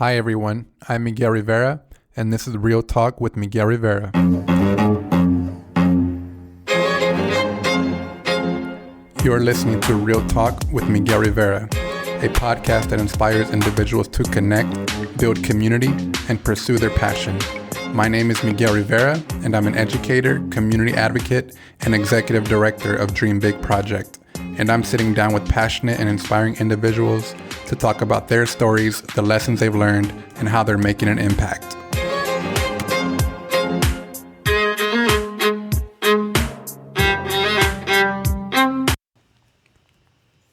Hi everyone, I'm Miguel Rivera, and this is Real Talk with Miguel Rivera. You're listening to Real Talk with Miguel Rivera, a podcast that inspires individuals to connect, build community, and pursue their passion. My name is Miguel Rivera, and I'm an educator, community advocate, and executive director of Dream Big Project. And I'm sitting down with passionate and inspiring individuals to talk about their stories, the lessons they've learned, and how they're making an impact.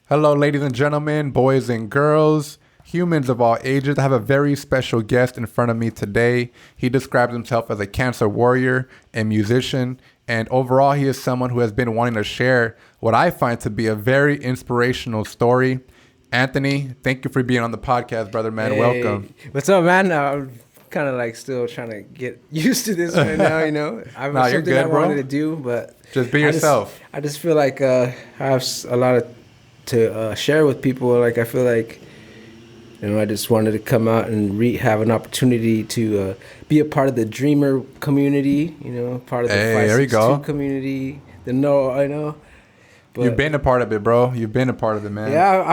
Hello, ladies and gentlemen, boys and girls, humans of all ages. I have a very special guest in front of me today. He describes himself as a cancer warrior and musician, and overall, he is someone who has been wanting to share what I find to be a very inspirational story. Anthony, thank you for being on the podcast, brother, man. Hey, welcome. What's up, man? I'm kind of like still trying to get used to this right now, you know. You're good, I wanted bro. to do, but Just be yourself. I just feel like I have a lot to share with people. Like I feel like, you know, I just wanted to come out and have an opportunity to be a part of the Dreamer community, you know, part of the 562 community. I know. But you've been a part of it, bro. You've been a part of it, man. Yeah,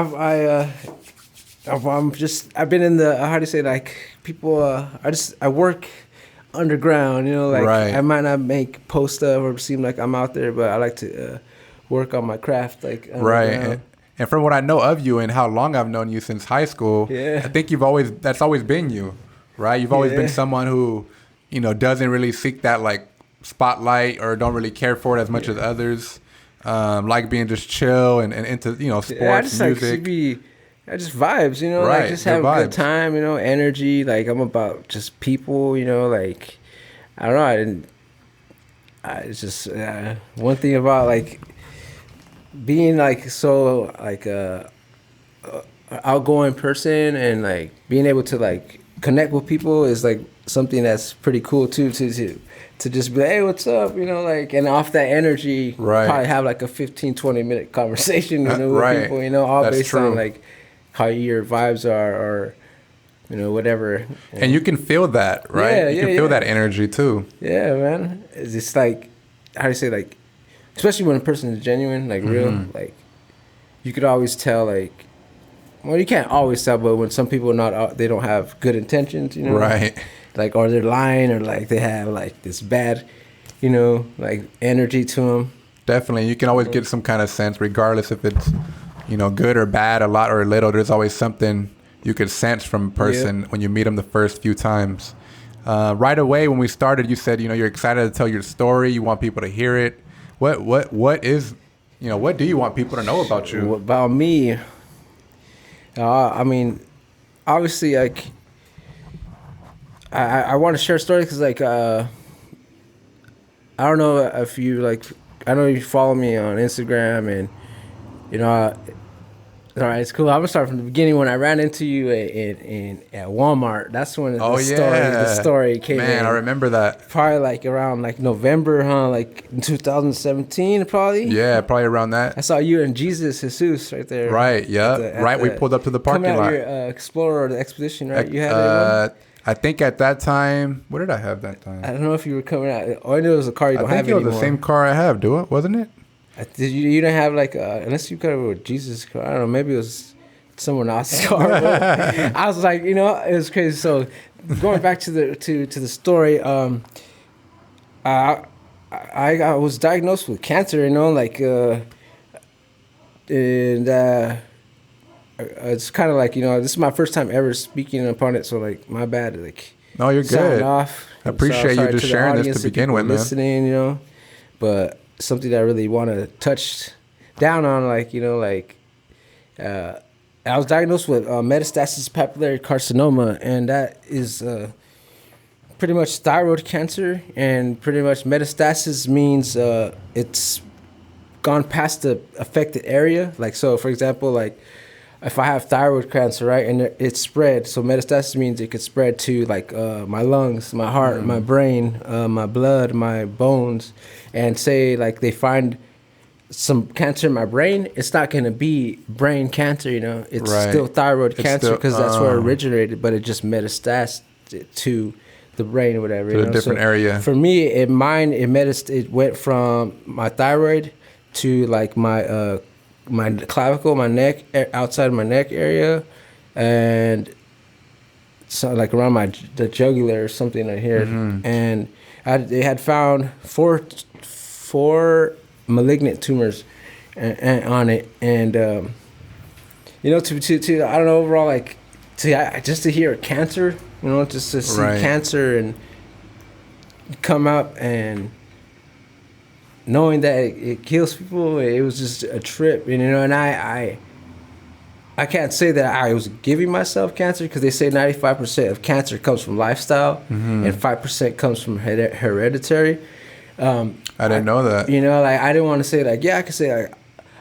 I've been in the, how do you say, like, people, I work underground, you know, like, right. I might not make post stuff or seem like I'm out there, but I like to work on my craft, like, right. And from what I know of you and how long I've known you since high school, yeah. I think that's always been you, right? You've always been someone who, you know, doesn't really seek that, like, spotlight or don't really care for it as much as others. Like being just chill and into, you know, sports, music. I just vibes, you know, right. Like just have a good time, you know, energy. Like I'm about just people, you know, like, I don't know. It's just one thing about like being like so like outgoing person and like being able to like connect with people is like something that's pretty cool too, to just be like, hey, what's up, you know, like, and off that energy, probably have like a 15-20 minute conversation, you know, with people, you know, all that's based on like how your vibes are or, you know, whatever. And you can feel that, right? You can feel that energy too. Yeah, man. It's just like, how do you say, like, especially when a person is genuine, like real, like, you could always tell, like, well, you can't always tell, but when some people they don't have good intentions, you know, right? Like, or they're lying, or like they have like this bad, you know, like energy to them. Definitely, you can always get some kind of sense, regardless if it's, you know, good or bad, a lot or a little. There's always something you could sense from a person when you meet them the first few times. Right away when we started, you said, you know, you're excited to tell your story. You want people to hear it. What is, you know, what do you want people to know about you? About me? I mean, obviously, like, I want to share a story because, like, I don't know if you, like, I know you follow me on Instagram and, you know, all right, it's cool. I'm going to start from the beginning when I ran into you at Walmart. That's when the story came in. Man, I remember that. Probably, like, around, like, November, huh? Like, in 2017, probably? Yeah, probably around that. I saw you and Jesus right there. Right, yeah. We pulled up to the parking lot. Coming out your Explorer or the Expedition, right? You had it. I think at that time, what did I have that time? I don't know if you were coming out. All I knew it was a car you don't have anymore. I think it was the same car I have, wasn't it? Did you didn't have like unless you could have with Jesus' car. I don't know. Maybe it was someone else's car. I was like, you know, it was crazy. So going back to the story, I was diagnosed with cancer. You know, like and. It's kind of like, you know, this is my first time ever speaking upon it, so like my bad. Like, no, you're good. Off. I appreciate you just sharing this to begin with, man. Listening, you know, but something that I really want to touch down on, like, you know, like I was diagnosed with Metastasis Papillary Carcinoma, and that is pretty much thyroid cancer, and pretty much metastasis means it's gone past the affected area. Like, so for example, like, if I have thyroid cancer, right, and it's spread, so metastasis means it could spread to like my lungs, my heart, my brain, my blood, my bones, and say like they find some cancer in my brain, it's not going to be brain cancer, you know. It's Right. still thyroid It's cancer still- because that's where it originated, but it just metastasized to the brain or whatever. To you a know? different area. For me, it went from my thyroid to like my clavicle, my neck, outside of my neck area, and so like around the jugular or something right here. And they had found four malignant tumors on it, and you know, to I don't know, overall, like just to hear cancer, you know, just to see Right. cancer and come up, and knowing that it kills people, it was just a trip, you know. And I can't say that I was giving myself cancer, because they say 95% of cancer comes from lifestyle, and 5% comes from hereditary. I didn't know that. You know, like I didn't want to say like, yeah, I could say like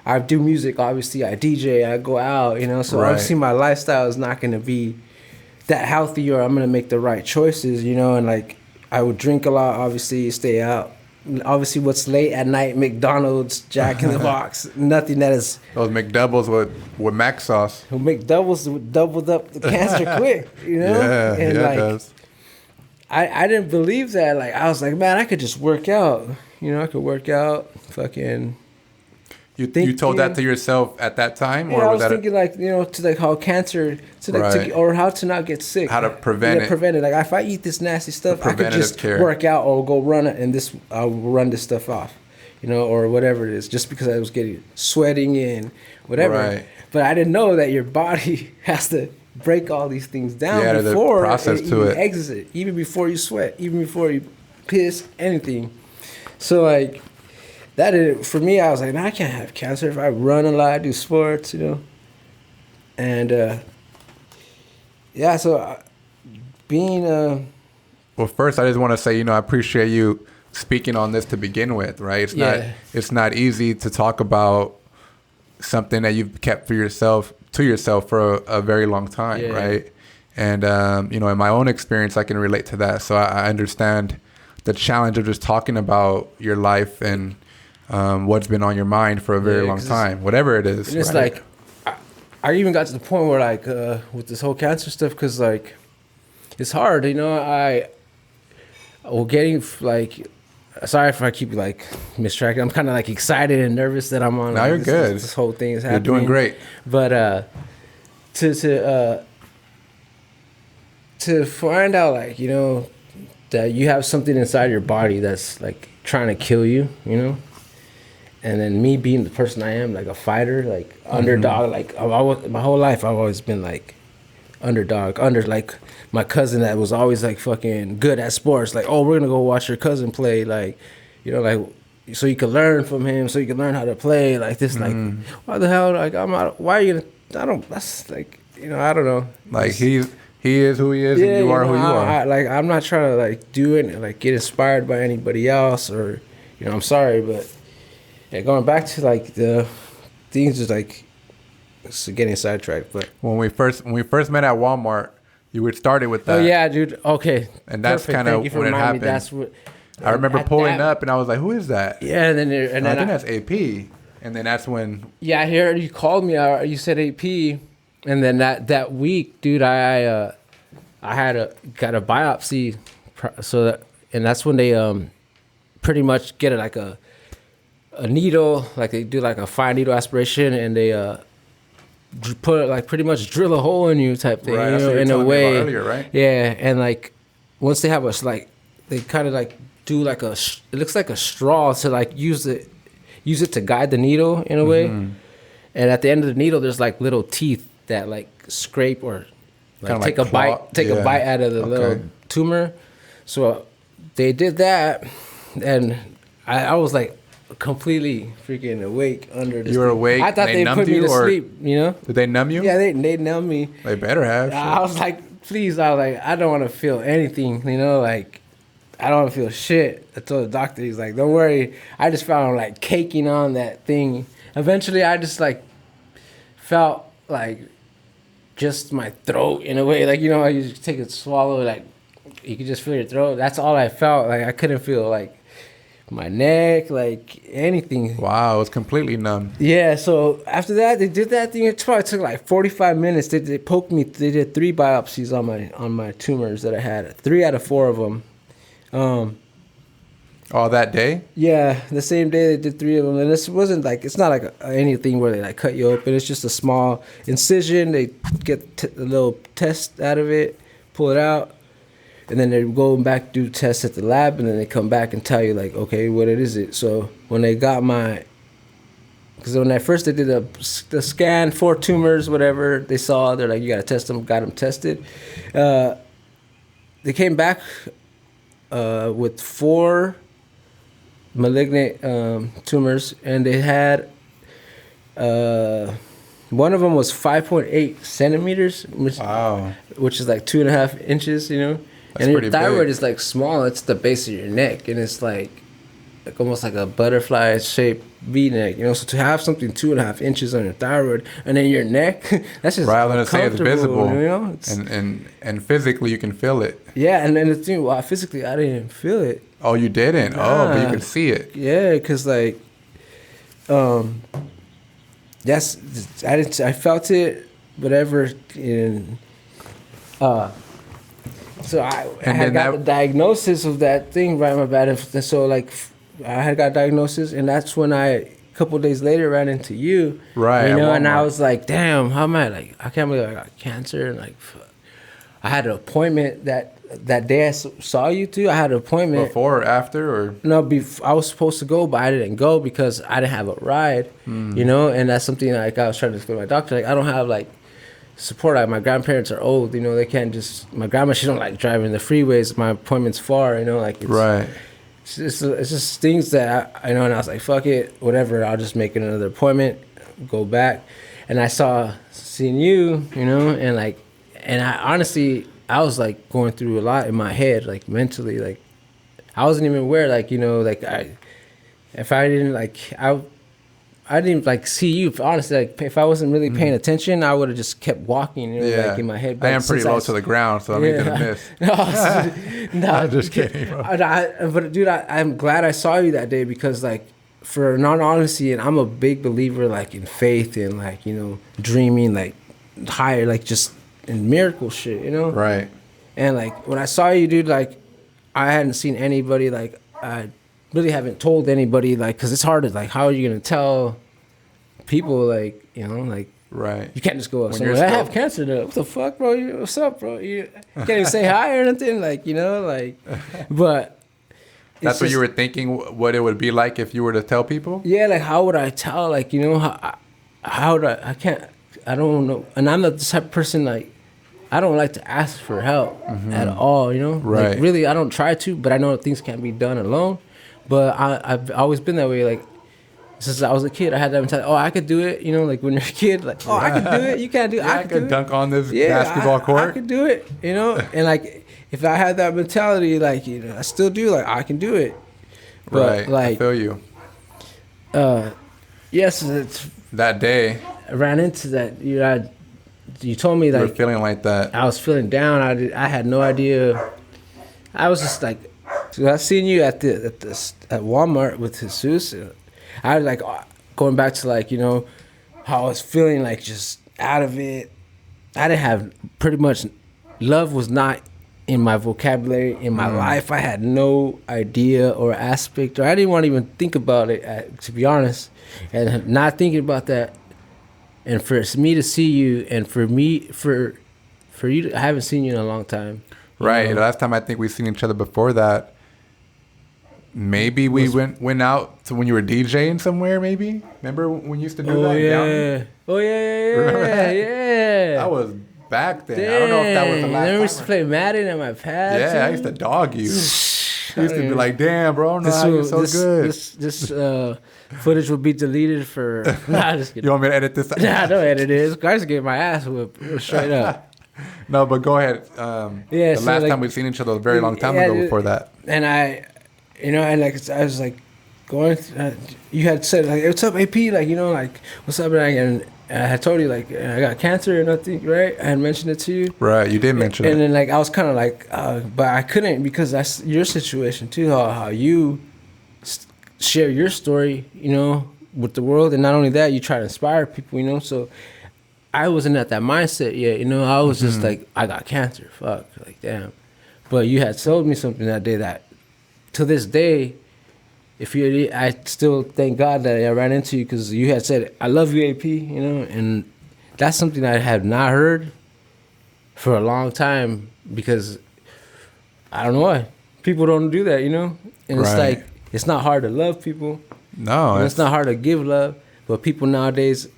I do music, obviously I DJ, I go out, you know, so Right. obviously my lifestyle is not going to be that healthy, or I'm going to make the right choices, you know. And like I would drink a lot, obviously, stay out. Obviously, what's late at night, McDonald's, Jack in the Box, nothing that is. Those McDoubles with mac sauce. McDoubles doubled up the cancer quick, you know? Yeah, And yeah, like, it does. I didn't believe that. Like, I was like, man, I could just work out. You know, I could work out, fucking. You told that to yourself at that time, Yeah, or I was was that thinking like, you know, to like how cancer, to like, Right. or how to not get sick. How to prevent it. Prevent it. Like if I eat this nasty stuff, I could preventative just care. work out or go run it, and I'll run this stuff off, you know, or whatever it is, just because I was getting sweating and whatever. Right. But I didn't know that your body has to break all these things down Yeah, there's a before process it to even it. exits it, even before you sweat, even before you piss, anything. So like. For me, I was like, nah, I can't have cancer if I run a lot, do sports, you know. And yeah, so being Well, first, I just want to say, you know, I appreciate you speaking on this to begin with, right? It's not easy to talk about something that you've kept to yourself for a very long time, right? And you know, in my own experience, I can relate to that. So I understand the challenge of just talking about your life and what's been on your mind for a very long time, whatever it is. And it's right? like, I even got to the point where like with this whole cancer stuff, because like it's hard, you know. Getting like, sorry if I keep like mistracted. I'm kind of like excited and nervous that I'm on. Now you're good. This whole thing is happening. You're doing great. But to find out, like, you know, that you have something inside your body that's like trying to kill you, you know. And then me being the person I am, like a fighter, like underdog, like my whole life I've always been like underdog, like my cousin that was always like fucking good at sports. Like, oh, we're gonna go watch your cousin play, like, you know, like so you can learn from him, so you can learn how to play like this. Like, why the hell? Like, why are you gonna? I don't. That's like, you know, I don't know. Like he is who he is, and you are who you are. Like, I'm not trying to like do it, like get inspired by anybody else, or, you know, I'm sorry, but. Yeah, going back to like the things is like it's getting sidetracked, but When we first met at Walmart, you would started with that. oh yeah, dude. Okay, And that's perfect. kind of Thank you for when it reminding me. happened. That's what I remember at pulling that- up, and I was like, "Who is that?" Yeah, and then I think that's AP. And then that's when yeah, I heard you called me. You said AP, and then that week, dude, I got a biopsy, and that's when they pretty much get it like a needle, like they do like a fine needle aspiration, and they put like pretty much drill a hole in you type thing, Right, you that's know, what you were in a telling me way. about earlier, right? Yeah, and like once they have us, like they kind of like do like it looks like a straw to like use it to guide the needle in a way, and at the end of the needle there's like little teeth that like scrape or like Kinda take like a claw- bite, take yeah. a bite out of the little tumor. So they did that, and I was like completely freaking awake under this You were thing. awake, I thought they they numbed put me you, to or- sleep, you know? did they numb you? Yeah, they numbed me. They better have. I was like, please, I was like, I don't want to feel anything, you know, like I don't want to feel shit. I told the doctor, he's like, don't worry. I just found like caking on that thing. Eventually I just like felt like just my throat in a way, like, you know, how you take a swallow, like you could just feel your throat. That's all I felt. Like I couldn't feel like my neck, like anything. Wow, it's completely numb. Yeah, so after that, they did that thing. It probably took like 45 minutes. They poked me. They did 3 biopsies on my tumors that I had. 3 out of 4 of them. All that day? Yeah, the same day they did 3 of them. And this wasn't like, it's not like anything where they like cut you open. It's just a small incision. They get a little test out of it, pull it out. And then they go back, do tests at the lab, and then they come back and tell you, like, okay, what is it? So when they got because when at first they did the scan, 4 tumors, whatever they saw, they're like, you got to test them, got them tested. They came back with 4 malignant tumors, and they had, one of them was 5.8 centimeters, which is like 2.5 inches, you know? That's and your pretty thyroid big. is like small. It's the base of your neck, and it's like almost like a butterfly shaped V-neck. You know, so to have something 2.5 inches on your thyroid and then your neck, that's just rather than say it's visible. You know, and physically you can feel it. Yeah, and then the thing, well, physically I didn't feel it. Oh, you didn't? Nah. Oh, but you could see it. Yeah, because like, yes, I felt it, whatever, in. So I had got the diagnosis of that thing right in my bad. And so like I had got diagnosis, and that's when a couple of days later ran into you. Right. You know, and I was like, damn, how am I like, I can't believe I got cancer. And like, I had an appointment that day I saw you too. I had an appointment. Before or after or? No, I was supposed to go, but I didn't go because I didn't have a ride, you know, and that's something like I was trying to explain to my doctor. Like, I don't have like support. Like, my grandparents are old, you know, they can't just, my grandma, she don't like driving the freeways. My appointment's far, you know, like it's, right. It's just things that I know, and I was like, fuck it, whatever, I'll just make another appointment, go back. And I seeing you, you know, and like, and I honestly, I was like going through a lot in my head, like mentally, like I wasn't even aware, like, you know, like if I didn't like, I didn't like see you. Honestly, like if I wasn't really paying attention, I would have just kept walking, you know, like in my head. But I am pretty low to the ground, so I'm easy to miss. No, I'm just kidding. But dude, I'm glad I saw you that day because, like, for non-honesty, and I'm a big believer, like, in faith and, like, you know, dreaming, like, higher, like, just in miracle shit, you know? Right. And, like, when I saw you, dude, like, I hadn't seen anybody, like, I really haven't told anybody, like, because it's hard to, like, how are you going to tell people, like, you know, like, right. You can't just go up somewhere, I have cancer though. What the fuck, bro? What's up, bro? You can't even say hi or anything, like, you know, like, but that's what you were thinking, what it would be like if you were to tell people? Yeah, like, how would I tell, like, you know, how would I don't know. And I'm the type of person, like, I don't like to ask for help at all, you know? Right. Like, really, I don't try to, but I know things can't be done alone. But I've always been that way, like, since I was a kid, I had that mentality, oh, I could do it, you know, like, when you're a kid, like, oh, I can do it, you can't do it, I could dunk on this basketball court. I could do it, you know? And, like, if I had that mentality, like, you know, I still do, like, I can do it. But, right, like, I feel you. Yes, it's... That day. I ran into that, you told me, like... You were feeling like that. I was feeling down, I had no idea. I was just, like... So I seen you at Walmart with Jesus. I was like going back to, like, you know, how I was feeling, like, just out of it. I didn't have pretty much, love was not in my vocabulary in my life. I had no idea or aspect, or I didn't want to even think about it, to be honest. And not thinking about that, and for me to see you, and for you to, I haven't seen you in a long time. Right. The last time I think we've seen each other before that, maybe we went out to when you were DJing somewhere, maybe? Remember when you used to do that? Yeah. Oh, yeah. Remember that? Yeah. That was back then. I don't know if that was the last time. We used to play Madden at my pad. Yeah, I used to dog you. You used to be like, damn, bro, you're so good. This footage will be deleted for... Nah, just kidding. You want me to edit this? Nah, don't edit it. Guys get my ass whipped straight up. No, but go ahead. The last time we've seen each other was a very long time ago before that. And you know, and like I was like going, you had said, like, what's up, AP? Like, you know, like, what's up? And I had told you, like, I got cancer and nothing, right? I had mentioned it to you. Right, you did mention it. And then, like, I was kind of like, but I couldn't because that's your situation too, how you share your story, you know, with the world. And not only that, you try to inspire people, you know. So I wasn't at that mindset yet, you know. I was just like, I got cancer, fuck, like damn. But you had told me something that day that, to this day, I still thank God that I ran into you, because you had said, I love you, AP, you know, and that's something I have not heard for a long time, because I don't know why. People don't do that, you know? And it's like, it's not hard to love people. No. It's not hard to give love, but people nowadays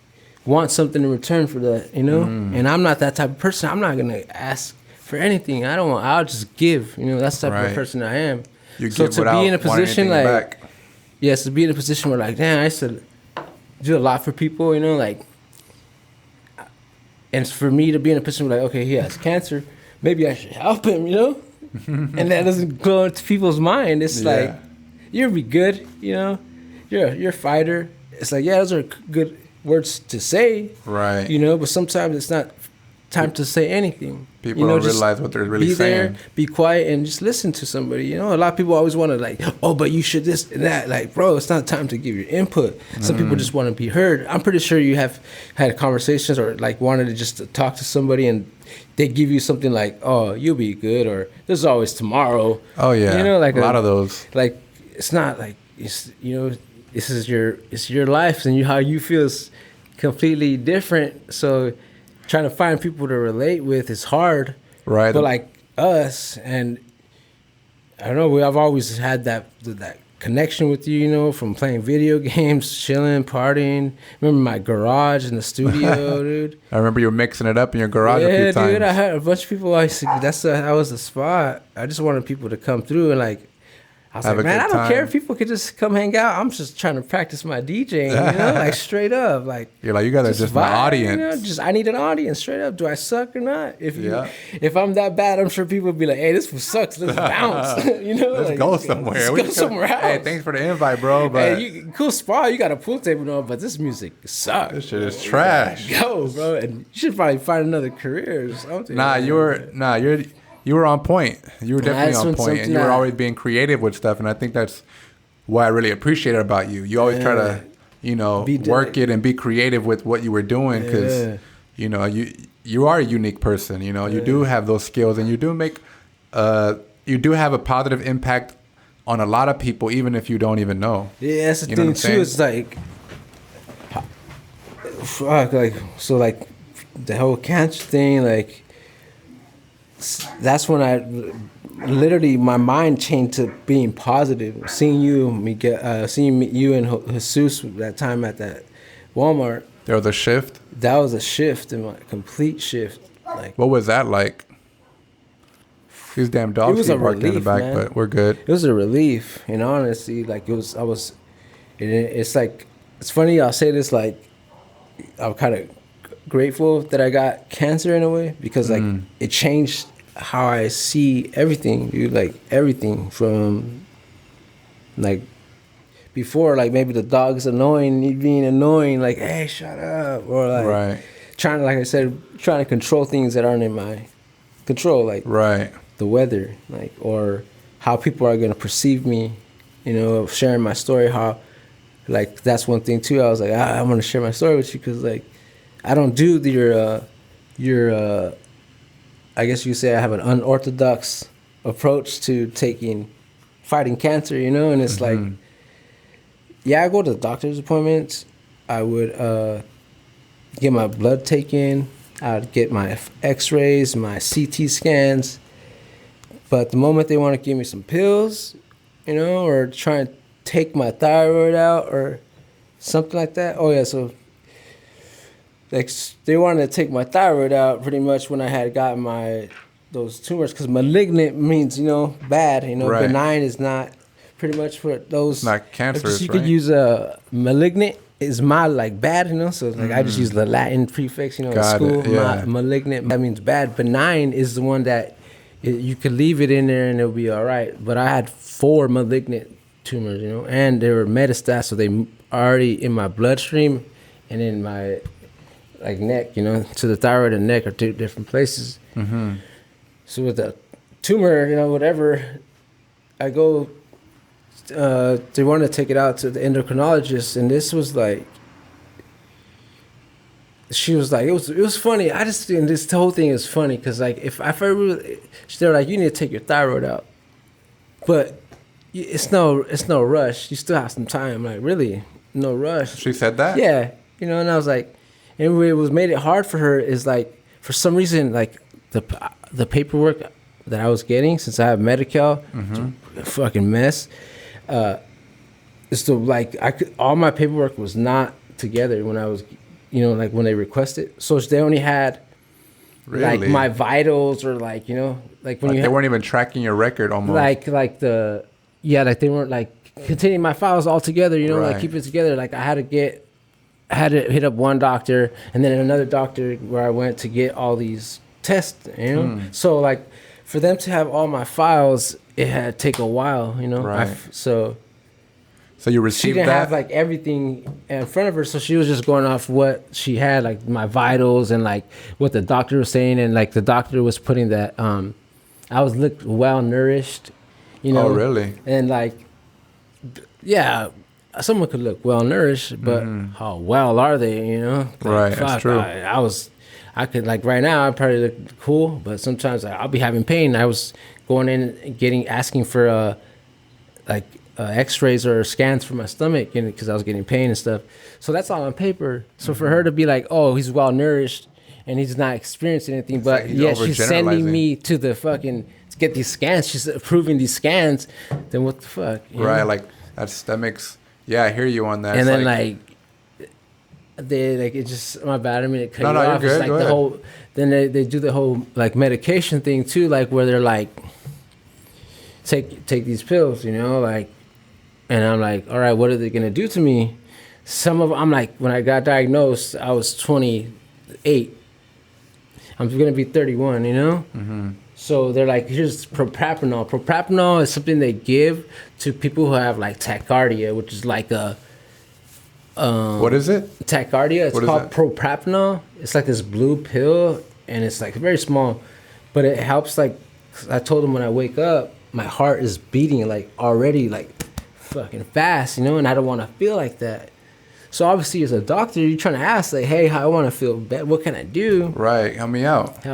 want something in return for that, you know? And I'm not that type of person. I'm not going to ask for anything. I'll just give, you know? That's the type of person I am. You so give to without be in a position like, back. yes, to be in a position where like, damn, I used to do a lot for people, you know, like, and for me to be in a position where like, okay, he has cancer, maybe I should help him, you know? And that doesn't go into people's mind. It's like, you'll be good, you know? You're a fighter. It's like, yeah, those are good words to say, right? You know, but sometimes it's not time to say anything. People you know, don't realize what they're really saying. Be there, be quiet, and just listen to somebody. You know, a lot of people always want to like, oh, but you should this and that. Like, bro, it's not time to give your input. Some people just want to be heard. I'm pretty sure you have had conversations or like wanted to just talk to somebody, and they give you something like, oh, you'll be good, or there's always tomorrow. Oh yeah, you know, like a lot of those. Like, it's not like it's, you know, it's your life, and how you feel is completely different. So trying to find people to relate with is hard, right? But like us, and I don't know, I've always had that connection with you, you know, from playing video games, chilling, partying. Remember my garage in the studio, dude? I remember you were mixing it up in your garage a few times. Yeah, dude, I had a bunch of people. That was the spot. I just wanted people to come through and like, I was like, man, I don't care if people could just come hang out. I'm just trying to practice my DJing, you know, like straight up. Like, you're like, you guys are just my audience. You know, I need an audience, straight up. Do I suck or not? If I'm that bad, I'm sure people would be like, hey, this one sucks. Let's bounce. You know, let's go somewhere. Let's go somewhere else. Hey, thanks for the invite, bro. But hey, cool spot. You got a pool table and all, but this music sucks. This shit is trash. Go, bro. And you should probably find another career or something. You were on point. You were definitely on point, and you were always being creative with stuff. And I think that's what I really appreciated about you. You always try to, you know, work it and be creative with what you were doing, because, you know, you are a unique person. You know, you do have those skills, and you do have a positive impact on a lot of people, even if you don't even know. Yeah, that's the thing too. It's like, fuck, like, so like the whole cancer thing, like, that's when I literally, my mind changed to being positive. Seeing you, Miguel, seeing you and Jesus that time at that Walmart. There was a shift. That was a shift, in my complete shift. Like, what was that like? These damn dogs keep barking in the back, man. But we're good. It was a relief, in honesty. Like it's like, it's funny. I'll say this, like, I'm kind of grateful that I got cancer in a way, because like it changed how I see everything, dude. Like everything from like before, like maybe the dog's annoying, me being annoying, like, hey, shut up, or like trying to, like I said, trying to control things that aren't in my control, like the weather, like, or how people are gonna perceive me, you know, sharing my story. How, like, that's one thing too. I was like, I'm gonna share my story with you, because like, I don't do your I guess you could say I have an unorthodox approach to fighting cancer, you know? And it's like, yeah, I go to the doctor's appointments. I would get my blood taken. I'd get my x-rays, my CT scans. But the moment they want to give me some pills, you know, or try and take my thyroid out or something like that. Oh, yeah, so like, they wanted to take my thyroid out pretty much when I had gotten those tumors, because malignant means, you know, bad, you know, benign is not pretty much what those. Not cancerous, you could use malignant is like bad, you know, so like I just use the Latin prefix, you know, in school. Malignant, that means bad. Benign is the one that you could leave it in there and it'll be all right. But I had 4 malignant tumors, you know, and they were metastasis, so they already in my bloodstream and in my like neck, you know, to the thyroid and neck are 2 different places. So with the tumor, you know, whatever, I go they wanted to take it out to the endocrinologist, and this was like, she was like, it was funny. I just think this whole thing is funny because like if I really, they're like, you need to take your thyroid out, but it's no rush. You still have some time. Like, really, no rush. She said that? Yeah, and I was like, and what was made it hard for her is like, for some reason, like the paperwork that I was getting, since I have Medi-Cal, it's a fucking mess. It's the like all my paperwork was not together when I was, like when they requested. So they only had like my vitals, or like like when they weren't even tracking your record almost. Like they weren't like containing my files all together. Like keep it together. Like I had to hit up one doctor and then another doctor where I went to get all these tests. So like for them to have all my files, it had to take a while. Right. So you received she didn't that? have like everything in front of her, so she was just going off what she had, like my vitals and like what the doctor was saying, and like the doctor was putting that I was looked well nourished, Oh, really? And like, yeah, someone could look well nourished, but how well are they? Like, right, that's true. I could like right now I probably look cool, but sometimes I'll be having pain. I was going in and asking for x-rays or scans for my stomach because I was getting pain and stuff. So that's all on paper. So for her to be like, oh, he's well nourished and he's not experiencing anything, but yet she's sending me to the fucking to get these scans. She's approving these scans. Then what the fuck? Right, like that makes, yeah, I hear you on that. And then like they like, it just, my bad, I mean to cut you off. You're good. It's like the whole, then they do the whole like medication thing too, like where they're like, take these pills, like. And I'm like, all right, what are they going to do to me? Some of them, I'm like, when I got diagnosed, I was 28. I'm going to be 31, So they're like, here's propranolol. Propranolol is something they give to people who have like tachycardia, which is like a... what is it? Tachycardia. It's called propranolol. It's like this blue pill, and it's like very small. But it helps, like, I told them when I wake up, my heart is beating like already like fucking fast, and I don't want to feel like that. So obviously as a doctor, you're trying to ask like, hey, I want to feel better. What can I do? Right. Help me out.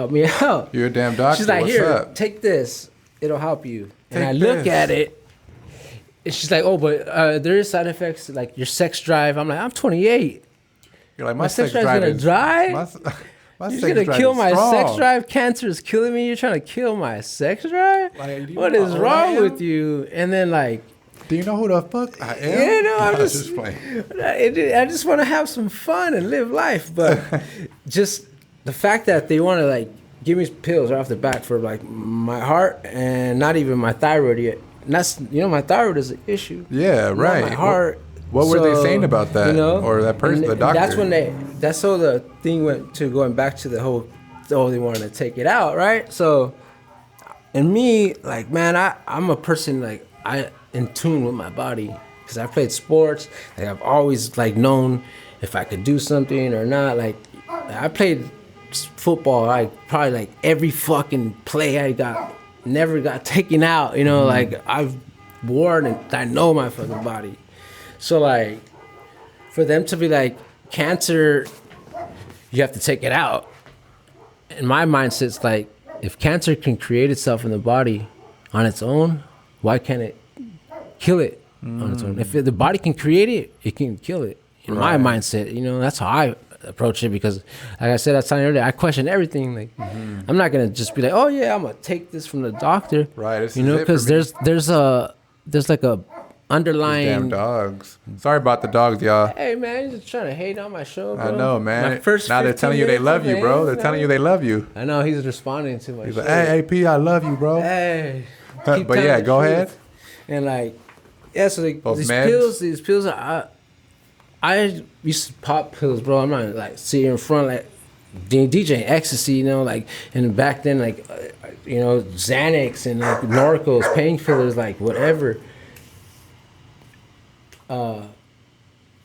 You're a damn doctor. She's like, what's here, up? Take this. It'll help you. And I look at it, and she's like, oh, but there is side effects like your sex drive. I'm like, I'm 28. You're like, my sex drive's gonna drive? You're gonna kill my sex drive? Cancer is killing me. You're trying to kill my sex drive? Like, what is wrong with you? And then like, do you know who the fuck I am? I'm just playing. I just want to have some fun and live life, but just the fact that they want to like give me pills right off the bat for like my heart and not even my thyroid yet. And that's my thyroid is an issue. Yeah, right. My heart. What were they saying about that? Or that person, the doctor? That's when that's how the thing went to going back to the whole they wanted to take it out, right? So, and me, like, man, I'm a person like in tune with my body because I played sports. Like I've always like known if I could do something or not. Like I played football. Like probably like every fucking play never got taken out. Like I've worn and I know my fucking body. So like for them to be like cancer, you have to take it out. In my mindset's like if cancer can create itself in the body on its own, why can't it kill it on its own? If the body can create it, it can kill it. In my mindset, that's how I approach it because, like I said, I was telling you earlier, I question everything. Like, I'm not gonna just be like, oh yeah, I'm gonna take this from the doctor, right? Because there's like a underlying. These damn dogs. Sorry about the dogs, y'all. Hey man, you're just trying to hate on my show, bro. I know, man. Now they're telling you they love you, bro. They're telling you they love you. I know he's responding to my. He's like, hey, AP, I love you, bro. Hey. But yeah, go ahead. And like, yeah, so like, these pills are, I used to pop pills, bro. I'm not like sitting in front like DJing ecstasy, like, and back then like, Xanax and like Norcos, painkillers, like whatever.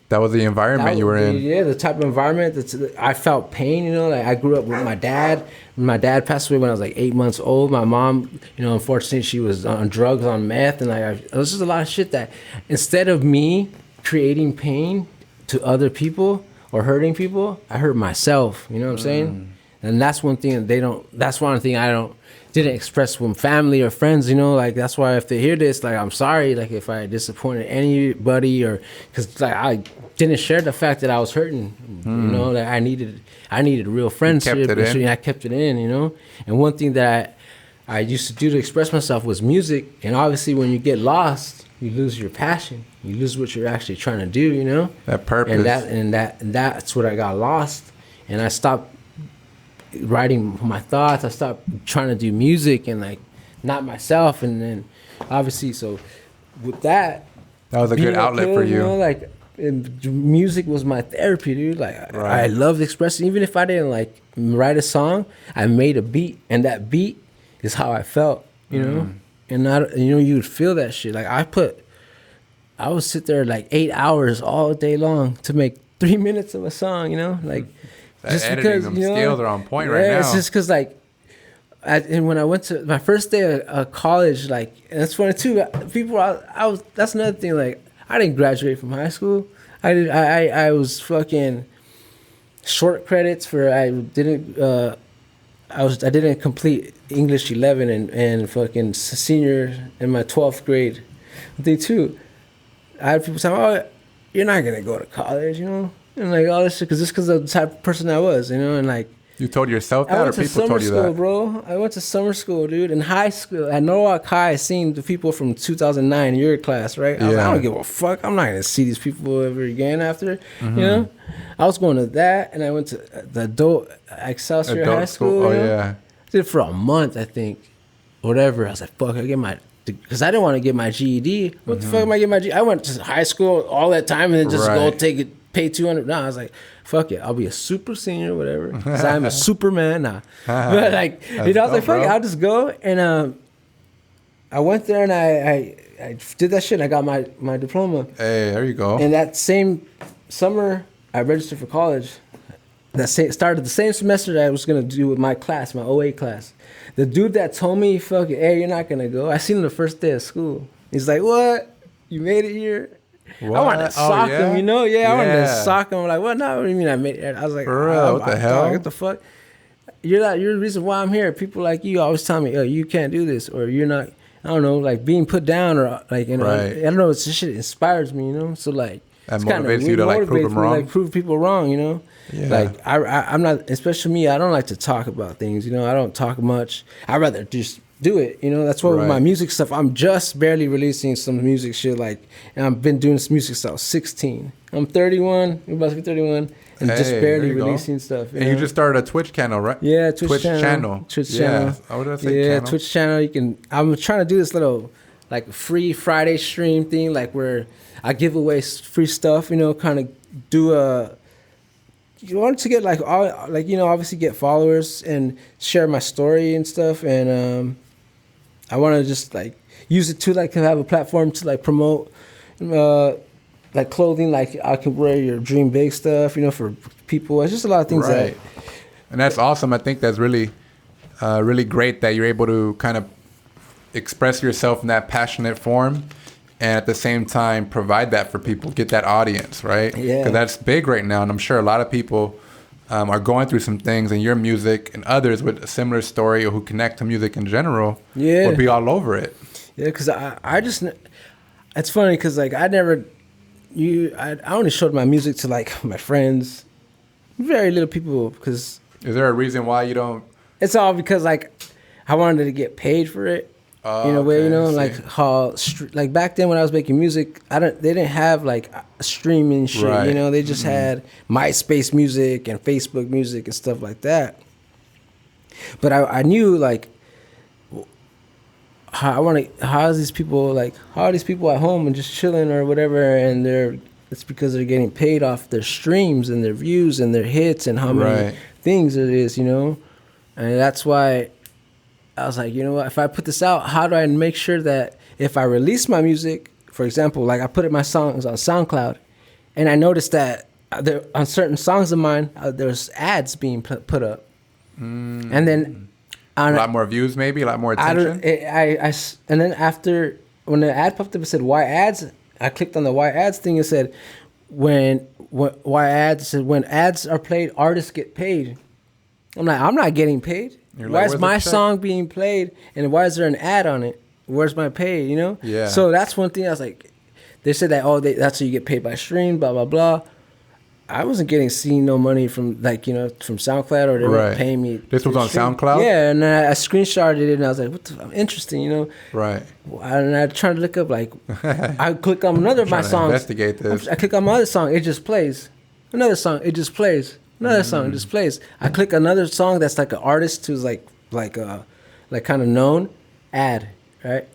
That was the environment you were in. Yeah, the type of environment I felt pain, you know, like I grew up with my dad. My dad passed away when I was like 8 months old. My mom, you know, unfortunately she was on drugs, on meth, and it was just a lot of shit that instead of me creating pain to other people or hurting people, I hurt myself, you know what I'm saying? And that's one thing that's one thing I didn't express with family or friends, you know, like that's why if they hear this, like I'm sorry, like if I disappointed anybody, or because like I didn't share the fact that I was hurting, you know, that I needed real friendship. I kept it in, you know. And one thing that I used to do to express myself was music. And obviously when you get lost, you lose your passion, you lose what you're actually trying to do, you know, that purpose. And that's what I got lost, and I stopped writing my thoughts. I stopped trying to do music and like not myself. And then obviously, so with that was a good outlet for you. You know, like music was my therapy, dude. Like I loved expressing. Even if I didn't like write a song, I made a beat, and that beat is how I felt, you know. And you know, you would feel that shit. Like I would sit there like 8 hours all day long to make 3 minutes of a song, you know, like. That just editing, because, them you know, skills are on point right now. It's just because, like, and when I went to my first day of college, like, and it's funny too. That's another thing. Like, I didn't graduate from high school. I was fucking short credits for I didn't complete English 11 and fucking senior in my 12th grade. They too. I had people saying, "Oh, you're not gonna go to college," you know. And like all this shit, because of the type of person I was, you know, and like. You told yourself that, or people told you that? I went to summer school, bro. I went to summer school, dude. In high school, at Norwalk High, I seen the people from 2009, your class, right? I was like, I don't give a fuck. I'm not gonna see these people ever again after, you know. I was going to that, and I went to the adult Excelsior High School. Oh, you know? yeah. Did it for a month, I think, whatever. I was like, fuck, I get my. Because I didn't want to get my GED. What the fuck am I getting my GED? I went to high school all that time and then just go take it. Pay $200. No, I was like, fuck it, I'll be a super senior, whatever. Because I'm a Superman now. But like, you know, I was like, fuck it, I'll just go. And I went there and I did that shit. And I got my diploma. Hey, there you go. And that same summer, I registered for college. Started the same semester that I was gonna do with my class, my OA class. The dude that told me, fuck it, hey, you're not gonna go. I seen him the first day of school. He's like, what? You made it here? What? I wanted to sock him, you know? Yeah, I wanted to sock him. I'm like, what? No, what do you mean I made it? I was like, for real, what the hell? What the fuck? You're the reason why I'm here. People like you always tell me, oh, you can't do this, or you're not, I don't know, like being put down, or like, you know, I don't know, it's just shit inspires me, you know? So like, that motivates you to like prove them wrong. Like prove people wrong, you know? Yeah. Like I'm not, especially me, I don't like to talk about things, you know? I don't talk much. I'd rather just do it, you know. That's why with my music stuff, I'm just barely releasing some music shit, like, and I've been doing this music stuff 16. I'm 31, I'm about to be 31, and just barely releasing stuff. You just started a Twitch channel, right? Yeah, Twitch channel. Twitch channel. What did I say? Yeah, channel? Twitch channel. I'm trying to do this little like free Friday stream thing, like where I give away free stuff, you know, kind of do you want to get like all, like, you know, obviously get followers and share my story and stuff, and I want to just like use it to like have a platform to like promote like clothing, like I could wear your dream big stuff, you know, for people. It's just a lot of things that, and that's awesome. I think that's really really great that you're able to kind of express yourself in that passionate form, and at the same time provide that for people, get that audience, right? Yeah, because that's big right now, and I'm sure a lot of people are going through some things, and your music and others with a similar story or who connect to music in general would be all over it. Yeah, because I just, it's funny because like I only showed my music to like my friends, very little people. Because is there a reason why you don't? It's all because like I wanted to get paid for it. In a way, you know, like how, like back then when I was making music, they didn't have like streaming shit, you know, they just had MySpace music and Facebook music and stuff like that. But I knew like, how are these people at home and just chilling or whatever, and it's because they're getting paid off their streams and their views and their hits and how many things it is, you know, and that's why I was like, you know what, if I put this out, how do I make sure that if I release my music, for example, like I put my songs on SoundCloud, and I noticed that there on certain songs of mine, there's ads being put up, and then a lot more views, maybe a lot more attention. And then after when the ad popped up, it said why ads. I clicked on the why ads thing. It said when ads are played, artists get paid. I'm like, I'm not getting paid. Why is my song being played, and why is there an ad on it? Where's my pay? You know? Yeah. So that's one thing I was like, they said that that's how you get paid by stream, blah blah blah. I wasn't seeing no money from from SoundCloud, or they weren't paying me. This was on SoundCloud? Yeah, and I screenshotted it and I was like, interesting, you know? Right. And I tried to look up, like, I click on another of my songs. Investigate this. I click on my other song, it just plays. Another song, it just plays. Another song, it just plays. I click another song that's like an artist who's like kind of known, ad, right?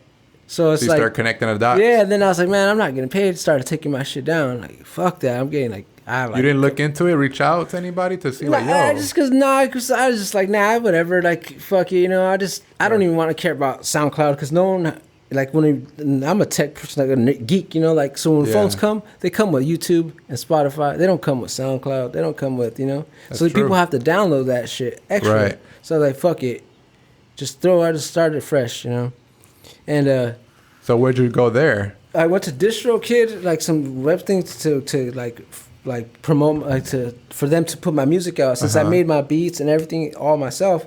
So it's you start connecting the dots. Yeah, and then I was like, man, I'm not getting paid. Started taking my shit down. Like, fuck that. I'm getting like, you didn't look into it, reach out to anybody to see like, yo. I was just like, nah, whatever. Like, fuck it, you know. I don't even want to care about SoundCloud because no one, like, I'm a tech person, like a geek, you know. Like, so when phones come, they come with YouTube and Spotify. They don't come with SoundCloud. They don't come with, you know. That's so true. People have to download that shit extra. Right. So like, fuck it, I just started fresh, you know. And so where'd you go there? I went to DistroKid, like some web things to like promote, like for them to put my music out. Since I made my beats and everything all myself,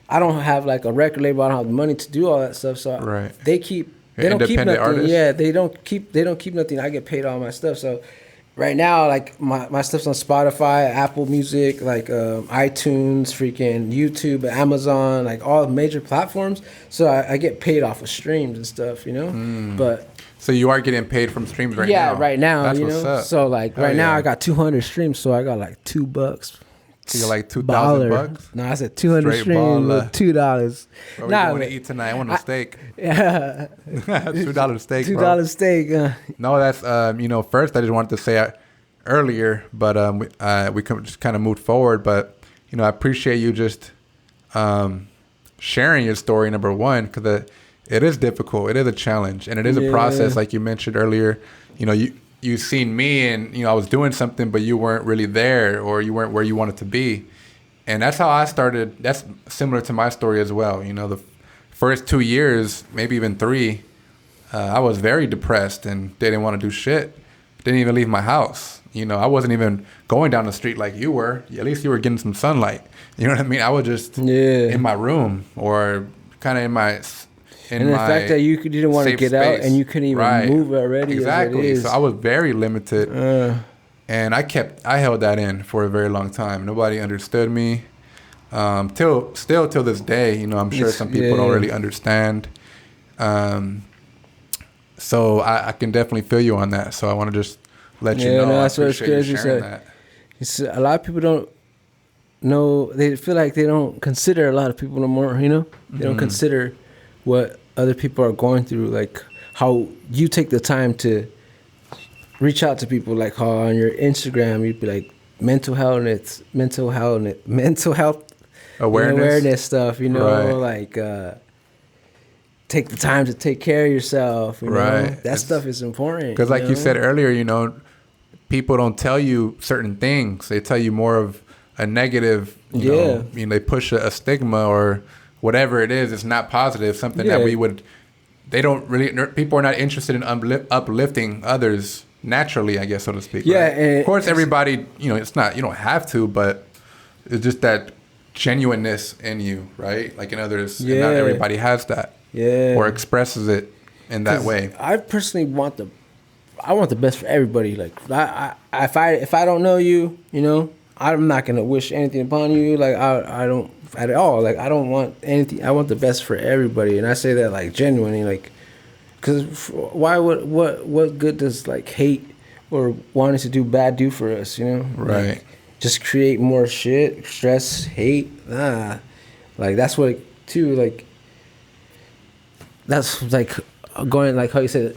I don't have like a record label. I don't have the money to do all that stuff. So they don't keep nothing. Artist? Yeah, they don't keep nothing. I get paid all my stuff. So right now, like my stuff's on Spotify, Apple Music, like iTunes, freaking YouTube, Amazon, like all major platforms. So I get paid off of streams and stuff, you know. But so you are getting paid from streams right now. Yeah, right now. That's you what's know. up. So like right now I got 200 streams. So I got like $2. So you're like $2,000? No, I said 200 Straight streams with $2. What do you want to eat tonight? I want a steak. Yeah. $2 steak, bro. $2 steak. No, that's, first I just wanted to say earlier, but we just kind of moved forward. But, I appreciate you just sharing your story, number one, because it is difficult. It is a challenge. And it is a process, like you mentioned earlier. You seen me and, I was doing something, but you weren't really there or you weren't where you wanted to be. And that's how I started. That's similar to my story as well. The first 2 years, maybe even 3, I was very depressed and didn't want to do shit. Didn't even leave my house. I wasn't even going down the street like you were. At least you were getting some sunlight. You know what I mean? I was just in my room or kind of in my... And the fact that you didn't want to get out and you couldn't even move already. Exactly. So I was very limited. And I held that in for a very long time. Nobody understood me. Till this day, I'm sure some people don't really understand. So I can definitely feel you on that. So I want to just let you know. No, that's what it's crazy. A lot of people don't know. They feel like they don't consider a lot of people no more, They don't consider what other people are going through, like how you take the time to reach out to people, like how on your Instagram you'd be like mental health awareness stuff, like take the time to take care of yourself, that stuff is important. Because like you said earlier, people don't tell you certain things. They tell you more of a negative, they push a stigma or whatever it is. It's not positive, something that people are not interested in uplifting others naturally, I guess, so to speak. Yeah. Right? Of course, everybody, it's not, you don't have to, but it's just that genuineness in you, right? Like in others, and not everybody has that. Yeah. Or expresses it in that way. I personally want the best for everybody. Like if I don't know you, I'm not gonna wish anything upon you. Like I don't at all. Like I don't want anything. I want the best for everybody, and I say that like genuinely. Like, because why would what good does like hate or wanting to do bad do for us? Right. Like, just create more shit, stress, hate. Like that's what too. Like that's like going like how you said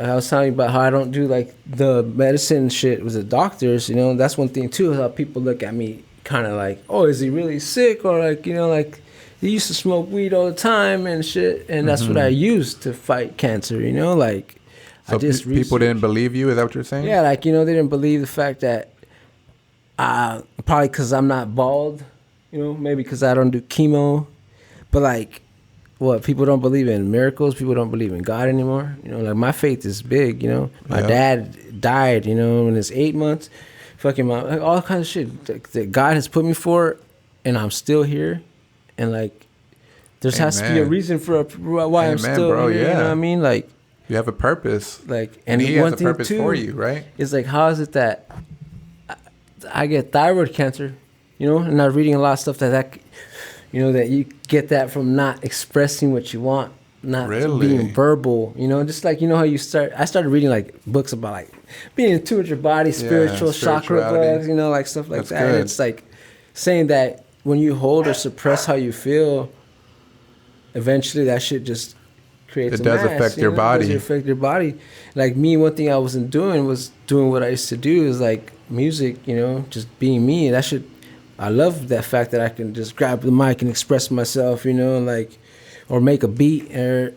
I was telling you about how I don't do like the medicine shit with the doctors, that's one thing too, how people look at me kind of like, oh, is he really sick? Or like, like he used to smoke weed all the time and shit. And that's what I used to fight cancer, like So people didn't believe you? Is that what you're saying? Yeah, like, they didn't believe the fact that probably because I'm not bald, maybe because I don't do chemo. But, like, what, people don't believe in miracles? People don't believe in God anymore? Like, my faith is big, My dad died, in his 8 months. Fucking like, all kinds of shit that God has put me for, and I'm still here. And, like, there has to be a reason for why I'm still bro, here, you know what I mean? Like, you have a purpose. Like, and he has a purpose for you, right? It's like, how is it that I get thyroid cancer, and I'm reading a lot of stuff that you get that from not expressing what you want, not being verbal, just like, how I started reading like books about like being in tune with your body, spiritual chakra bugs, like stuff like that. And it's like saying that when you hold or suppress how you feel, eventually that shit just creates it does affect your body. It does affect your body. Like me, one thing I wasn't doing was doing what I used to do is like music, just being me. That shit, I love that fact that I can just grab the mic and express myself, like, or make a beat or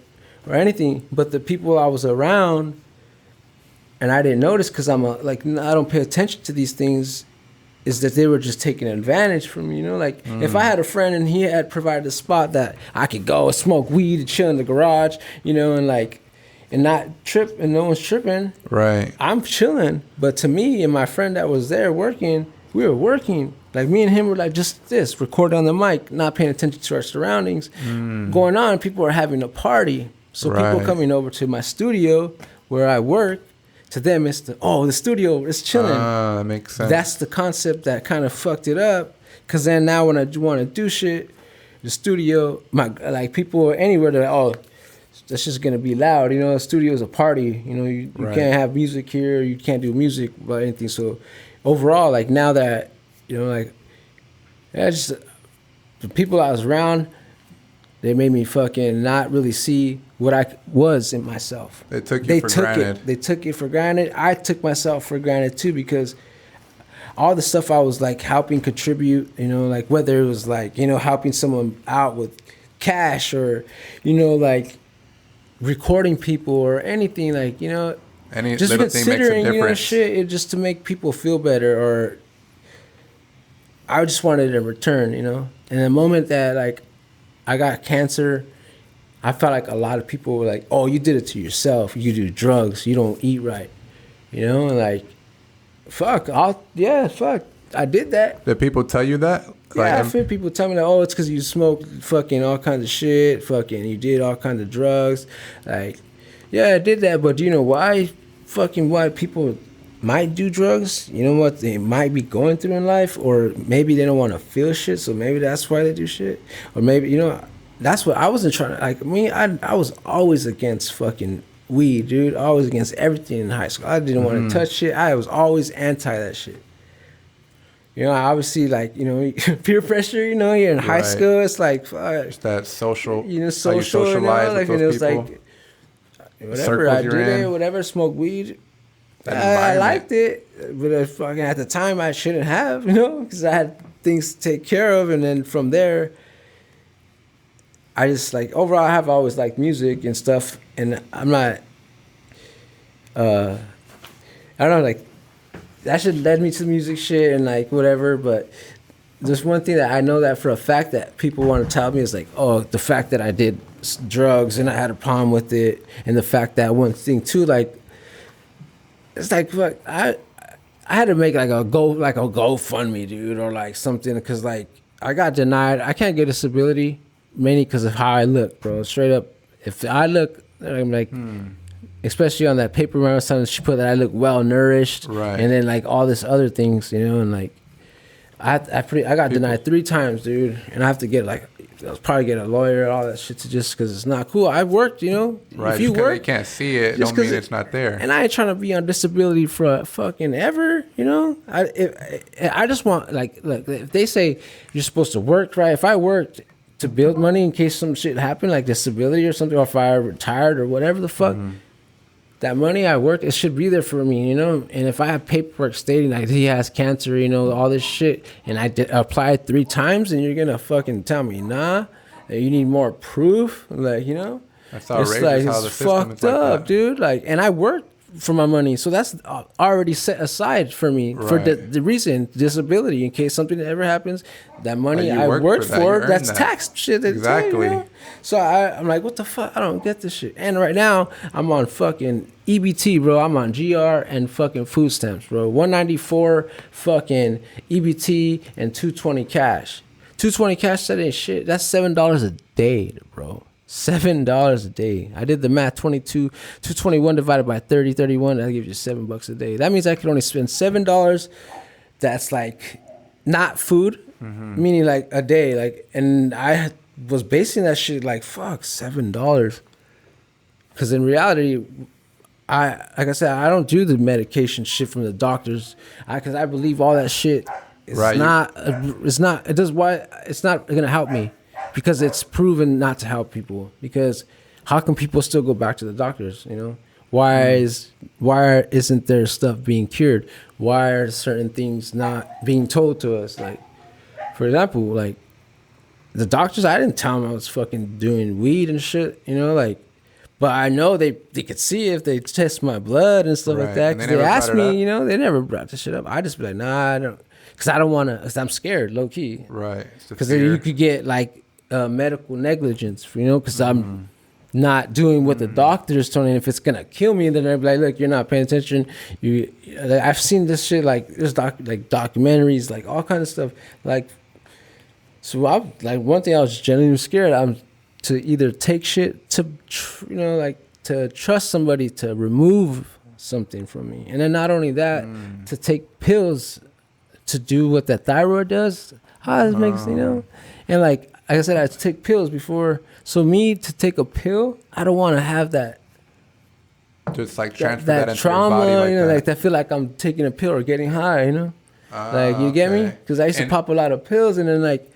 anything. But the people I was around, and I didn't notice because I don't pay attention to these things, is that they were just taking advantage from me, Like, if I had a friend and he had provided a spot that I could go and smoke weed and chill in the garage, and like, and not trip, and no one's tripping. Right. I'm chilling. But to me and my friend that was there working, we were working. Like, me and him were like just this, recording on the mic, not paying attention to our surroundings. Going on, people are having a party. So people coming over to my studio where I work, to them it's the studio is chilling. That makes sense. That's the concept that kind of fucked it up. Because then now when I want to do shit, the studio, people anywhere, they're like, oh, that's just going to be loud. The studio is a party. You can't have music here. You can't do music about anything. So overall, like, now that, just the people I was around, they made me fucking not really see what I was in myself. They took you for granted. They took it for granted. I took myself for granted too, because all the stuff I was like helping contribute, like whether it was like, helping someone out with cash or, like recording people or anything, like, any just little thing makes a difference. Shit, just to make people feel better, or I just wanted a return, And the moment that like I got cancer, I felt like a lot of people were like, oh, you did it to yourself. You do drugs. You don't eat right. And like, fuck, I did that. Did people tell you that? Yeah, I feel people tell me that, oh, it's because you smoked fucking all kinds of shit, fucking you did all kinds of drugs. Like, yeah, I did that, but do you know why people might do drugs? You know what they might be going through in life? Or maybe they don't want to feel shit, so maybe that's why they do shit. Or maybe, that's what I wasn't trying to, like, me, I was always against fucking weed, dude. Always against everything in high school. I didn't want to touch shit. I was always anti that shit. Obviously, like, peer pressure, you're in high school, it's like, fuck. It's that social, social, how you socialize with those people. Like, whatever, I did it, whatever, smoke weed. I liked it, but fucking at the time I shouldn't have, because I had things to take care of, and then from there, I just like overall I have always liked music and stuff, and I'm not, I don't know, like that shit led me to music shit and like whatever, but there's one thing that I know that for a fact that people want to tell me is like, oh, the fact that I did drugs and I had a problem with it, and the fact that one thing too, like. It's like, fuck, I had to make like a GoFundMe, dude, or like something, because like I got denied. I can't get disability mainly because of how I look, bro. Straight up, if I look, I'm like, especially on that paper round, something she put that I look well nourished, right? And then like all this other things, and like I got denied 3 times, dude, and I have to get like. I'll probably get a lawyer, all that shit, to just because it's not cool. I worked, Right, if you work, they can't see it, don't mean it's not there. And I ain't trying to be on disability for fucking ever, I just want, like, if they say you're supposed to work, right? If I worked to build money in case some shit happened, like disability or something, or if I retired or whatever the fuck, that money I worked, it should be there for me, And if I have paperwork stating like he has cancer, all this shit, and I applied 3 times, and you're gonna fucking tell me, nah, that you need more proof, like, That's outrageous it's like, how it's the system is fucked like up, that. dude. Like, and I work for my money, so that's already set aside for me for Right. the reason disability, in case something ever happens. That money you I worked worked for that, you for, earned that's that. taxed shit. Exactly. You know? So I'm like, what the fuck? I don't get this shit. And right now I'm on fucking EBT, bro. I'm on GR and fucking food stamps, bro. 194 fucking EBT and 220 cash. 220 cash, that ain't shit. That's $7 a day, bro. $7 a day. I did the math. 221 divided by 31. That gives you $7 a day. That means I could only spend $7. That's like not food, meaning like a day. Like, and I was basing that shit like, fuck, $7. Because in reality, like I said, I don't do the medication shit from the doctors. Because I believe all that shit is Right, it's not gonna help me. Because it's proven not to help people. Because how can people still go back to the doctors? You know, why isn't there stuff being cured? Why are certain things not being told to us? Like, for example, like the doctors, I didn't tell them I was fucking doing weed and shit. You know, like, but I know they could see if they test my blood and stuff like Right. that. And they Because they never asked brought it up? me, you know, they never brought the shit up. I just be like, nah, I don't, because I don't want to. Because I'm scared, low key. Right. It's the Because then fear. you could get like medical negligence, you know, because I'm not doing what the doctor's telling me. If it's gonna kill me, then they're like, look, you're not paying attention. I've seen this shit, like there's like documentaries, like all kind of stuff. Like, so I like, one thing I was genuinely scared. I'm to either take shit to, you know, like to trust somebody to remove something from me, and then not only that, to take pills to do what that thyroid does. How it makes, you know, and like I said, I take pills before. So me to take a pill, I don't want to have that Just like transfer that into trauma, your body like you know, that. like I feel like I'm taking a pill or getting high, you know, like you get me? Okay. Because I used to And- pop a lot of pills, and then like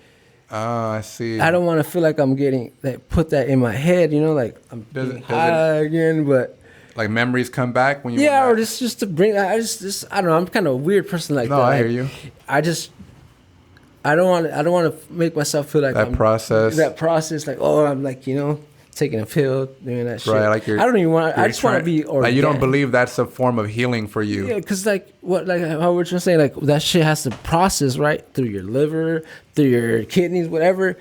I see. I don't want to feel like I'm getting like put that in my head, you know, like I'm getting high again, but. Like memories come back when you. Yeah, went or back? just to bring. I just I don't know. I'm kind of a weird person like No, that. I Like, hear you. I don't want to make myself feel like That process. like, oh, I'm like, you know, taking a pill, doing that shit. Right, like I don't even want. I just want to be organic. Like you don't believe that's a form of healing for you. Yeah, because like how we're just saying, like that shit has to process right through your liver, through your kidneys, whatever.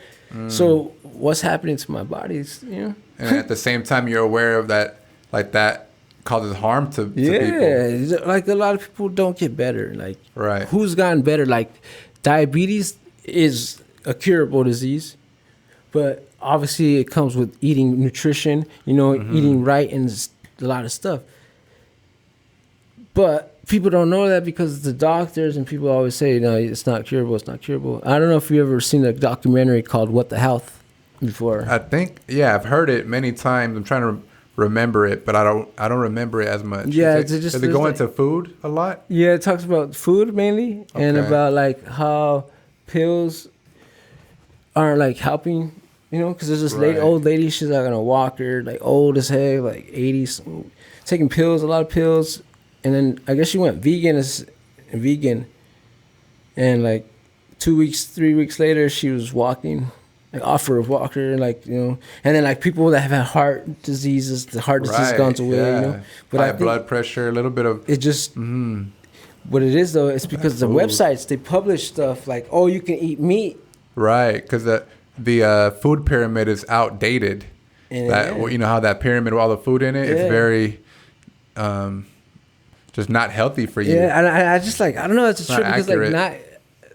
So what's happening to my body is, you know. And at the same time, you're aware of that, like that causes harm to people. Yeah, like a lot of people don't get better. Like, Right. Who's gotten better? Like, diabetes is a curable disease, but obviously it comes with eating nutrition, you know, eating right and a lot of stuff. But people don't know that because the doctors and people always say, no, it's not curable, it's not curable. I don't know if you've ever seen a documentary called What the Health before. I think, yeah, I've heard it many times. I'm trying to remember it, but I don't remember it as much. Yeah, does it go into food a lot? Yeah, it talks about food mainly and Okay. about like how pills aren't like helping, you know, because there's this Right. old lady, she's like on a walker, like old as hell, like 80s, taking pills, a lot of pills, and then I guess she went vegan, and like 2 weeks, 3 weeks later, she was walking. Like off her walker, like, you know, and then like people that have had heart diseases, the heart disease Right, gone away, yeah. you know. But High I think blood pressure, a little bit of. it just what it is though, it's because the Food. websites they publish stuff like, oh, you can eat meat. Right, because the food pyramid is outdated. And That you know how that pyramid with all the food in it, it's Yeah. very just not healthy for you. Yeah, and I just like, I don't know, it's a Not trip because accurate. like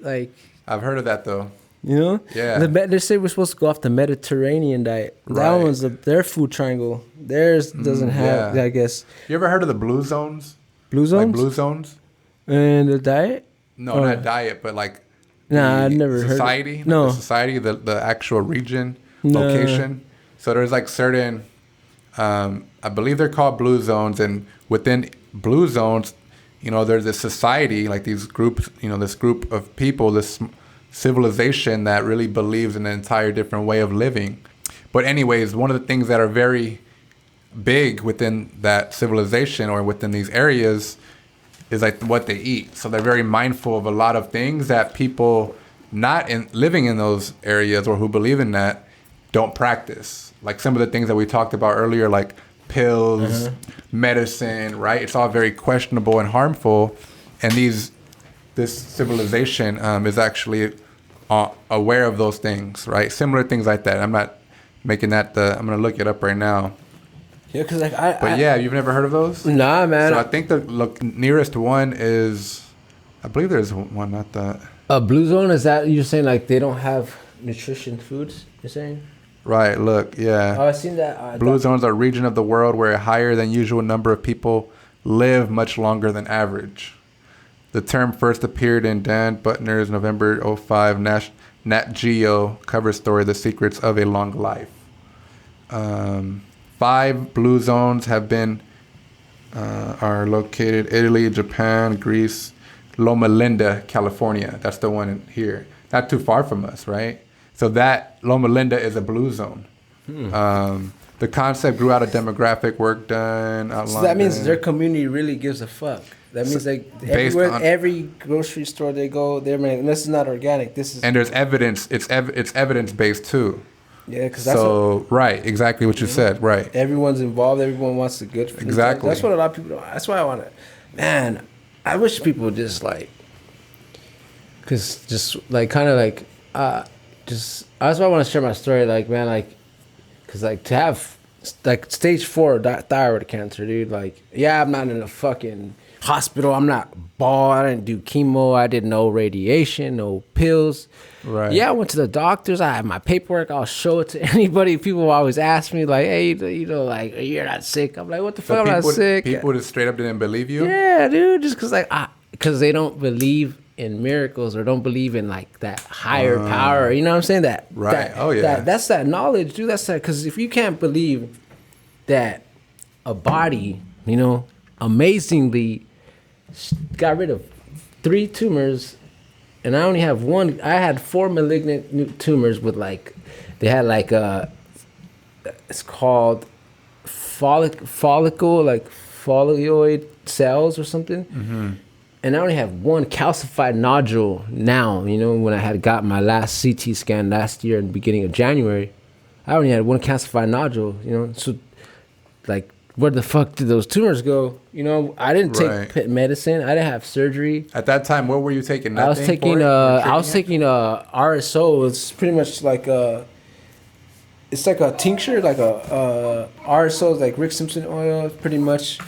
not like, I've heard of that though. you know, Yeah. they say we're supposed to go off the Mediterranean diet. That Right. one's their food triangle. Theirs doesn't have, yeah. I guess, You ever heard of the blue zones? blue zones Like blue zones? and the diet. No, Oh. not diet, but like Nah, the I've never heard of it. society. Like No. the society, the actual region, No. location. So there's like certain, I believe they're called blue zones, and within blue zones, you know, there's a society, like these groups, you know, this group of people, this civilization that really believes in an entire different way of living. But anyways, one of the things that are very big within that civilization or within these areas is like what they eat. So they're very mindful of a lot of things that people not in living in those areas or who believe in that don't practice. Like some of the things that we talked about earlier, like pills, medicine, right? It's all very questionable and harmful. And this civilization is actually aware of those things, right? Similar things like that. I'm not making that I'm going to look it up right now. Yeah, because you've never heard of those? Nah, man. So I think the nearest one is, I believe there's one, not that. Blue zone, is that you're saying like they don't have nutrition foods, you're saying? Right, look, yeah. Oh, I've seen that. Blue zones are a region of the world where a higher than usual number of people live much longer than average. The term first appeared in Dan Butner's November 2005 Nat Geo cover story, The Secrets of a Long Life. 5 blue zones are located Italy, Japan, Greece, Loma Linda, California. That's the one here. Not too far from us, right? So that Loma Linda is a blue zone. The concept grew out of demographic work done. So that means their community really gives a fuck. That means like every grocery store they go, they're like, this is not organic. This is, and there's evidence. It's evidence based too. Yeah, because that's right, exactly what you said. Right. Everyone's involved. Everyone wants the good. Exactly. That's what a lot of people. That's why I want to. Man, I wish people would just like, cause just like kind of like, just. That's why I want to share my story. Like, man, like, cause like to have like stage 4 thyroid cancer, dude. Like, yeah, I'm not in a fucking hospital. I'm not bald. I didn't do chemo. I did no radiation, no pills. Right. Yeah, I went to the doctors. I have my paperwork. I'll show it to anybody. People always ask me like, hey, you know, like, you're not sick. I'm like, what the fuck? I'm not sick. People just straight up didn't believe you? Yeah, dude. Just because they don't believe in miracles or don't believe in like that higher power. You know what I'm saying? That's that knowledge, dude. That's that. Because if you can't believe that a body, you know, amazingly got rid of 3 tumors, and I only have 1. I had 4 malignant tumors with like, they had like it's called follicle, like folioid cells or something. Mm-hmm. And I only have 1 calcified nodule now. You know, when I had got my last CT scan last year in the beginning of January, I only had 1 calcified nodule. You know, so like, where the fuck did those tumors go? You know, I didn't take medicine. I didn't have surgery. At that time, what were you taking? I was taking RSO. It's pretty much like it's like a tincture, like a RSO, like Rick Simpson oil. It's pretty much.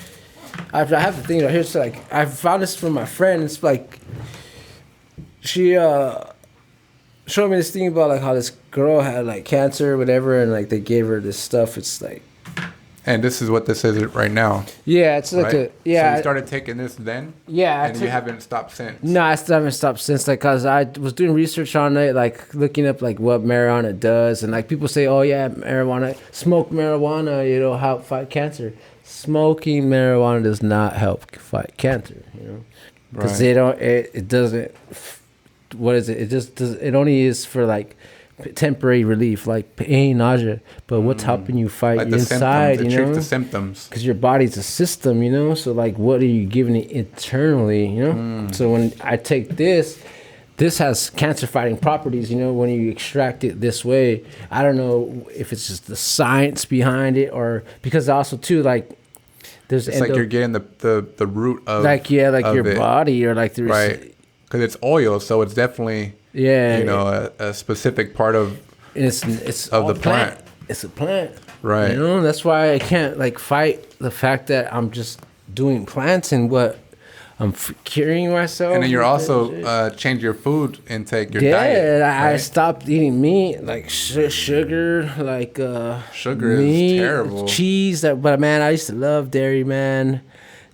I have the thing right here. It's like I found this from my friend. It's like she showed me this thing about like how this girl had like cancer or whatever, and like they gave her this stuff. It's like. And this is what this is right now. Yeah, it's like right? So you started taking this then? Yeah. And you haven't stopped since? No, I still haven't stopped since. Like, cause I was doing research on it, like looking up like what marijuana does, and like people say, oh yeah, smoke marijuana, you know, help fight cancer. Smoking marijuana does not help fight cancer, you know, because it doesn't. What is it? It just does. It only is for like temporary relief, like pain, nausea, but what's helping you fight like inside, symptoms. You know, treats the symptoms, because your body's a system, you know, so like what are you giving it internally, you know? So when I take this has cancer fighting properties, you know, when you extract it this way. I don't know if it's just the science behind it, or because also too, like there's it's like you're getting the root of like your body, or like right, because it's oil, so it's definitely you know, a specific part of it's of the plant. It's a plant, right? You know, that's why I can't like fight the fact that I'm just doing plants and what I'm curing myself. And then you're also change your food intake, your diet. Yeah, I stopped eating meat, like sugar, like sugar meat, is terrible. Cheese, but man, I used to love dairy, man.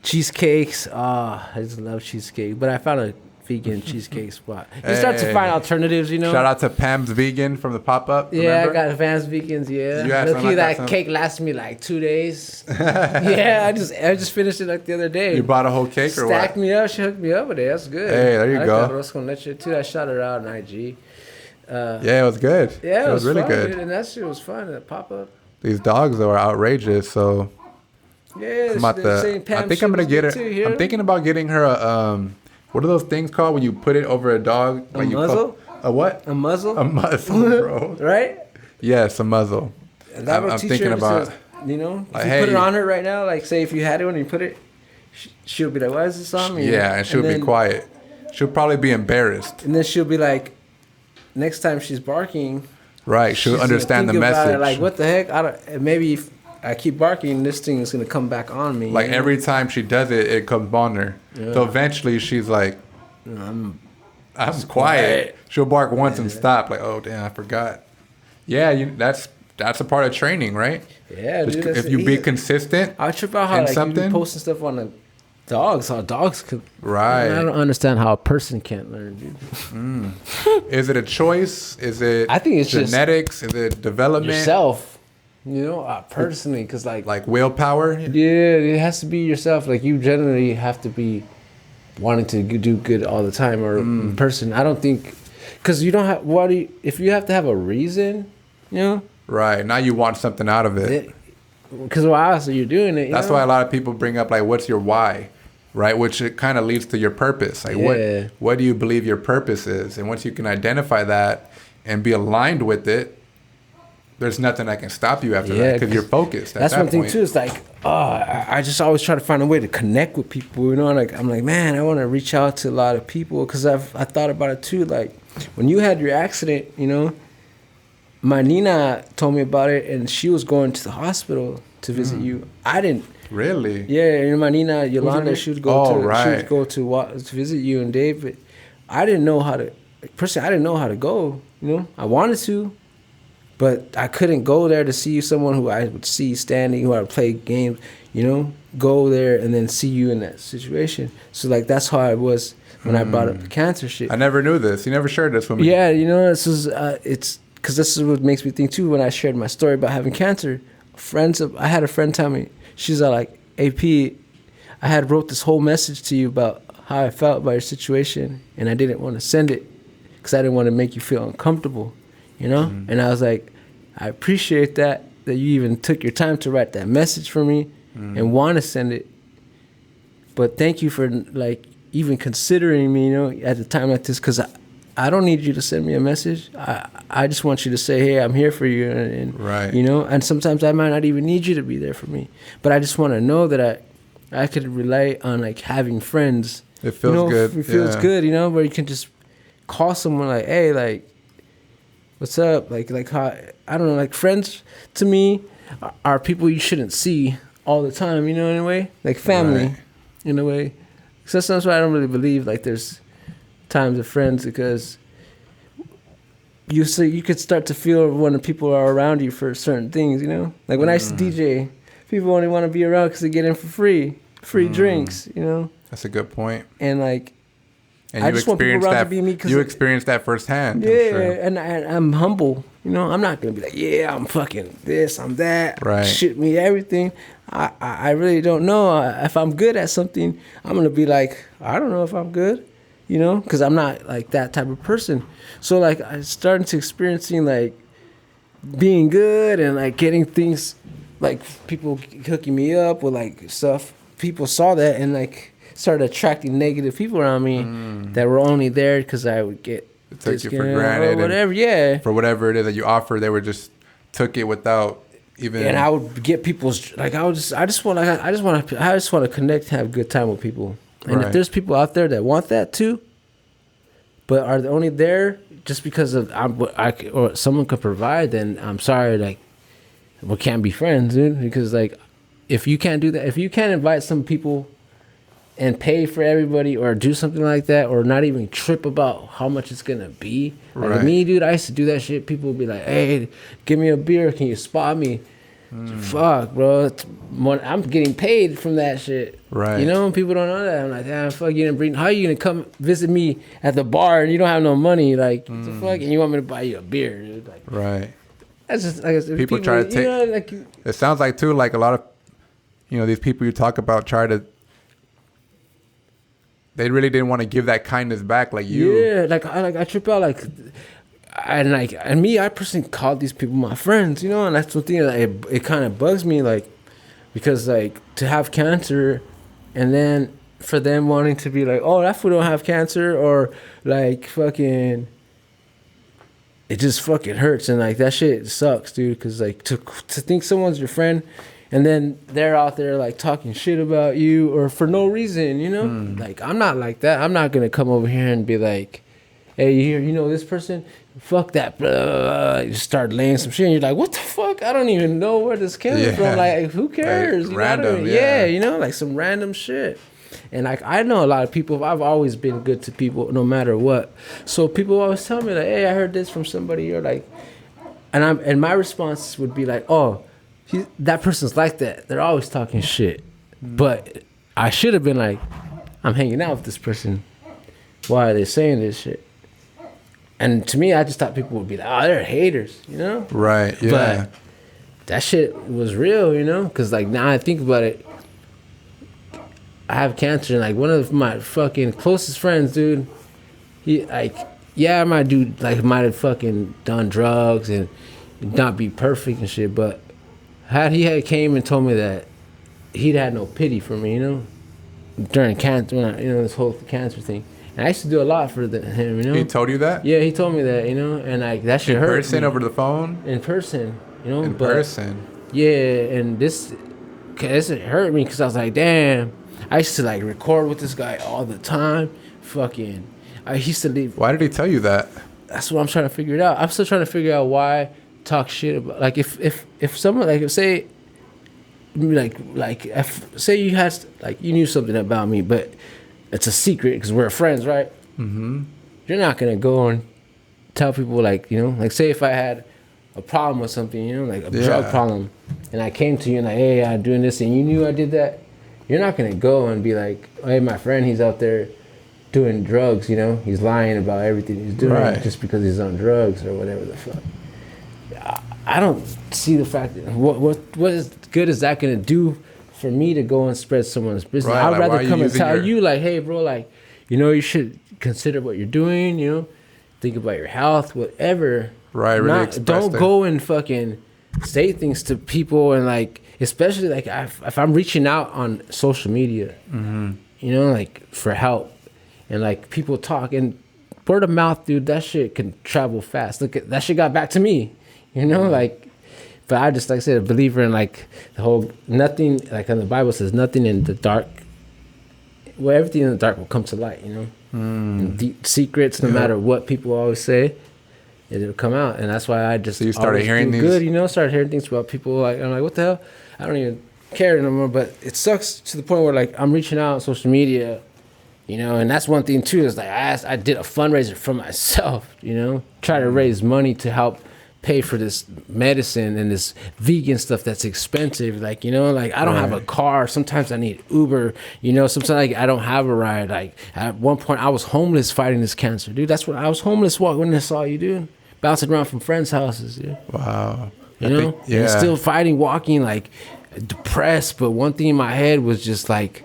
Cheesecakes, I just love cheesecake. But I found a vegan cheesecake spot. You start to find alternatives, you know. Shout out to Pam's Vegan from the pop-up. Yeah, I got Pam's Vegans. Yeah, lucky that cake lasted me like 2 days. Yeah, I just finished it like the other day. You bought a whole cake or what? Stacked me up. She hooked me up with it. That's good. Hey, there you go. That rosco leche too. I shot her out on IG. Yeah, it was good. Yeah, it was really fun, good. Dude, and that shit was fun. That pop-up. These dogs though are outrageous. So yeah, I think I'm gonna get her. I'm thinking about getting her a what are those things called when you put it over a dog? A muzzle? A what? A muzzle? A muzzle, bro. Right? Yes, a muzzle. And that I'm thinking about, says, you know, if like, you put it on her right now, like say if you had it when you put it, she'll be like, "Why is this on me?" Yeah, and she'll be quiet. She'll probably be embarrassed. And then she'll be like, next time she's barking, right? She'll understand the message. It, like, what the heck? Maybe if I keep barking, this thing is gonna come back on me. Like every time she does it, it comes on her. Yeah. So eventually, she's like, "I'm quiet." She'll bark once and stop. Like, "Oh damn, I forgot." Yeah, that's a part of training, right? Yeah, dude, if you be consistent. I trip out how like you be posting stuff on the dogs. How dogs could. Right. I don't understand how a person can't learn, dude. Is it a choice? Is it? I think it's genetics. Is it development? Yourself. You know, personally, because like willpower. Yeah, it has to be yourself. Like you generally have to be wanting to do good all the time, or person. I don't think because you don't have. If you have to have a reason, you know. Right now, you want something out of it. Because why else are you doing it? That's why a lot of people bring up like, "What's your why?" Right, which it kind of leads to your purpose. Like, what do you believe your purpose is? And once you can identify that and be aligned with it, there's nothing that can stop you after that because you're focused. That's one thing too. It's like, I just always try to find a way to connect with people. You know, like I'm like, man, I want to reach out to a lot of people because I thought about it too. Like when you had your accident, you know, my Nina told me about it, and she was going to the hospital to visit you. I didn't. Really? Yeah, you know, my Nina Yolanda, she would go to visit you and Dave. But I didn't know how to. Personally, I didn't know how to go. You know, I wanted to. But I couldn't go there to see someone who I would see standing, who I would play games, you know, go there and then see you in that situation. So, like, that's how I was when I brought up the cancer shit. I never knew this. You never shared this with me. Yeah, you know, this is, it's, because this is what makes me think, too, when I shared my story about having cancer. I had a friend tell me, she's like, AP, I wrote this whole message to you about how I felt about your situation, and I didn't want to send it because I didn't want to make you feel uncomfortable. You know? And I was like, I appreciate that you even took your time to write that message for me and want to send it. But thank you for, like, even considering me, you know, at a time like this, because I don't need you to send me a message. I just want you to say, hey, I'm here for you. And right. You know, and sometimes I might not even need you to be there for me. But I just want to know that I could rely on, like, having friends. It feels good. It feels good, you know, where you can just call someone like, hey, like, what's up? Like how, I don't know, like friends to me are people you shouldn't see all the time, you know, in a way. Like family, in a way. So that's why I don't really believe like there's times of friends, because you could start to feel when the people are around you for certain things, you know? Like when I used to DJ, people only want to be around because they get in for free drinks, you know? That's a good point. And like, and I just want people around to be me. You experienced that firsthand. Yeah, sure. and I'm humble. You know, I'm not going to be like, yeah, I'm fucking this, I'm that. Right. Shit me everything. I really don't know. If I'm good at something, I'm going to be like, I don't know if I'm good, you know, because I'm not like that type of person. So like I started to experiencing like being good and like getting things, like people hooking me up with like stuff. People saw that and like started attracting negative people around me that were only there because I would get took you for granted or whatever. Yeah, for whatever it is that you offer, they were just took it without even. And I would get people's like I just want to connect, have a good time with people. And if there's people out there that want that too, but are they only there just because of or someone could provide, then I'm sorry, like we can't be friends, dude. Because like if you can't do that, if you can't invite some people and pay for everybody or do something like that, or not even trip about how much it's gonna be. Like me, dude, I used to do that shit. People would be like, hey, give me a beer, can you spot me? Fuck, bro, I'm getting paid from that shit. Right. You know, people don't know that. I'm like, damn, fuck, you didn't bring, how are you gonna come visit me at the bar and you don't have no money? Like, what the fuck, and you want me to buy you a beer, dude? Like, right. That's just, like, people try to take, you know, like, it sounds like too, like a lot of, you know, these people you talk about try to, they really didn't want to give that kindness back, like you. Yeah, like I trip out, like, and me, I personally called these people my friends, you know, and that's the thing that it kind of bugs me, like, because like to have cancer, and then for them wanting to be like, oh, that fool don't have cancer, or like fucking, it just fucking hurts. And like that shit sucks, dude. Cause like to think someone's your friend and then they're out there like talking shit about you or for no reason, you know? Like I'm not like that. I'm not gonna come over here and be like, hey, you know this person? Fuck that. Blah, blah, blah. You start laying some shit and you're like, what the fuck? I don't even know where this came from. Like, who cares? Like, you know random, you know, like some random shit. And like I know a lot of people. I've always been good to people, no matter what. So people always tell me like, "Hey, I heard this from somebody." Or like, and my response would be like, "Oh, that person's like that. They're always talking shit." But I should have been like, "I'm hanging out with this person. Why are they saying this shit?" And to me, I just thought people would be like, "Oh, they're haters," you know? Right. Yeah. But that shit was real, you know? Because like now I think about it. I have cancer, and like one of my fucking closest friends, dude, he like, yeah, might have fucking done drugs and not be perfect and shit, but had came and told me that he'd had no pity for me, you know, during cancer, this whole cancer thing. And I used to do a lot for him, you know. He told you that? Yeah, he told me that, you know, and like that shit hurt. In person, over the phone? In person, you know. In person. Yeah, and this hurt me because I was like, damn. I used to like record with this guy all the time. I used to leave. Why did he tell you that? That's what I'm trying to figure it out. I'm still trying to figure out why talk shit about. Like if someone like say say you had like you knew something about me, but it's a secret because we're friends, right? Mm-hmm. You're not gonna go and tell people like like say if I had a problem with something, like a drug problem, and I came to you and like, hey, I'm doing this, and you knew I did that. You're not going to go and be like, hey, my friend, he's out there doing drugs, He's lying about everything he's doing just because he's on drugs or whatever the fuck. I don't see the fact that what is good is that going to do for me to go and spread someone's business. Right, I'd rather come and tell you like, hey, bro, like, you should consider what you're doing, think about your health, whatever. Right, really don't go and fucking say things to people and like, especially like if I'm reaching out on social media, like for help, and like people talk and word of mouth, dude, that shit can travel fast. Look at that shit got back to me, like. But I just like I said, a believer in like the whole nothing, like in the Bible says nothing in the dark. Well, everything in the dark will come to light, And deep secrets, no matter what people always say. It'll come out, and that's why I just you started hearing these good, started hearing things about people like I'm like, what the hell? I don't even care no more. But it sucks to the point where like I'm reaching out on social media, and that's one thing too. Is like I did a fundraiser for myself, try to raise money to help pay for this medicine and this vegan stuff that's expensive. Like like I don't have a car. Sometimes I need Uber. Sometimes like I don't have a ride. Like at one point I was homeless fighting this cancer, dude. That's what I was homeless when I saw you, dude. Bouncing around from friends' houses, dude. Wow. And still fighting, walking, like, depressed. But one thing in my head was just, like,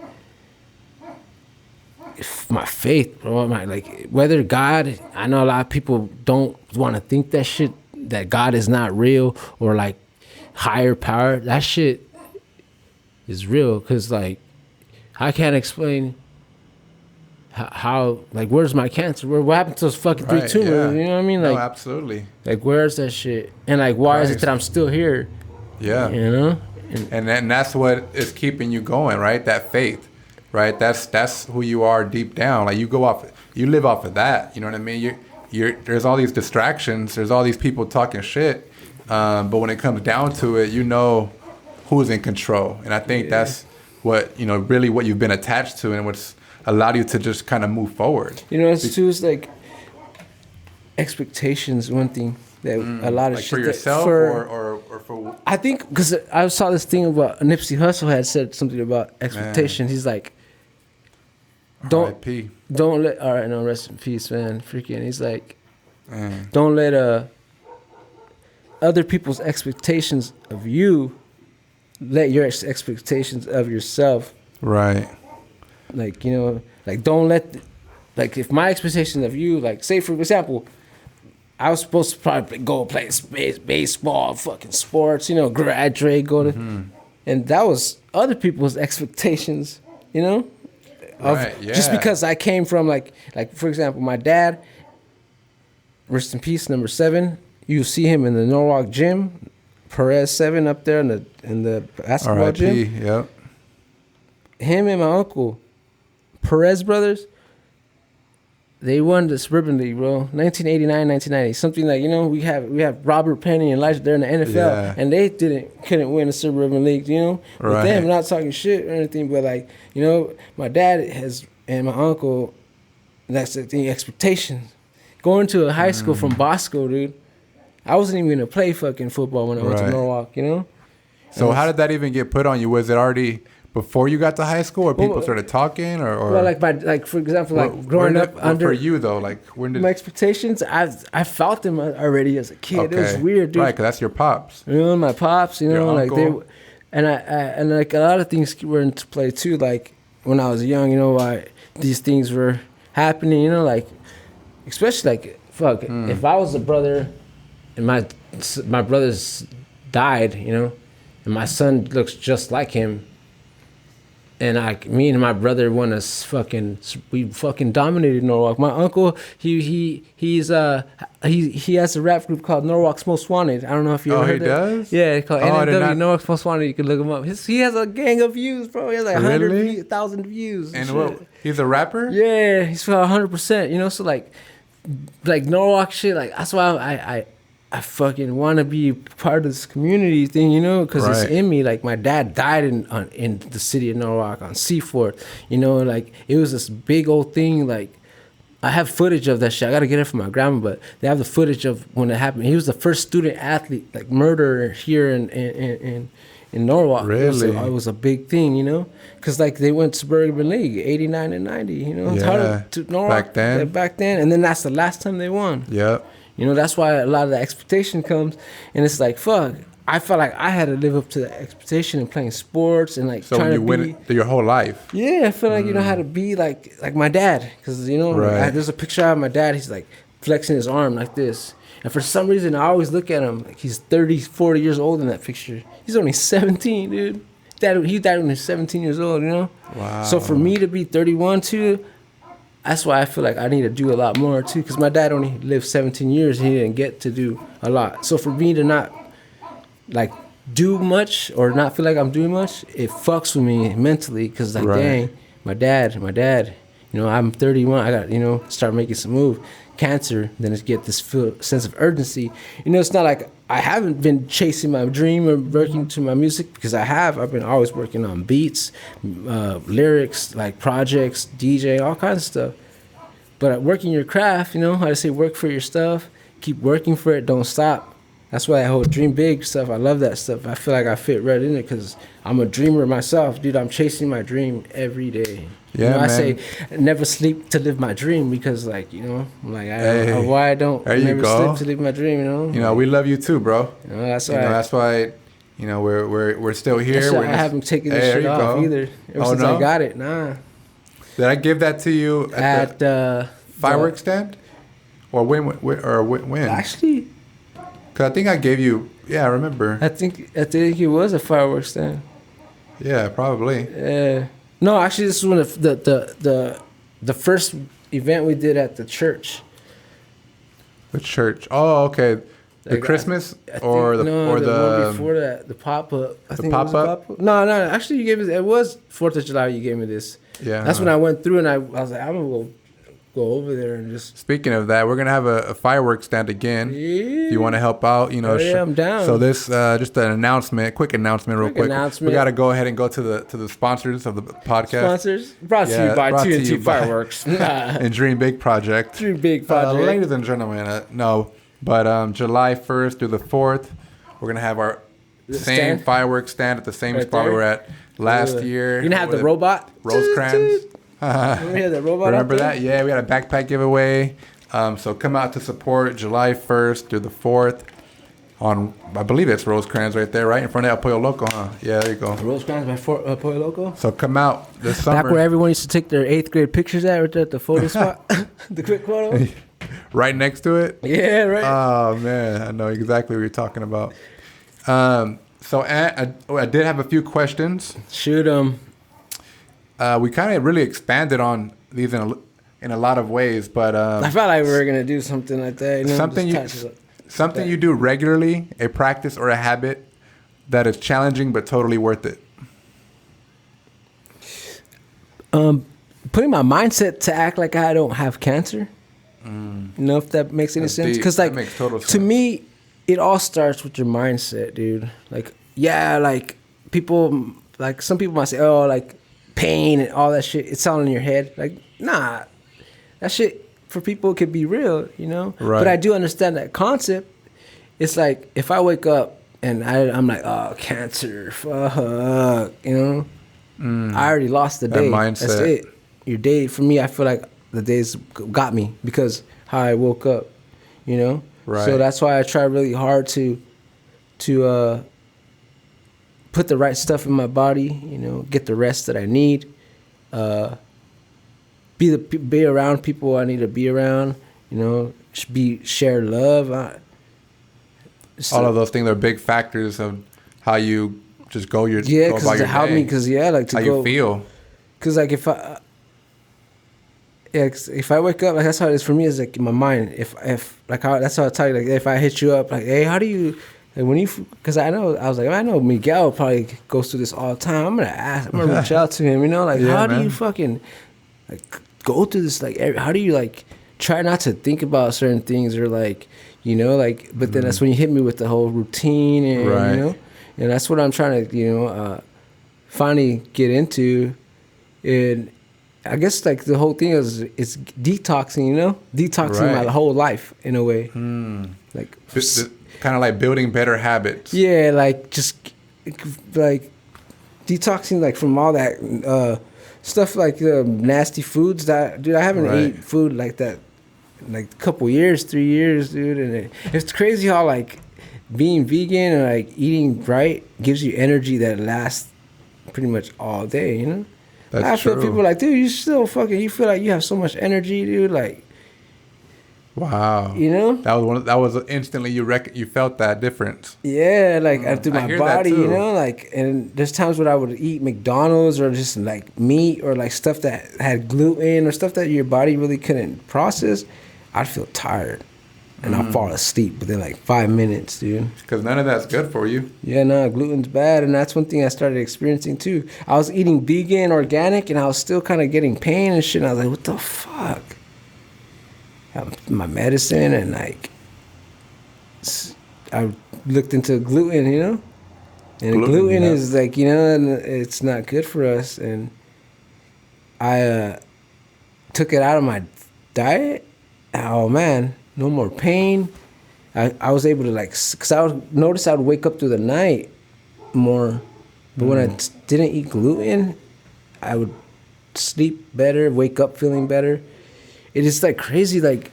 my faith, bro. Like, whether God, I know a lot of people don't want to think that shit, that God is not real or, like, higher power. That shit is real because, like, I can't explain how like, where's my cancer? What happened to those fucking 3 tumors? Yeah. You know what I mean? Like, no, absolutely. Like, where's that shit? And like, why is it that I'm still here? Yeah. And then that's what is keeping you going, right? That faith, right? That's who you are deep down. Like you live off of that. You know what I mean? There's all these distractions. There's all these people talking shit. But when it comes down to it, who's in control. And I think that's what, really what you've been attached to and what's allowed you to just kind of move forward. It's like expectations. One thing that a lot of like shit for yourself or for. I think because I saw this thing about Nipsey Hussle had said something about expectations. He's like, don't let. All right, no, rest in peace, man. Freaking, he's like, don't let other people's expectations of you let your expectations of yourself. Right. Like, like don't let, like if my expectation of you, like say for example, I was supposed to probably go play baseball, fucking sports, graduate, go to, and that was other people's expectations, Just because I came from like for example, my dad rest in peace, number 7. You see him in the Norwalk gym. Perez 7 up there in the basketball R.I.P. gym. Yep. Him and my uncle, Perez brothers, they won the Suburban League, bro. 1989, 1990. Something like, we have Robert Penny and Elijah there in the NFL, and they couldn't win the Suburban League, With them, not talking shit or anything, but like, my dad and my uncle, that's the expectations. Going to a high school from Bosco, dude. I wasn't even gonna play fucking football when I went to Norwalk, So how did that even get put on you? Was it already before you got to high school, or people started talking, or? Well, for example, growing up under. For you though, like when did my expectations? I felt them already as a kid. Okay. It was weird, dude. Right, because that's your pops. My pops. Your like uncle. and like a lot of things were into play too. Like when I was young, why these things were happening. Like especially like if I was a brother, and my brothers died, and my son looks just like him. And me and my brother we fucking dominated Norwalk. My uncle, he has a rap group called Norwalk's Most Wanted. I don't know if you ever heard that. Oh, he does? Yeah, it's called NMW, Norwalk's Most Wanted. You can look him up. He has a gang of views, bro. He has like 100,000 views. And what? He's a rapper? Yeah, he's 100%. So like Norwalk shit. Like that's why I fucking want to be part of this community thing, because it's in me. Like my dad died in the city of Norwalk on Seaford, like it was this big old thing. Like I have footage of that shit. I got to get it from my grandma, but they have the footage of when it happened. He was the first student athlete, like murderer here in Norwalk. Really? It was a big thing, because like they went to Suburban League 89 and 90, It's hard to Norwalk back then, and then that's the last time they won. Yep. That's why a lot of the expectation comes, and it's like, fuck, I felt like I had to live up to the expectation in playing sports and like trying to win your whole life. Yeah, I feel like you know how to be like my dad, because there's a picture of my dad. He's like flexing his arm like this, and for some reason I always look at him like he's 30, 40 years old in that picture. He's only 17, dude. He died when he was 17 years old. Wow. So for me to be 31 too. That's why I feel like I need to do a lot more too, because my dad only lived 17 years and he didn't get to do a lot. So for me to not like do much or not feel like I'm doing much, it fucks with me mentally, because like dang, my dad, I'm 31, I got start making some move. Cancer, then it get this sense of urgency. It's not like I haven't been chasing my dream or working to my music, because I've been always working on beats, lyrics, like projects, DJ, all kinds of stuff. But working your craft, how to say, work for your stuff, keep working for it, don't stop. That's why that whole dream big stuff, I love that stuff. I feel like I fit right in it, because I'm a dreamer myself, dude. I'm chasing my dream every day. Yeah, I say never sleep to live my dream, because like, why I don't never sleep to live my dream, we love you too, bro. That's why. That's why, we're still here. I haven't taken this shit off either. Ever since I got it, nah. Did I give that to you at the fireworks stand? Or when? Actually, because I think I gave you. Yeah, I remember. I think it was a fireworks stand. Yeah, probably. Yeah. No, actually, this is one of the first event we did at the church. Which church? Oh, okay. The Christmas or the one before that, the pop-up. I think pop-up? It was a pop-up. No. Actually, you gave me. It was 4th of July. You gave me this. Yeah. That's when I went through and I was like, I'm gonna go over there and just. Speaking of that, we're gonna have a fireworks stand again. Yeah. If you want to help out, I'm down. So this just an announcement, quick announcement, real quick. We got to go ahead and go to the sponsors of the podcast. Sponsors brought to you by TNT Fireworks and Dream Big Project. Dream Big Project. Ladies and gentlemen, July 1st through the 4th, we're gonna have our same fireworks stand at the same spot we were at last year. You're gonna have the robot Rosecrans. Remember that? Yeah, we had a backpack giveaway. So come out to support July 1st through the 4th on, I believe it's Rosecrans right there, right in front of El Pollo Loco, huh? Yeah, there you go. Rosecrans by Pollo Loco? So come out this summer. Back where everyone used to take their 8th grade pictures at, right there at the photo spot. The quick photo. Right next to it? Yeah, right. Oh, man. I know exactly what you're talking about. So I did have a few questions. Shoot them. We kind of really expanded on these in in a lot of ways. But I felt like we were gonna do something like that. You know, something you do regularly, a practice or a habit that is challenging but totally worth it. Putting my mindset to act like I don't have cancer. You know, if that makes any sense. Because like, to me, it all starts with your mindset, dude. Like, yeah, like people, like some people might say, oh, like pain and all that shit, it's all in your head. Like, nah, that shit for people could be real, you know? Right. But I do understand that concept. It's like, if I wake up and I'm like, oh, cancer, fuck, you know? I already lost the day. That mindset. That's it. Your day, for me, I feel like the day's got me because how I woke up, you know? Right. So that's why I try really hard to put the right stuff in my body, you know, get the rest that I need, be around people I need to be around, you know, share love. All of those things are big factors of how you just go about your because it helped me. Because like to how go, you feel. Because like if I wake up, like that's how it is for me. Is like in my mind. That's how I tell you. Like if I hit you up, like, hey, how do you? Like when you, because I know Miguel probably goes through this all the time. I'm gonna reach out to him. You know, like how do you fucking like go through this? Like how do you like try not to think about certain things or like, you know, like. But then that's when you hit me with the whole routine and you know, and that's what I'm trying to, you know, finally get into. And I guess like the whole thing is detoxing, you know, my whole life in a way, like kind of like building better habits. Yeah, like just like detoxing like from all that stuff like nasty foods that, dude, I haven't ate food like that like a couple years, 3 years, dude, and it's crazy how like being vegan and like eating right gives you energy that lasts pretty much all day, you know. I feel people like, dude, you still fucking, you feel like you have so much energy, dude, like. Wow. You know? That was instantly you felt that difference. Yeah, like through my body, you know, like, and there's times when I would eat McDonald's or just like meat or like stuff that had gluten or stuff that your body really couldn't process. I'd feel tired and I'd fall asleep within like 5 minutes, dude. Because none of that's good for you. Yeah, no, gluten's bad, and that's one thing I started experiencing too. I was eating vegan, organic, and I was still kind of getting pain and shit. And I was like, what the fuck? My medicine and like, I looked into gluten, you know, and gluten is like, you know, and it's not good for us. And I took it out of my diet. Oh man. No more pain. I was able to like, because I would notice I would wake up through the night more. But when I didn't eat gluten, I would sleep better, wake up feeling better. It is like crazy, like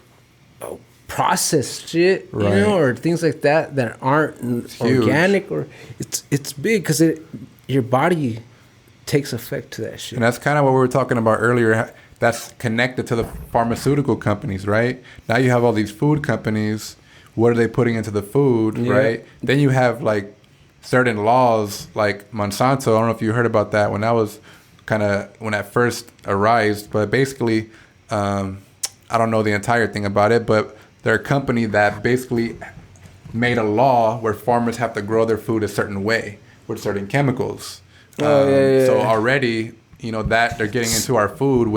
processed shit, you know, or things like that aren't organic, or it's big because your body takes effect to that shit. And that's kind of what we were talking about earlier. That's connected to the pharmaceutical companies, right? Now you have all these food companies. What are they putting into the food, right? Then you have like certain laws like Monsanto. I don't know if you heard about that when that first arose. But basically, I don't know the entire thing about it, but they're a company that basically made a law where farmers have to grow their food a certain way with certain chemicals. So already, you know, that they're getting into our food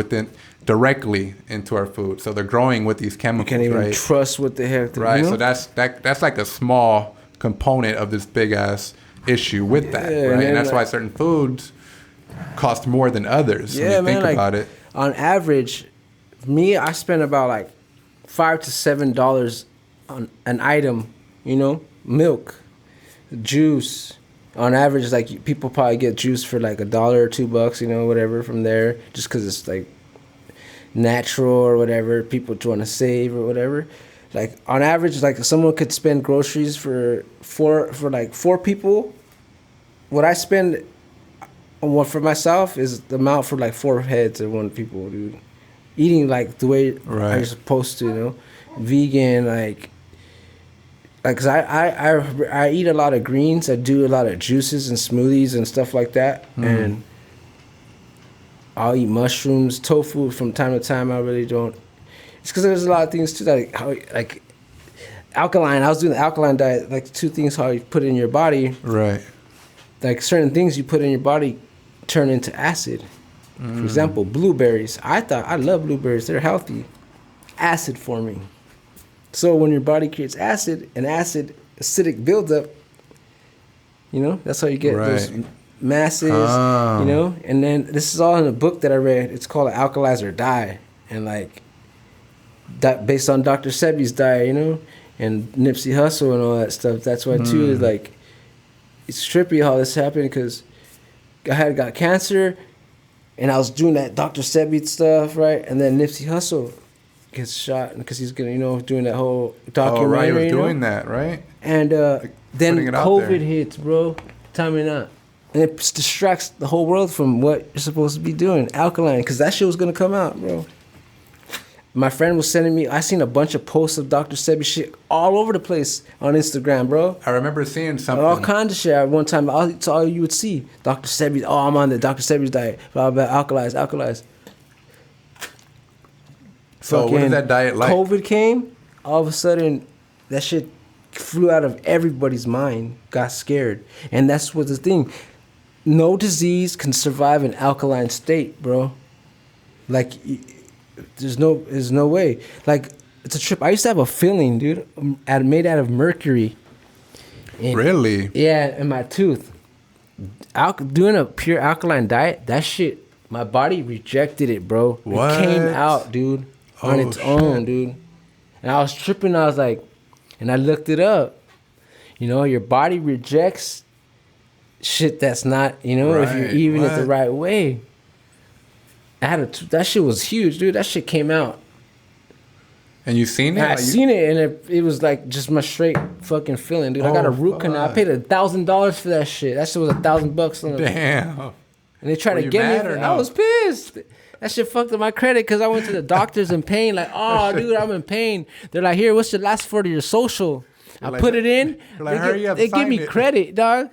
directly into our food. So they're growing with these chemicals. You can't even trust what the heck. Right. You know? So that's like a small component of this big ass issue with that. Right. And that's why certain foods cost more than others. Yeah, when you think about it. On average, me, I spend about like $5 to $7 on an item. You know, milk, juice. On average, like people probably get juice for like $1 or $2, you know, whatever from there, just because it's like natural or whatever. People want to save or whatever. Like on average, like someone could spend groceries for like 4 people. What I spend for myself is the amount for like 4 heads of 1 people, dude. Eating like the way you're supposed to, you know, vegan, like. Like, cause I eat a lot of greens. I do a lot of juices and smoothies and stuff like that. And I'll eat mushrooms, tofu from time to time. I really don't. It's because there's a lot of things too that like alkaline. I was doing the alkaline diet. Like 2 things how you put it in your body. Right. Like certain things you put in your body turn into acid. For example, blueberries. I love blueberries. They're healthy. Acid forming. So when your body creates acid, and acidic buildup, that's how you get those masses, And then this is all in a book that I read. It's called Alkalize or Die. And like, that based on Dr. Sebi's diet, and Nipsey Hussle and all that stuff. That's why too is like, it's trippy how this happened because I got cancer, and I was doing that Dr. Sebi stuff, right? And then Nipsey Hussle gets shot because he's gonna, doing that whole documentary. Oh, right, he was doing that, right? And then COVID hits, bro. Time me not. And it distracts the whole world from what you're supposed to be doing, alkaline, because that shit was gonna come out, bro. My friend was sending me, I seen a bunch of posts of Dr. Sebi shit all over the place on Instagram, bro. I remember seeing something. All kinds of shit. At one time, it's all you would see. Dr. Sebi, I'm on the Dr. Sebi's diet. Blah, blah, alkalize. So what is that diet like? COVID came, all of a sudden, that shit flew out of everybody's mind, got scared. And that's what the thing. No disease can survive an alkaline state, bro. Like, there's no way. Like, it's a trip. I used to have a filling, dude, made out of mercury. Really? Yeah, in my tooth. Doing a pure alkaline diet, that shit, my body rejected it, bro. What? It came out, dude, on its own, dude. And I was tripping. I was like, and I looked it up. Your body rejects shit that's not, if you're eating it the right way. That shit was huge, dude. That shit came out. And you seen it? I seen it, and it was like just my straight fucking feeling, dude. I got a root canal. I paid $1,000 for that shit. That shit was $1,000. Damn. And they tried to get me. Or no? I was pissed. That shit fucked up my credit because I went to the doctors in pain. Like, oh, dude, I'm in pain. They're like, here, what's the last 4 of your social? I put it in. Like, hurry up, they give me it. credit, dog.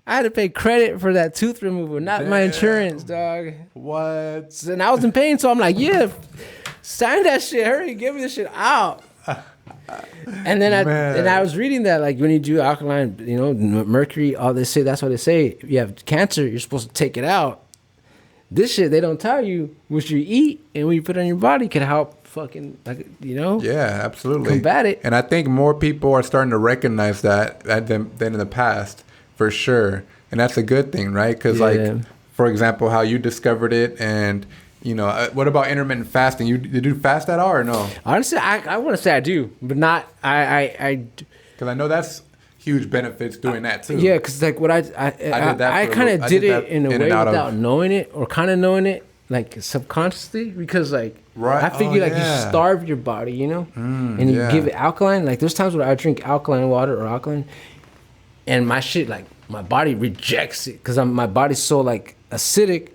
I had to pay credit for that tooth removal, not my insurance, dog. What? And I was in pain, so I'm like, yeah, sign that shit. Hurry, get me this shit out. And then I was reading that, like, when you do alkaline, mercury, all they say, that's what they say. If you have cancer, you're supposed to take it out. This shit, they don't tell you what you eat and what you put on your body can help fucking, like, Yeah, absolutely. combat it. And I think more people are starting to recognize that than in the past. For sure. And that's a good thing, right? Because, like, for example, how you discovered it and, what about intermittent fasting? Did you fast at all or no? Honestly, I want to say I do, but not, Because I know that's huge benefits doing that, too. Yeah, because, like, what I kind of did it in a way without knowing it or kind of knowing it, like, subconsciously. Because, like, I figure, you starve your body, and you give it alkaline. Like, there's times where I drink alkaline water or alkaline, and my shit, like, my body rejects it because my body's so, like, acidic.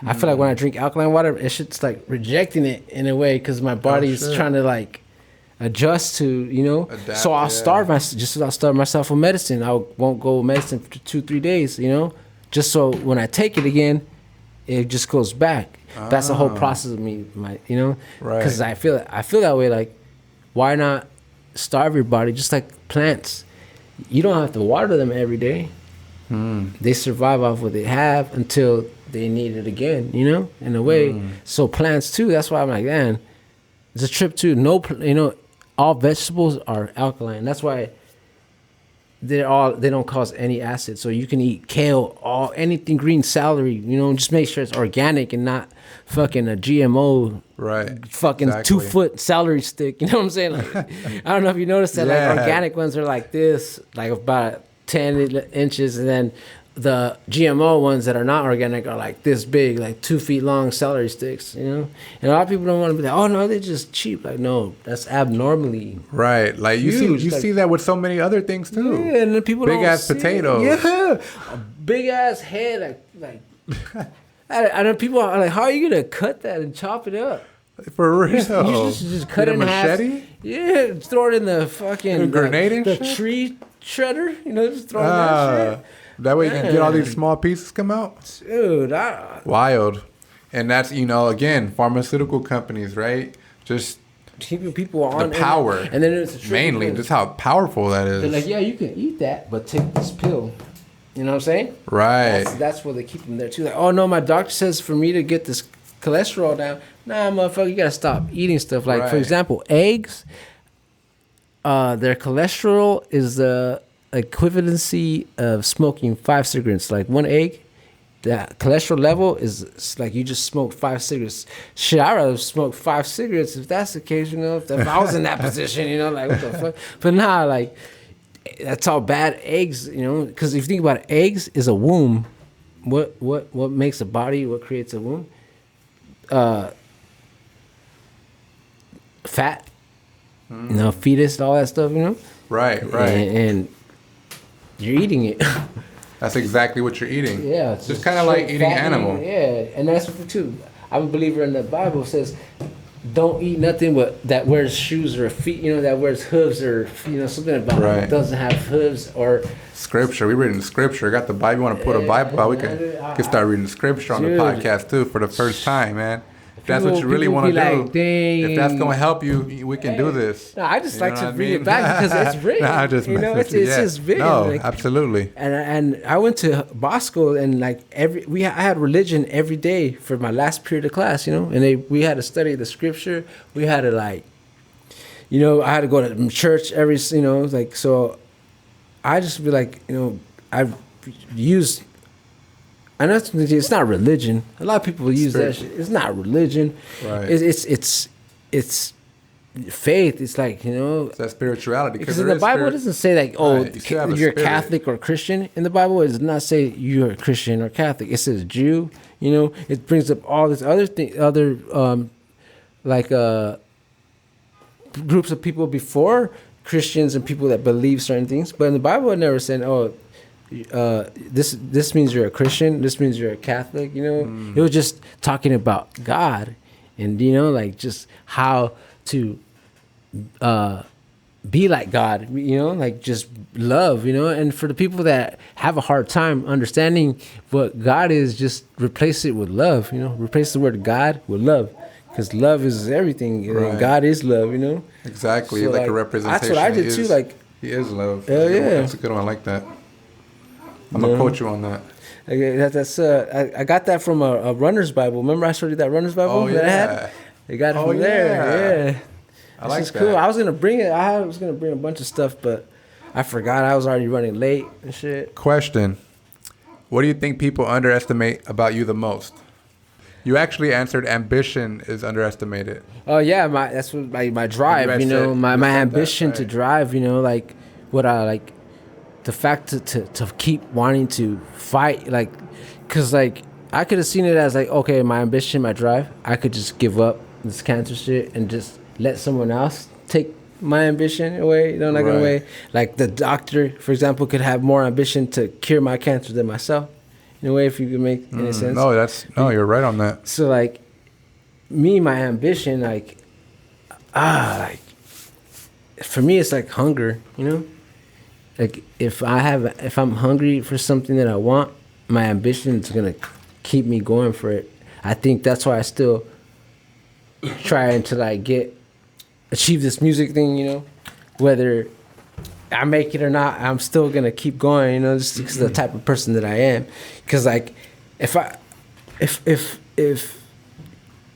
I feel like when I drink alkaline water, it's just, like, rejecting it in a way because my body's trying to, like, adjust to, Adapt, so I'll starve myself, just as I'll starve myself with medicine. I won't go with medicine for 2-3 days, just so when I take it again, it just goes back. That's the whole process of me, right? Because I feel that way. Like, why not starve your body just like plants? You don't have to water them every day. They survive off what they have until they need it again, in a way. So plants too. That's why I'm like, man, it's a trip too. All vegetables are alkaline. That's why they don't cause any acid. So you can eat kale, anything green, celery. Just make sure it's organic and not fucking a GMO. Right. Fucking 2-foot celery stick. You know what I'm saying? Like, I don't know if you noticed that. Like, organic ones are like this, like about 10 inches, and then the GMO ones that are not organic are like this big, like 2 feet long celery sticks, And a lot of people don't want to be like, oh no, they're just cheap. Like, no, that's abnormally right. Like huge. You see that with so many other things too. Yeah, and then people big ass potatoes. Yeah, a big ass head, like. I know people are like, how are you gonna cut that and chop it up? For real? You just cut it in half. Yeah, throw it in the fucking grenade the tree shredder. Just throw it in that shit. That way you can get all these small pieces come out. Dude, wild. And that's, again, pharmaceutical companies, right? Just keeping people on the power. And then it's a trick mainly just how powerful that is. They're like, yeah, you can eat that, but take this pill. You know what I'm saying? Right. That's where they keep them there too. Like, oh no, my doctor says for me to get this cholesterol down. Nah, motherfucker, you gotta stop eating stuff. Like for example, eggs. Their cholesterol is the equivalency of smoking 5 cigarettes. Like one egg, that cholesterol level is like you just smoked 5 cigarettes. Shit, I'd rather smoke 5 cigarettes if that's the case, if I was in that position, like what the fuck. But nah, like that's all bad. Eggs, because if you think about it, eggs is a womb. What makes a body? What creates a womb? Fat. Fetus, all that stuff, Right. And you're eating it. That's exactly what you're eating. Yeah. It's just kind of like eating animal. Yeah, and that's what too. I'm a believer in the Bible says, don't eat nothing that wears shoes or feet, that wears hooves or, something about it doesn't have hooves or... Scripture. We reading scripture. Got the Bible. You want to put a Bible out? We can start reading scripture on the podcast too for the first time, man. If that's what you really want to do, like, if that's going to help you, we can do this. No, I just like to read it back because it's written. I just it's just written. No, absolutely. And I went to Bosco and like I had religion every day for my last period of class, and we had to study the scripture. We had to I had to go to church every, so I just be like, I've used. And it's not religion. A lot of people use that shit. It's not religion. Right. It's faith. It's like, It's that spirituality. Because the Bible doesn't say like, you're Catholic or Christian. In the Bible, it does not say you're a Christian or Catholic. It says Jew. It brings up all this other groups of people before Christians and people that believe certain things. But in the Bible, it never said, this means you're a Christian. This means you're a Catholic. It was just talking about God, and like just how to be like God. Like just love. And for the people that have a hard time understanding what God is, just replace it with love. Replace the word God with love, because love is everything. And God is love. Exactly, so, like a representation. That's what I did too. Like he is love. Hell yeah, that's a good one. I like that. I'm gonna quote you on that. Okay, I got that from a runner's Bible. Remember I showed you that runner's Bible that I had? I got it from there. Yeah, I like that. Cool. I was gonna bring it. I was gonna bring a bunch of stuff, but I forgot. I was already running late and shit. Question: what do you think people underestimate about you the most? You actually answered ambition is underestimated. Oh yeah, that's what my drive. My ambition to drive. Like what I like. The fact to keep wanting to fight, like, because like I could have seen it as like, okay, my ambition, my drive, I could just give up this cancer shit and just let someone else take my ambition away, away. Like the doctor, for example, could have more ambition to cure my cancer than myself, in a way, if you could make any sense. No, you're right on that. So like me, my ambition, like for me, it's like hunger, Like if I'm hungry for something that I want, my ambition is gonna keep me going for it. I think that's why I still trying to like achieve this music thing, whether I make it or not, I'm still gonna keep going, just because of the type of person that I am. Because like if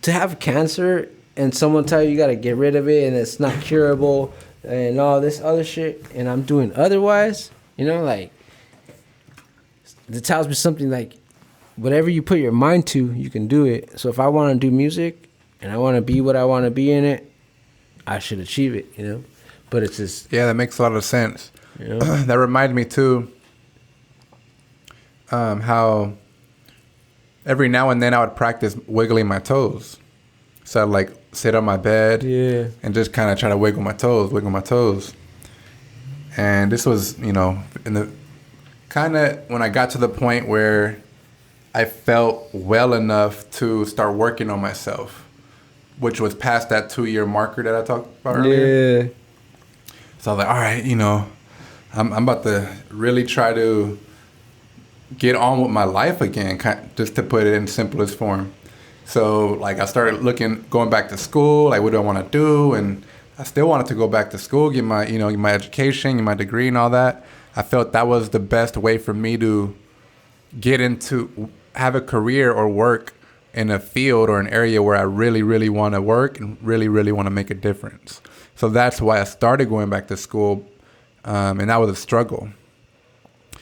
to have cancer and someone tell you gotta get rid of it and it's not curable and all this other shit, and I'm doing otherwise, like, it tells me something like, whatever you put your mind to, you can do it. So if I want to do music, and I want to be what I want to be in it, I should achieve it, But it's just... Yeah, that makes a lot of sense. That reminds me, too, how every now and then I would practice wiggling my toes. So I'd like sit on my bed and just kind of try to wiggle my toes. And this was, in the kind of when I got to the point where I felt well enough to start working on myself, which was past that 2-year marker that I talked about earlier. Yeah. So I was like, all right, I'm about to really try to get on with my life again, just to put it in simplest form. So like I started going back to school, like what do I want to do? And I still wanted to go back to school, get my education, get my degree and all that. I felt that was the best way for me to have a career or work in a field or an area where I really, really want to work and really, really want to make a difference. So that's why I started going back to school. And that was a struggle.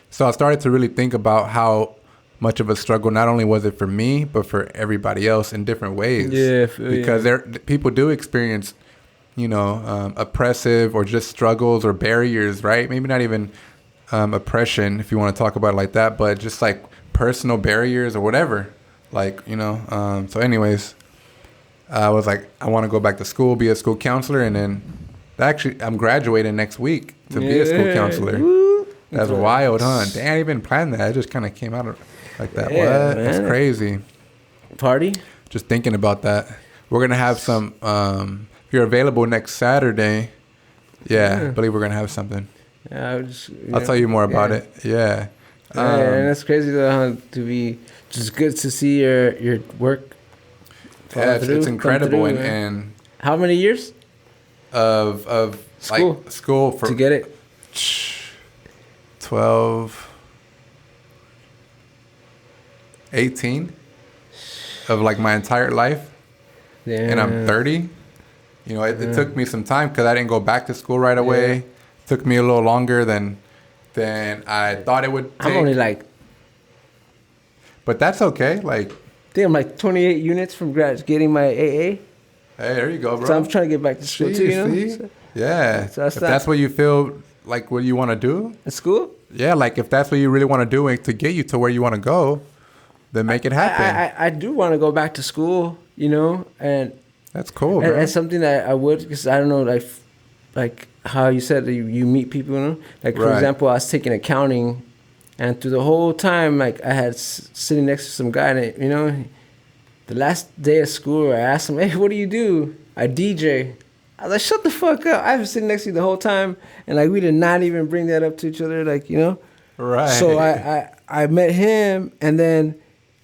So I started to really think about how much of a struggle not only was it for me, but for everybody else in different ways. Yeah. Because people do experience, oppressive or just struggles or barriers, right? Maybe not even oppression, if you want to talk about it like that, but just like personal barriers or whatever. Like, so anyways, I was like, I want to go back to school, be a school counselor, and then actually I'm graduating next week to be a school counselor. Woo. That's wild, huh? Damn, I didn't even plan that. It just kind of came out like that. Yeah, what? Man. That's crazy. Party? Just thinking about that. We're going to have some, if you're available next Saturday, I believe we're going to have something. Yeah, I'll tell you more about it. Yeah. And that's crazy though, to be just good to see your work. Yeah, it's incredible. And how many years of school? Like school for to get it? 12, 18 of like my entire life. Yeah. And I'm 30. It took me some time because I didn't go back to school right away. Yeah. It took me a little longer than I thought it would take. I'm only like... But that's okay. Like... I think I'm like 28 units from getting my a.a. Hey, there you go, bro. So I'm trying to get back to school too, See? Yeah. So that's what you feel like what you want to do. At school? Yeah, like if that's what you really want to do and to get you to where you want to go, then make it happen. I do want to go back to school, and... That's cool, bro. And something that I would, because I don't know, like how you said that you meet people, Like, for example, I was taking accounting, and through the whole time, like, I had sitting next to some guy, and, the last day of school, I asked him, hey, what do you do? I DJ. I was like, shut the fuck up. I've been sitting next to you the whole time, and, like, we did not even bring that up to each other, like, Right. So I met him, and then...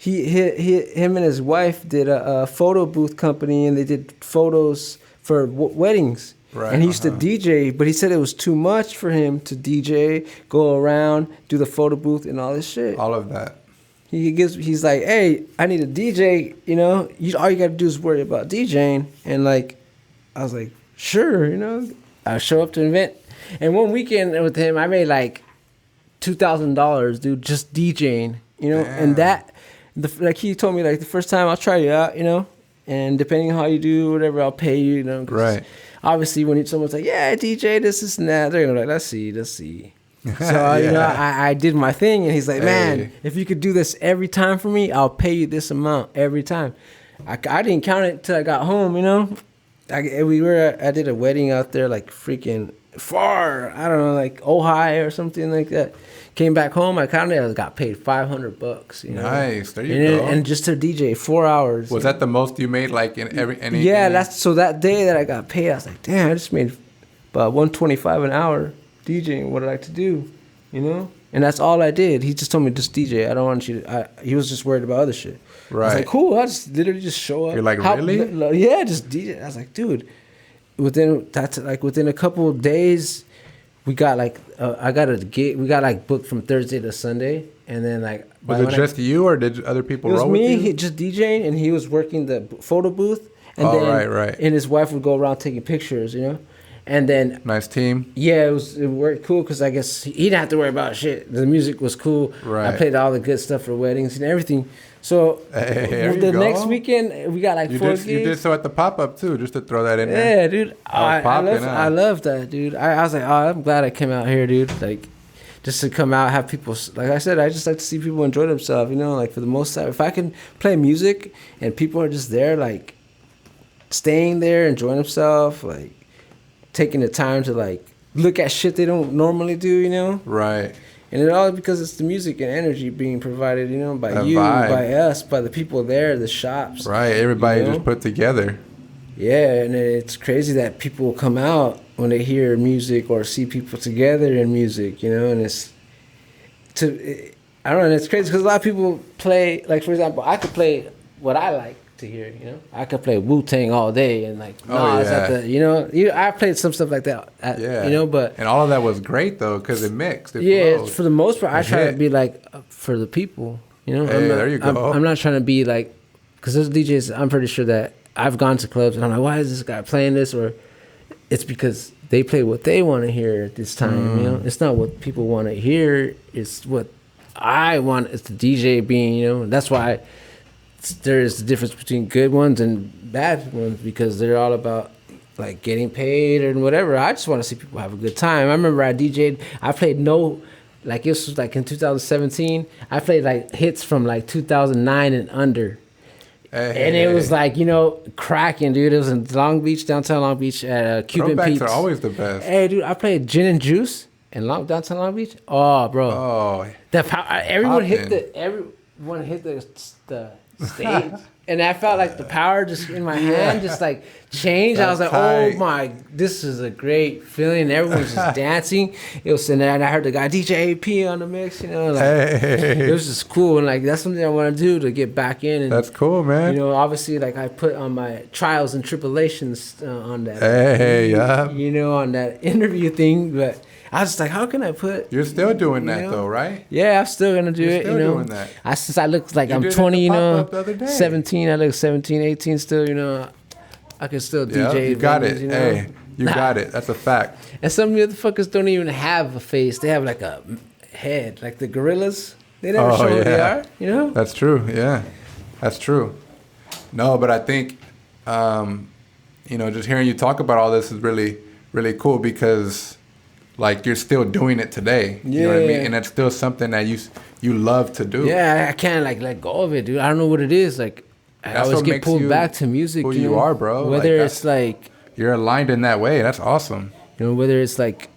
Him and his wife did a photo booth company, and they did photos for weddings. Right. And he used to DJ, but he said it was too much for him to DJ, go around, do the photo booth, and all this shit. All of that. He's like, hey, I need a DJ. All you got to do is worry about DJing. And like, I was like, sure. I show up to an event, and one weekend with him, I made like $2,000, dude, just DJing. Damn. And that. Like he told me, like the first time I'll try you out, and depending on how you do, whatever, I'll pay you, Right. Obviously, when someone's like, yeah, DJ, this and that, they're gonna be like, let's see. So I did my thing, and he's like, man, if you could do this every time for me, I'll pay you this amount every time. I didn't count it till I got home, I did a wedding out there, like freaking far, I don't know, like Ojai or something like that. Came back home, I counted, I got paid $500. Nice, there you go. And just to DJ 4 hours. Was that the most you made, like in any? Yeah, so that day that I got paid, I was like, damn, I just made about $125 an hour DJing what I like to do, And that's all I did. He just told me, just DJ. I don't want you to. He was just worried about other shit. Right. I was like, cool. I just literally just show up. You're like, really? Yeah, just DJ. I was like, dude. Within a couple of days, we got like I got a gig. We got like booked from Thursday to Sunday, and then like. Was it just you, or did other people roll with you? It was me. He just DJing, and he was working the photo booth. And right. And his wife would go around taking pictures, And then nice team. Yeah, it worked cool because I guess he didn't have to worry about shit. The music was cool. Right. I played all the good stuff for weddings and everything. So the next weekend we got like 4 gigs. You did so at the pop-up too, just to throw that in there. Yeah, dude. I love that, dude. I was like, oh, I'm glad I came out here, dude. Like, just to come out, have people. Like I said, I just like to see people enjoy themselves. Like for the most time, if I can play music and people are just there, like staying there, enjoying themselves, like taking the time to like look at shit they don't normally do, Right. And it all because it's the music and energy being provided, by you, by us, by the people there, the shops. Right. Everybody just put together. Yeah, and it's crazy that people will come out when they hear music or see people together in music, and I don't know, and it's crazy because a lot of people play, like for example, I could play what I like to hear. You know, I could play Wu-Tang all day and like I played some stuff like that. But and all of that was great though because it mixed. For the most part, I try to be like for the people. You know, there you go. I'm not trying to be like, because those DJs, I'm pretty sure that I've gone to clubs and I'm like, why is this guy playing this? Or it's because they play what they want to hear at this time. You know, it's not what people want to hear. It's what I want. It's the DJ being. You know, and that's why there is the difference between good ones and bad ones, because they're all about like getting paid or whatever. I just want to see people have a good time. I remember I DJ'd. I played like it was like in 2017. I played like hits from like 2009 and under. And it was like, you know, cracking, dude. It was in Long Beach, downtown Long Beach at Cuban Pete's. Throwbacks are always the best. Hey, dude, I played Gin and Juice in downtown Long Beach. Oh, bro. Oh. The everyone hit the stage. And I felt like the power just in my hand just like changed. I was like, oh my, this is a great feeling. Everyone's just dancing. It was, and then I heard the guy DJ AP on the mix, you know, like it was just cool. And like, that's something I want to do to get back in. And, that's cool, man. You know, obviously like I put on my trials and tribulations on that, you know, on that interview thing. But I was just like, how can I put... You're still doing that, though, right? Yeah, I'm still going to do it, you know. You're still doing that. Since I look like I'm 20, you know, 17, I look 17, 18 still, you know. I can still DJ. You got it. You know? Hey, you got it. That's a fact. And some of the motherfuckers don't even have a face. They have like a head, like the gorillas. They never show who they are, you know. That's true, yeah. That's true. No, but I think, you know, just hearing you talk about all this is really, really cool because... like you're still doing it today, you know what I mean, and that's still something that you love to do. Yeah, I can't like let go of it, dude. I don't know what it is. Like I always get pulled back to music. Who you are, bro. Whether it's like you're aligned in that way, that's awesome. You know, whether it's like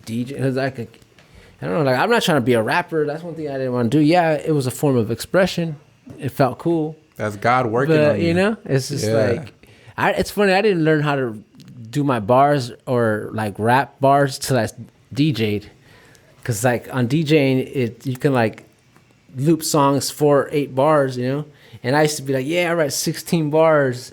DJ, like I don't know, like I'm not trying to be a rapper. That's one thing I didn't want to do. Yeah, it was a form of expression. It felt cool. That's God working on you. You know, it's just like it's funny. I didn't learn how to do my bars or like rap bars till I DJ'd, because like on DJing you can like loop songs 4-8 bars, you know, and I used to be like, I write 16 bars,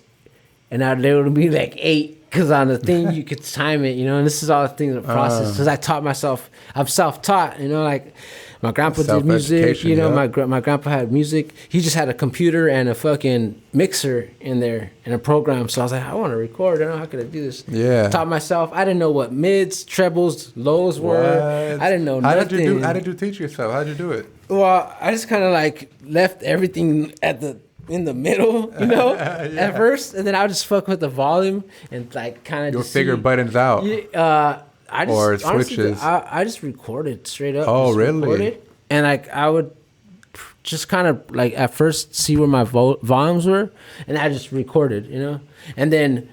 and there would be like 8, because on the thing you could time it, you know, and this is all the things in the process, because I taught myself. I'm self-taught, you know, like my grandpa did music, you know, my grandpa had music. He just had a computer and a fucking mixer in there and a program. So I was like, I want to record. I don't know, how could I do this? Yeah. Taught myself. I didn't know what mids, trebles, lows were. I didn't know nothing. How did you teach yourself? How did you do it? Well, I just kind of like left everything in the middle, you know, at first. And then I would just fuck with the volume and like kind of just figure buttons out. Or switches. I just recorded straight up. Oh, really? And like I would just kind of like at first see where my volumes were, and I just recorded, you know. And then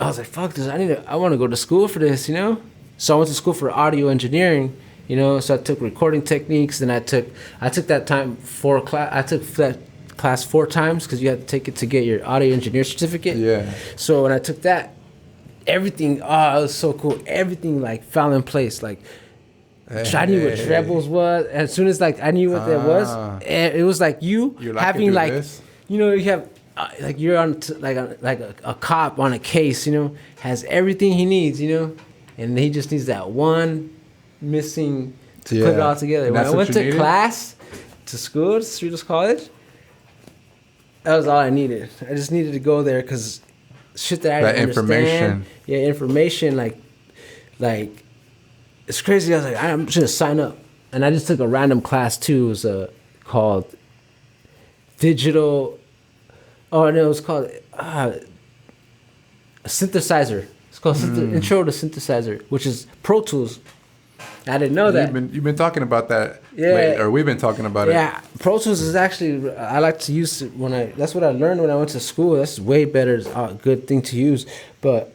I was like, "Fuck this! I want to go to school for this," you know. So I went to school for audio engineering, you know. So I took recording techniques, and I took that time for class. I took that class 4 times because you had to take it to get your audio engineer certificate. Yeah. So when I took that, everything, it was so cool. Everything like fell in place. Like I knew what trebles was. As soon as like I knew what that was, it was like you having like this? You know, you have like you're on like a cop on a case. You know, has everything he needs. You know, and he just needs that one missing to put it all together. And when I went to class, to school, to Cerritos College, that was all I needed. I just needed to go there because shit that I didn't understand. Information like it's crazy. I was like, I'm just gonna sign up, and I just took a random class too. It was called digital. Oh no, it was called a synthesizer. It's called Intro to Synthesizer, which is Pro Tools. I didn't know that. You've been talking about that. Yeah. Or we've been talking about it. Yeah. Pro Tools is actually, I like to use it that's what I learned when I went to school. That's way better. It's a good thing to use. But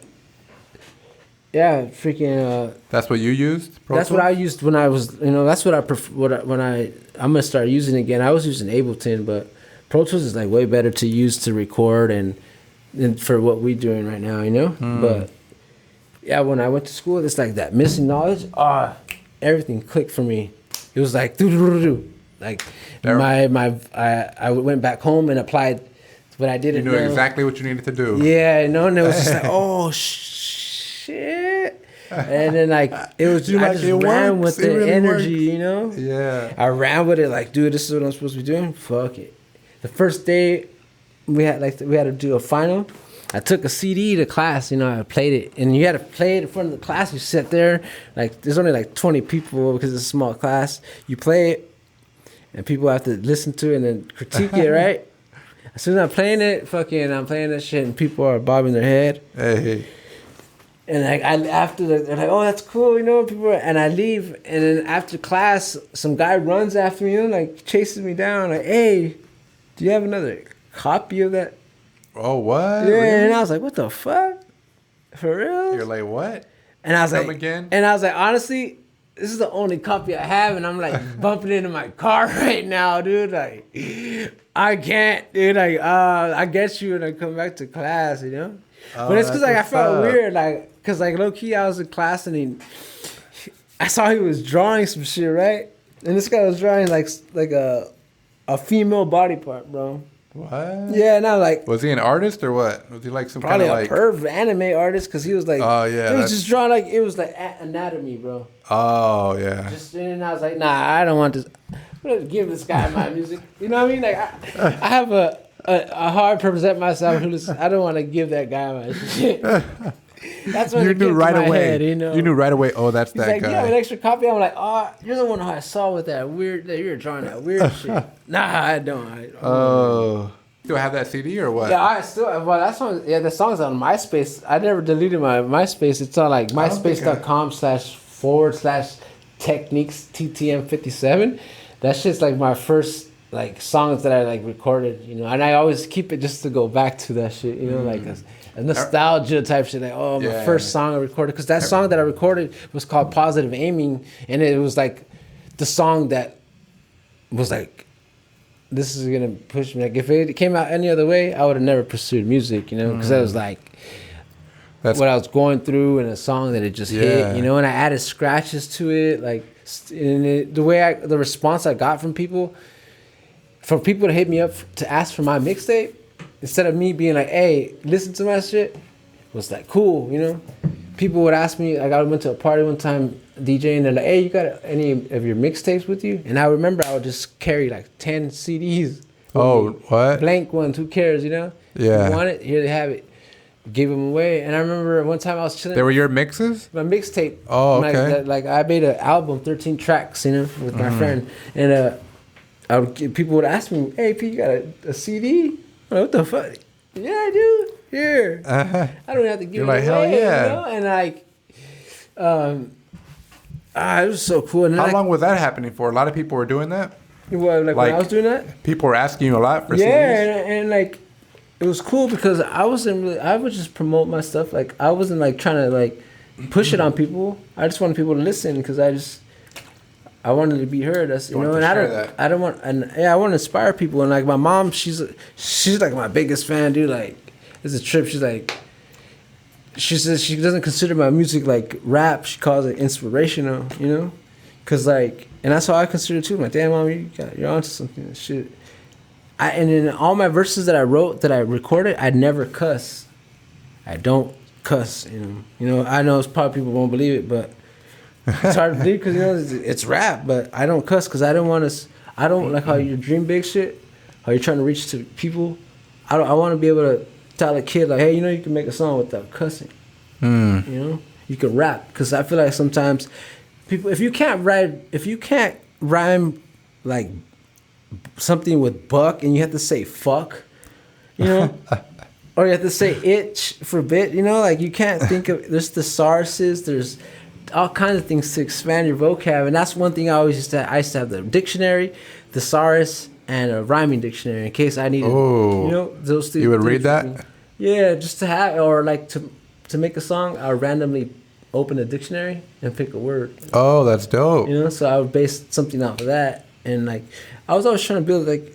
yeah, freaking. That's what you used? That's what I used when I was, you know, that's what I prefer. I'm going to start using it again. I was using Ableton, but Pro Tools is like way better to use to record and for what we're doing right now, you know? But yeah, when I went to school, it's like that missing knowledge. Everything clicked for me. It was like like I went back home and applied but I didn't You knew know exactly what you needed to do. Yeah, and it was just like, oh shit. And then like it was, You I like, just it ran works. with It the really energy, works. you know. Yeah. I ran with it, like, dude, this is what I'm supposed to be doing. Fuck it. The first day we had to do a final. I took a CD to class, you know, I played it. And you had to play it in front of the class. You sit there, like, there's only like 20 people because it's a small class. You play it, and people have to listen to it and then critique it, right? As soon as I'm playing it, I'm playing that shit, and people are bobbing their head. Hey. And like they're like, oh, that's cool, you know. And I leave, and then after class, some guy runs after me, you know, like chases me down, like, hey, do you have another copy of that? Oh, what? Yeah, Really? and I was like, what the fuck? For real? You're like, what? And I was Come like, again? And I was like, honestly, this is the only copy I have, and I'm like bumping into my car right now, dude. Like, I can't, dude. Like, I get you when I come back to class, you know. Oh, but it's because like I that's felt what's up. weird, like, cause like low key I was in class and I saw he was drawing some shit, right? And this guy was drawing like a female body part, bro. What? Yeah, and I was like, Was he an artist or what? Was he like some kind probably of a like? perv anime artist, cause he was like, Oh, yeah, he was that's- just drawing like it was like anatomy, bro. Oh yeah. Just and I was like, nah, I don't want this. I'm gonna give this guy my music. You know what I mean? Like I have a hard to present myself. I don't want to give that guy my shit. That's when You it knew came to right my away. head, you know. You knew right away. Oh, that's He's that like, guy. you have an extra copy? I'm like, oh, you're the one who I saw with that weird. That you were drawing that weird shit. Nah, I don't. Oh. Still have that CD or what? Yeah, I still. Well, that song. Yeah, the song's on MySpace. I never deleted my MySpace. It's on like myspace.com/forward/techniques TTM57. That shit's like my first like songs that I like recorded, you know. And I always keep it just to go back to that shit, you know, like a nostalgia type shit. Like, oh, my first song I recorded, because that song that I recorded was called Positive Aiming, and it was like the song that was like, this is gonna push me. Like if it came out any other way, I would have never pursued music, you know, because that was like what I was going through in a song that it just hit, you know. And I added scratches to it, like, and the response I got from people to hit me up to ask for my mixtape, instead of me being like, hey, listen to my shit, was like cool, you know. People would ask me, like I went to a party one time DJing, and they're like, hey, you got any of your mixtapes with you? And I remember I would just carry like 10 CDs. Oh, what? Blank ones, who cares, you know? Yeah. You want it? Here they have it. Gave them away. And I remember one time I was chilling. They were your mixes? My mixtape. Oh, okay. Like I made an album, 13 tracks, you know, with my friend. And people would ask me, hey, P, you got a CD? I'm like, what the fuck? Yeah, I do. Here. I don't have to give You're it like, away. hell yeah. You know? And like, it was so cool. And How like, long was that happening for? A lot of people were doing that? when I was doing that? People were asking you a lot for Yeah, CDs? and like, it was cool because I would just promote my stuff. Like, I wasn't like trying to like push it on people. I just wanted people to listen because I wanted to be heard. That's, you know, and I want to inspire people. And like my mom, she's like my biggest fan, dude. Like, it's a trip. She's like, she says she doesn't consider my music like rap. She calls it inspirational, you know, cause like, and that's how I consider it too. I'm like, damn, mom, you're onto something. Shit. And in all my verses that I wrote, that I recorded, I never cuss. I don't cuss, you know. You know, I know it's probably people won't believe it, but it's hard to believe because, you know, it's rap. But I don't cuss because I don't like how you dream big shit, how you're trying to reach to people. I want to be able to tell a kid, like, hey, you know, you can make a song without cussing. You know, you can rap, because I feel like sometimes people, if you can't rhyme like something with buck and you have to say fuck, you know, or you have to say itch for bit, you know, like you can't think of, there's thesauruses, there's all kinds of things to expand your vocab. And that's one thing I used to have the dictionary, thesaurus, and a rhyming dictionary in case I needed, you know, those things. You would read that? Yeah, just to have, or like to make a song, I would randomly open a dictionary and pick a word. Oh, that's dope. You know, so I would base something off of that. And like, I was always trying to build, like,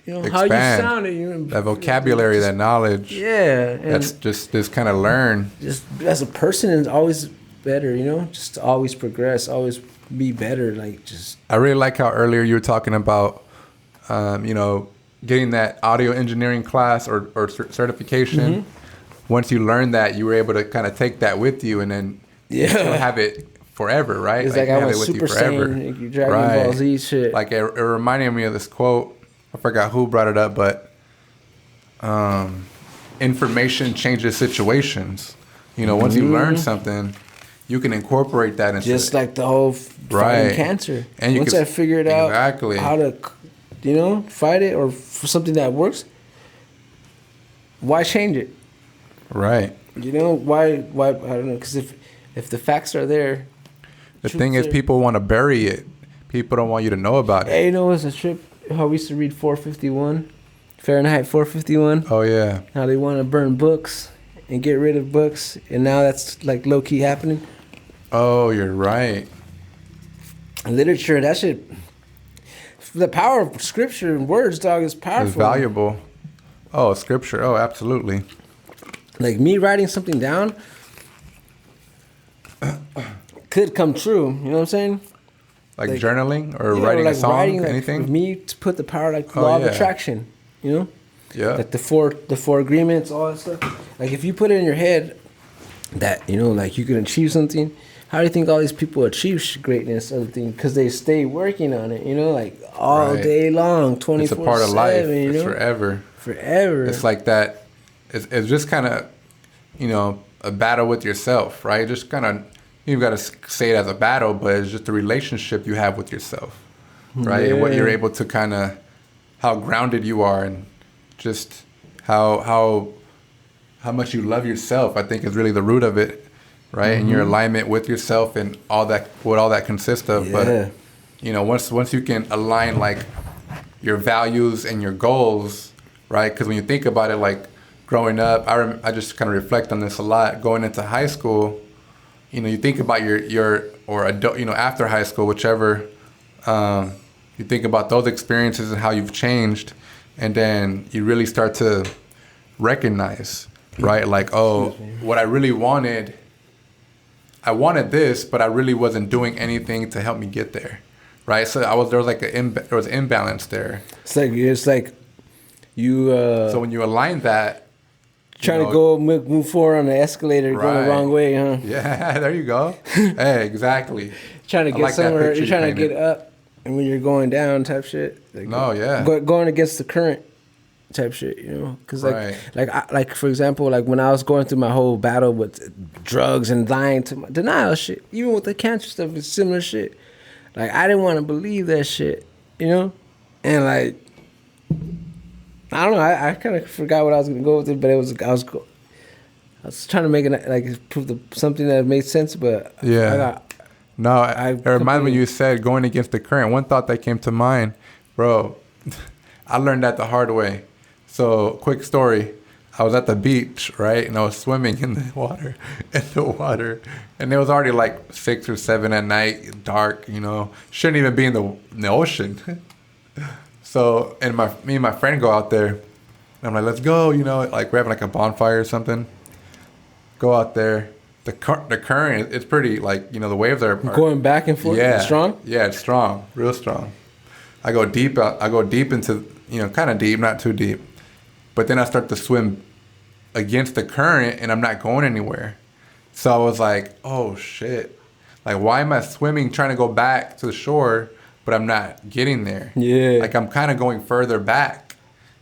you know, how you sounded. You know, that vocabulary, that knowledge. Yeah. And that's just kind of learn. Just as a person, it's always better, you know, just to always progress, always be better. Like, just. I really like how earlier you were talking about, you know, getting that audio engineering class or certification, once you learn that, you were able to kind of take that with you, and then you still have it forever, right? It's like I have went it with Super you forever. Saiyan, Dragon Ball Z shit. Like it reminded me of this quote. I forgot who brought it up, but information changes situations. You know, once you learn something, you can incorporate that into just like the whole fighting cancer. And once I figured out how to, you know, fight it, or for something that works, why change it? Right. You know, why I don't know, because if the facts are there, the thing is, people want to bury it. People don't want you to know about it. Hey, you know, it's a trip how we used to read 451, Fahrenheit 451. Oh yeah. How they want to burn books and get rid of books, and now that's like low key happening. Oh, you're right. Literature, that shit. The power of scripture and words, dog, is powerful. It's valuable. Oh, scripture. Oh, absolutely. Like me writing something down could come true. You know what I'm saying? Like journaling or writing a song, writing, anything? Like me to put the power, like law of attraction, you know? Yeah. Like the four agreements, all that stuff. Like if you put it in your head that, you know, like you can achieve something, how do you think all these people achieve greatness? Everything because they stay working on it, you know, like all day long, 24/7. It's a part of life. You know? It's forever. Forever. It's like that. It's just kind of, you know, a battle with yourself, right? Just kind of, you've got to say it as a battle, but it's just the relationship you have with yourself, right? Yeah. And what you're able to kind of, how grounded you are, and just how much you love yourself, I think is really the root of it, right? And your alignment with yourself and all that, what all that consists of. Yeah. But, you know, once you can align like your values and your goals, right? Because when you think about it, like growing up, I just kind of reflect on this a lot. Going into high school, you know, you think about your or adult, you know, after high school, whichever, you think about those experiences and how you've changed, and then you really start to recognize, right? Like, oh, what I really wanted, I wanted this, but I really wasn't doing anything to help me get there, right? So there was imbalance there. It's like you. So when you align that. Trying to go move forward on the escalator, going the wrong way, huh? Yeah, there you go. Hey, exactly. Trying to get like somewhere, you're trying to get up, and when you're going down, type shit. Like, going against the current, type shit. You know, because like for example, like when I was going through my whole battle with drugs and lying to my denial shit, even with the cancer stuff, it's similar shit. Like I didn't want to believe that shit, you know, and like. I don't know. I kind of forgot what I was gonna go with it, but I was trying to make it like prove something that made sense. But it reminded me you said going against the current. One thought that came to mind, bro. I learned that the hard way. So quick story. I was at the beach, right, and I was swimming in the water, and it was already like 6 or 7 at night, dark. You know, shouldn't even be in the ocean. So, and me and my friend go out there, and I'm like, let's go, you know, like we're having like a bonfire or something. Go out there. The current, it's pretty, like, you know, the waves are going back and forth. Yeah. Strong? Yeah, it's strong, real strong. I go deep into, you know, kind of deep, not too deep. But then I start to swim against the current, and I'm not going anywhere. So I was like, oh, shit. Like, why am I swimming, trying to go back to the shore, but I'm not getting there? Yeah. Like, I'm kind of going further back,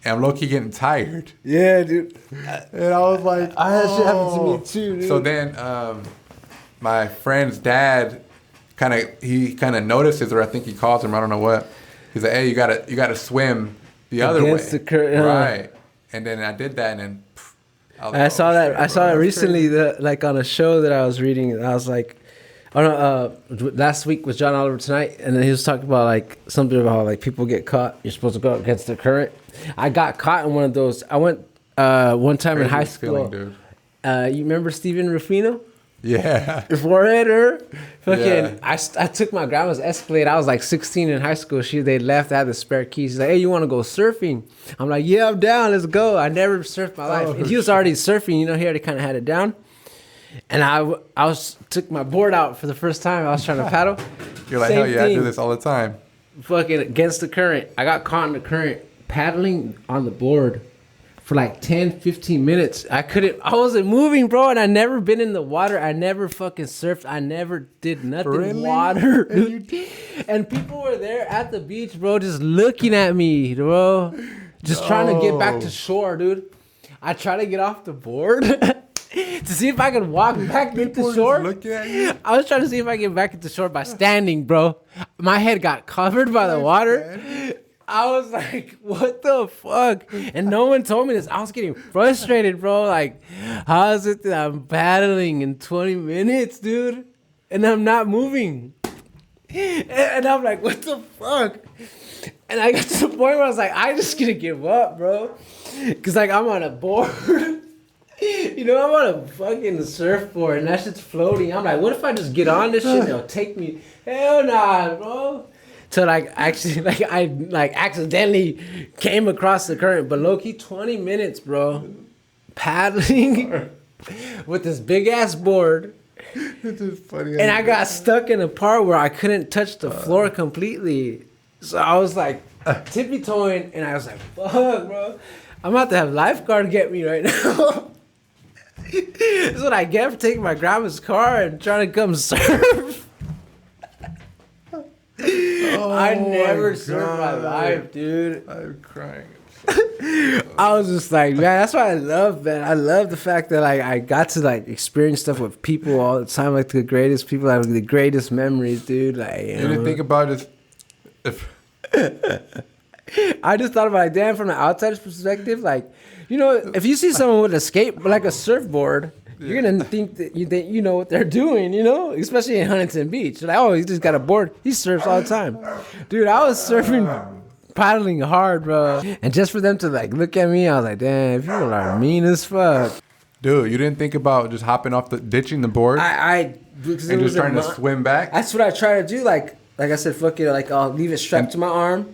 and I'm low-key getting tired. Yeah, dude. And I was like, I had shit happen to me too, dude. So then my friend's dad kind of notices, or I think he calls him, I don't know what. He's like, hey, you gotta swim the other way. Against the current. Right. And then I did that, and then I saw that recently, like on a show that I was reading, and I was like, last week was John Oliver Tonight, and then he was talking about like something about like people get caught. You're supposed to go against the current. I got caught in one of those. I went one time in high school. Dude. You remember Steven Rufino? Yeah. Your forehead or fucking. Yeah. I took my grandma's Escalade. I was like 16 in high school. They left. I had the spare keys. She's like, hey, you want to go surfing? I'm like, yeah, I'm down. Let's go. I never surfed my life. And he was already surfing. You know, he already kind of had it down. And I took my board out for the first time. I was trying to paddle. You're like, hell yeah, I do this all the time. Fucking against the current. I got caught in the current. paddling on the board for like 10, 15 minutes. I wasn't moving, bro, and I never been in the water. I never fucking surfed. I never did nothing Really? water, dude. And people were there at the beach, bro, just looking at me, bro. Just trying to get back to shore, dude. I tried to get off the board to see if I could walk back into shore. Looking at you. I was trying to see if I could get back into shore by standing, bro. My head got covered by the water. I was like, what the fuck? And no one told me this. I was getting frustrated, bro. Like, how is it that I'm paddling in 20 minutes, dude? And I'm not moving. And I'm like, what the fuck? And I got to the point where I was like, I'm just gonna give up, bro. Cause like I'm on a board. You know, I'm on a fucking surfboard and that shit's floating. I'm like, what if I just get on this shit and it'll take me? Hell nah, bro. So like actually like I like accidentally came across the current, but low-key 20 minutes, bro, paddling with this big ass board. This is funny. And I got stuck in a part where I couldn't touch the floor completely. So I was like tippy-toeing and I was like, fuck, bro. I'm about to have lifeguard get me right now. This is what I get for taking my grandma's car and trying to come surf. I never surfed my life, dude. I'm crying. I was just like, man, that's what I love, man. I love the fact that I got to like experience stuff with people all the time, like the greatest people have the greatest memories, dude. Like, you didn't think about it if I just thought about it, damn, from the outsider's perspective, like, you know, if you see someone with a skate, like a surfboard, you're gonna think that you know what they're doing, you know, especially in Huntington Beach. Like, oh, he just got a board. He surfs all the time, dude. I was surfing, paddling hard, bro. And just for them to like look at me, I was like, damn, people are mean as fuck. Dude, you didn't think about just hopping off ditching the board and just trying to swim back? That's what I try to do. Like I said, fuck it. Like I'll leave it strapped to my arm,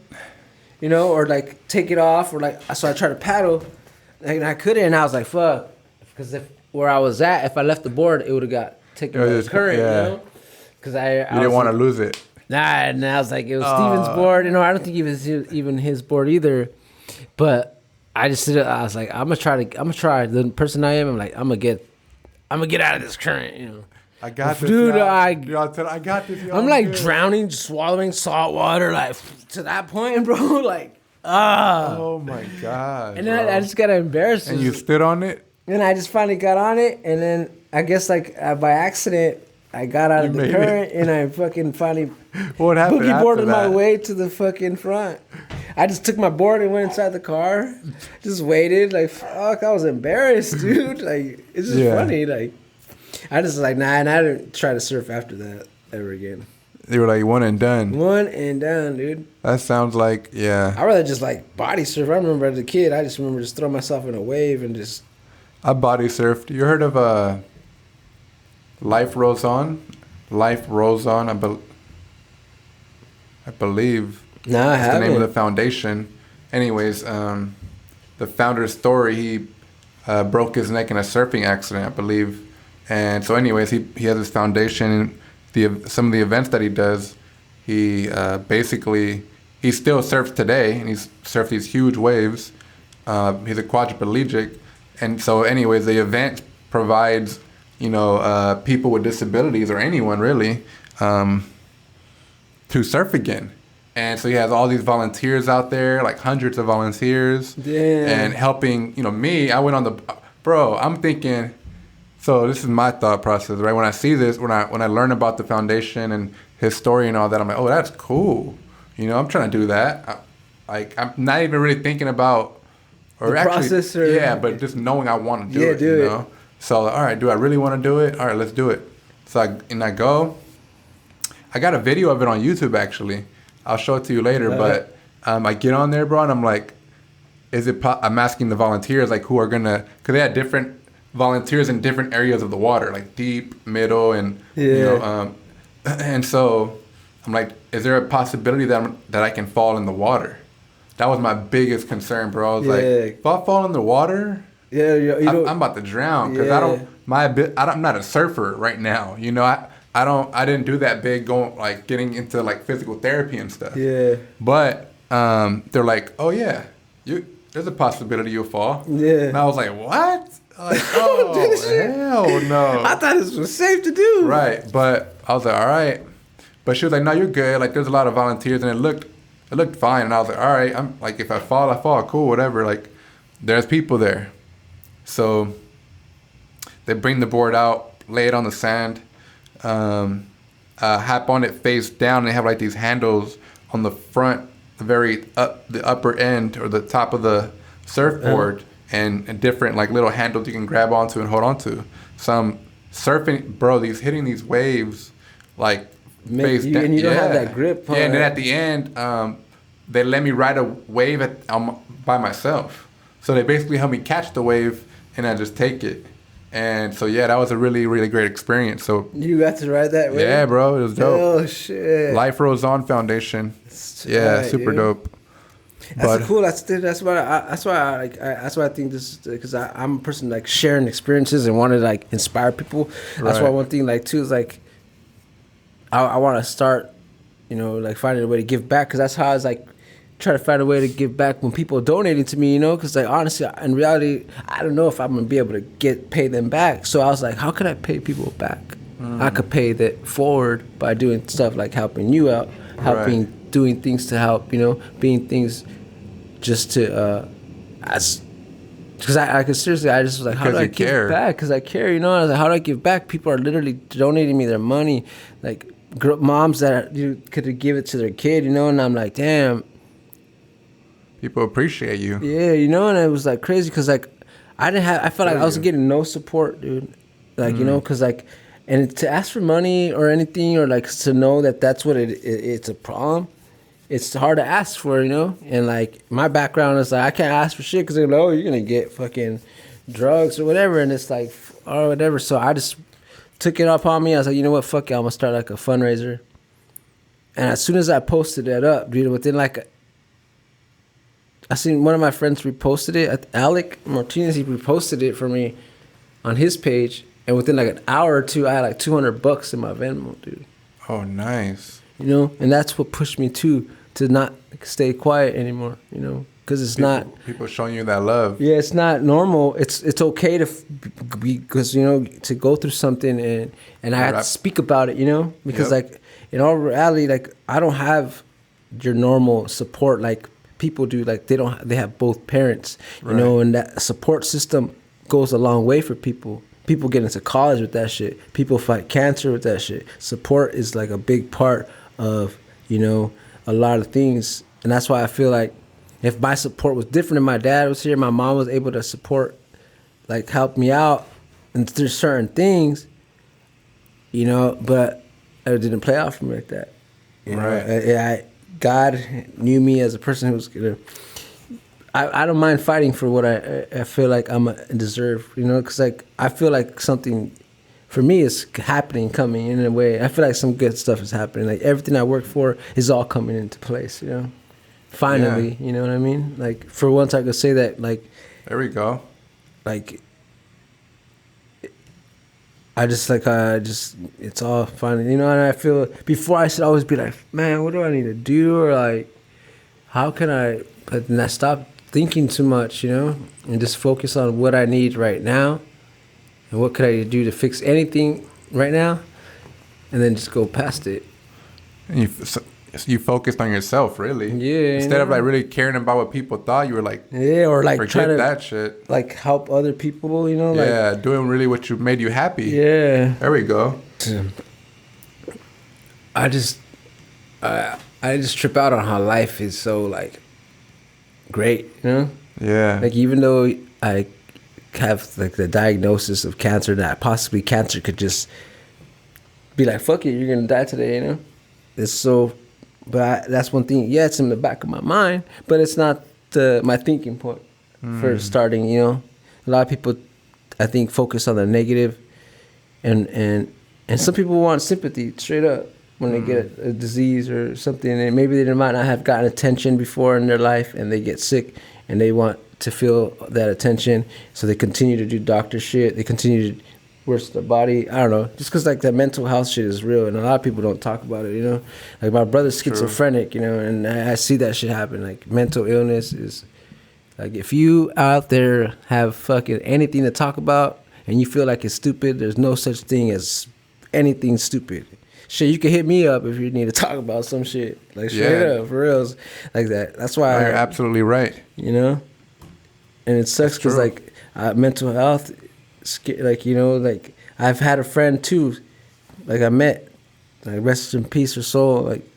you know, or like take it off, or like so I try to paddle, and I couldn't. And I was like, fuck, because if where I was at, if I left the board, it would have got taken by the current, you know? Because I didn't want to lose it. Nah, and I was like, it was Steven's board. You know, I don't think it was even his board either. But I just did it. I was like, I'm gonna try. The person I am, I'm like, I'm gonna get out of this current, you know. I got this, dude. I got this. I'm like drowning, swallowing salt water, like to that point, bro. Like, oh my god. And then I just got embarrassed. And you stood on it. And I just finally got on it, and then I guess like by accident I got out of the current, and I fucking finally what happened boogie boarded after that? my way to the fucking front. I just took my board and went inside the car, just waited. Like fuck, I was embarrassed, dude. Like it's just funny. Like I just like nah, and I didn't try to surf after that ever again. They were like one and done. One and done, dude. That sounds like I'd rather just like body surf. I remember as a kid, I just remember just throwing myself in a wave and just. I body surfed. You heard of Life Rolls On? Life Rolls On, I believe. No, I haven't. The name of the foundation. Anyways, the founder's story, he broke his neck in a surfing accident, I believe. And so anyways, he has this foundation. Some of the events that he does, he basically, he still surfs today, and he's surfed these huge waves. He's a quadriplegic. And so anyways, the event provides, you know, people with disabilities or anyone really to surf again. And so he has all these volunteers out there, like hundreds of volunteers. Damn. And helping, you know, me, I went on I'm thinking, so this is my thought process, right? When I see this, when I learn about the foundation and his story and all that, I'm like, oh, that's cool. You know, I'm trying to do that. I'm not even really thinking about, or the actually, process but just knowing I want to do it, do you know? So, all right, do I really want to do it? All right, let's do it. So I go. I got a video of it on YouTube, actually. I'll show it to you later. But I get on there, bro, and I'm like, I'm asking the volunteers, like, who are going to, because they had different volunteers in different areas of the water, like deep, middle, and, you know, and so I'm like, is there a possibility that I can fall in the water? That was my biggest concern, bro. I was like, if I fall in the water, I'm about to drown because I'm not a surfer right now. You know, I didn't do that big getting into like physical therapy and stuff. Yeah. But they're like, oh yeah, there's a possibility you'll fall. Yeah. And I was like, what? Like, oh, hell no. I thought this was safe to do. Right. But I was like, all right. But she was like, no, you're good. Like, there's a lot of volunteers, and it looked fine. And I was like, all right. I'm like, if I fall, cool, whatever. Like, there's people there. So they bring the board out, lay it on the sand, hop on it face down. And they have like these handles on the front, the upper end or the top of the surfboard, and different like little handles you can grab onto and hold onto. Some surfing, bro. Hitting these waves, like face down. And you don't have that grip. Yeah, and then at the end, they let me ride a wave by myself. So they basically helped me catch the wave, and I just take it. And so yeah, that was a really, really great experience. So you got to ride that wave? Yeah, bro, it was dope. Oh shit! Life Rolls On Foundation. Yeah, super dope. That's cool. That's why I think this, because I'm a person like sharing experiences and want to like inspire people. That's why one thing like too is like I want to start, like finding a way to give back, because that's how I was like try to find a way to give back when people are donating to me, because like honestly, in reality, I don't know if I'm gonna be able to pay them back. So I was like, how can I pay people back? I could pay that forward by doing stuff like helping you out, doing things to help, being things just to because I could seriously, I just was like, how do I give back? Because I care, I was like, how do I give back? People are literally donating me their money, like moms that could give it to their kid, and I'm like, damn. People appreciate you. Yeah, and it was like crazy because like I felt like I was getting no support, dude. Like, because like, and to ask for money or anything, or like to know that that's what it's a problem. It's hard to ask for, and like my background is like I can't ask for shit because they're like, oh, you're gonna get fucking drugs or whatever, and it's like or whatever. So I just took it upon me. I was like, you know what, fuck it, I'm gonna start like a fundraiser. And as soon as I posted that up, dude, within like I seen one of my friends reposted it. Alec Martinez, he reposted it for me on his page, and within like an hour or two, I had like $200 in my Venmo, dude. Oh, nice. And that's what pushed me to not stay quiet anymore, because it's not people showing you that love. Yeah, it's not normal. It's okay to because to go through something and I have to speak about it, because like in all reality, like I don't have your normal support like people do. Like they have both parents, and that support system goes a long way for people. People get into college with that shit. People fight cancer with that shit. Support is like a big part of, a lot of things. And that's why I feel like if my support was different and my dad was here, my mom was able to support, like help me out and through certain things, but it didn't play out for me like that. God knew me as a person who was gonna. I don't mind fighting for what I feel like I'm deserve, because like I feel like something for me is coming in a way. I feel like some good stuff is happening. Like everything I work for is all coming into place, Finally, you know what I mean? Like for once I could say that, like. There we go. Like. It's all finally, and I feel before I should always be like, man, what do I need to do? Or like, how can but then I stopped thinking too much, and just focus on what I need right now and what could I do to fix anything right now, and then just go past it. And you focused on yourself, really. Yeah. Instead of like really caring about what people thought, you were like, or like forget that shit. Like help other people, like doing really what made you happy. Yeah. There we go. I just trip out on how life is so like great, Yeah. Like even though I have like the diagnosis of cancer, that possibly cancer could just be like, fuck it, you're gonna die today, It's so, but that's one thing. Yeah, it's in the back of my mind, but it's not my thinking point for starting. A lot of people, I think, focus on the negative, and some people want sympathy straight up when they get a disease or something, and maybe they might not have gotten attention before in their life, and they get sick, and they want to feel that attention, so they continue to do doctor shit. They continue to worse their body. I don't know, just because like that mental health shit is real, and a lot of people don't talk about it. Like my brother's schizophrenic, and I see that shit happen. Like mental illness Like, if you out there have fucking anything to talk about and you feel like it's stupid, there's no such thing as anything stupid. Shit, you can hit me up if you need to talk about some shit. Like, straight up, for reals. Like that. That's why. You're absolutely right. You know? And it sucks because, like, mental health, like, you know, like, I've had a friend, too, like, I met, like, rest in peace, her soul. Like,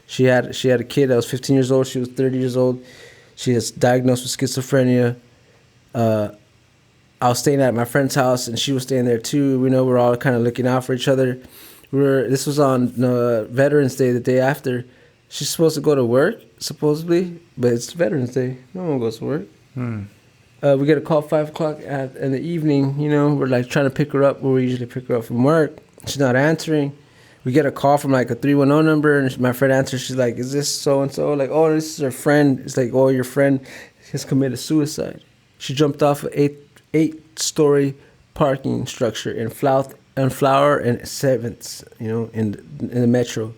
she had a kid that was 15 years old. She was 30 years old. She was diagnosed with schizophrenia. I was staying at my friend's house, and she was staying there too. We know we're all kind of looking out for each other. This was on Veterans Day, the day after. She's supposed to go to work, supposedly, but it's Veterans Day. No one goes to work. We get a call 5 o'clock in the evening. You know, we're like trying to pick her up where we usually pick her up from work. She's not answering. We get a call from like a 310 number, and my friend answers. She's like, "Is this so and so?" Like, "Oh, this is her friend." It's like, "Oh, your friend has committed suicide." She jumped off an eight-story parking structure in Flower and 7th, you know, in the metro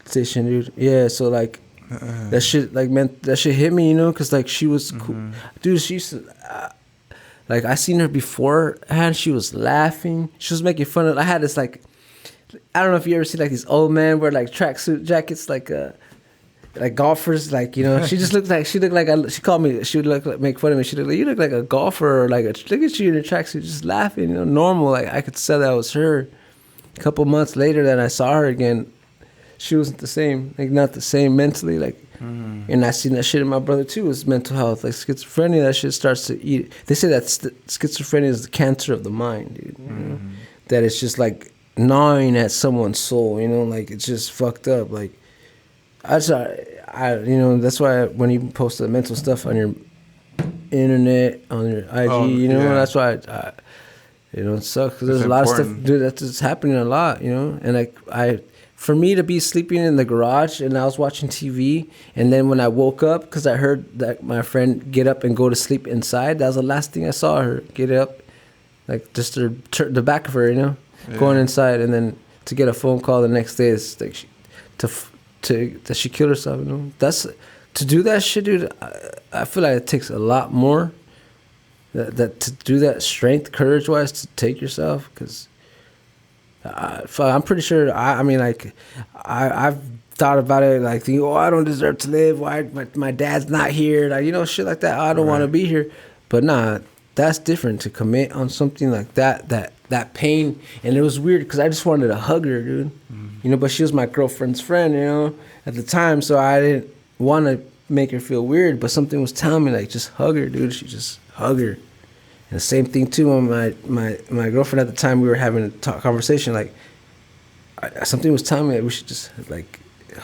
station, dude. Yeah, so like that shit hit me, you know, cause like she was cool, dude. She used to, like, I seen her beforehand. She was laughing. She was making fun of. I had this like. I don't know if you ever see like these old men wear like tracksuit jackets, like golfers, like, you know. She looked like she called me. She would make fun of me. She looked like, "You look like a golfer," or like look at you in your tracksuit, just laughing, you know, normal. Like, I could tell that was her. A couple months later, that I saw her again, she wasn't the same. Like, not the same mentally. Like, and I seen that shit in my brother too. Was mental health, like schizophrenia. That shit starts to eat. They say that schizophrenia is the cancer of the mind, dude. You know? That it's just like gnawing at someone's soul, you know, like, it's just fucked up. Like, I you know, that's why when you post the mental stuff on your internet, on your IG, you know, that's why you know, it sucks, because there's a lot of stuff, dude, that's just happening a lot, you know. And like, for me to be sleeping in the garage and I was watching TV, and then when I woke up, because I heard that my friend get up and go to sleep inside, that was the last thing I saw her get up, like, just the back of her, you know. Going inside, and then to get a phone call the next day is like that she killed herself. You know, that's to do that shit, dude. I feel like it takes a lot more. That to do that, strength, courage wise, to take yourself, because I'm pretty sure. I mean, like, I've thought about it, like, thinking, oh, I don't deserve to live. Why my dad's not here? Like, you know, shit like that. I don't want to be here. But nah, that's different to commit on something like that. That pain. And it was weird because I just wanted to hug her, dude. You know, but she was my girlfriend's friend, you know, at the time. So I didn't want to make her feel weird, but something was telling me, like, just hug her, dude. She just hug her. And the same thing too, when my girlfriend at the time, we were having a conversation, like, something was telling me that we should just, like,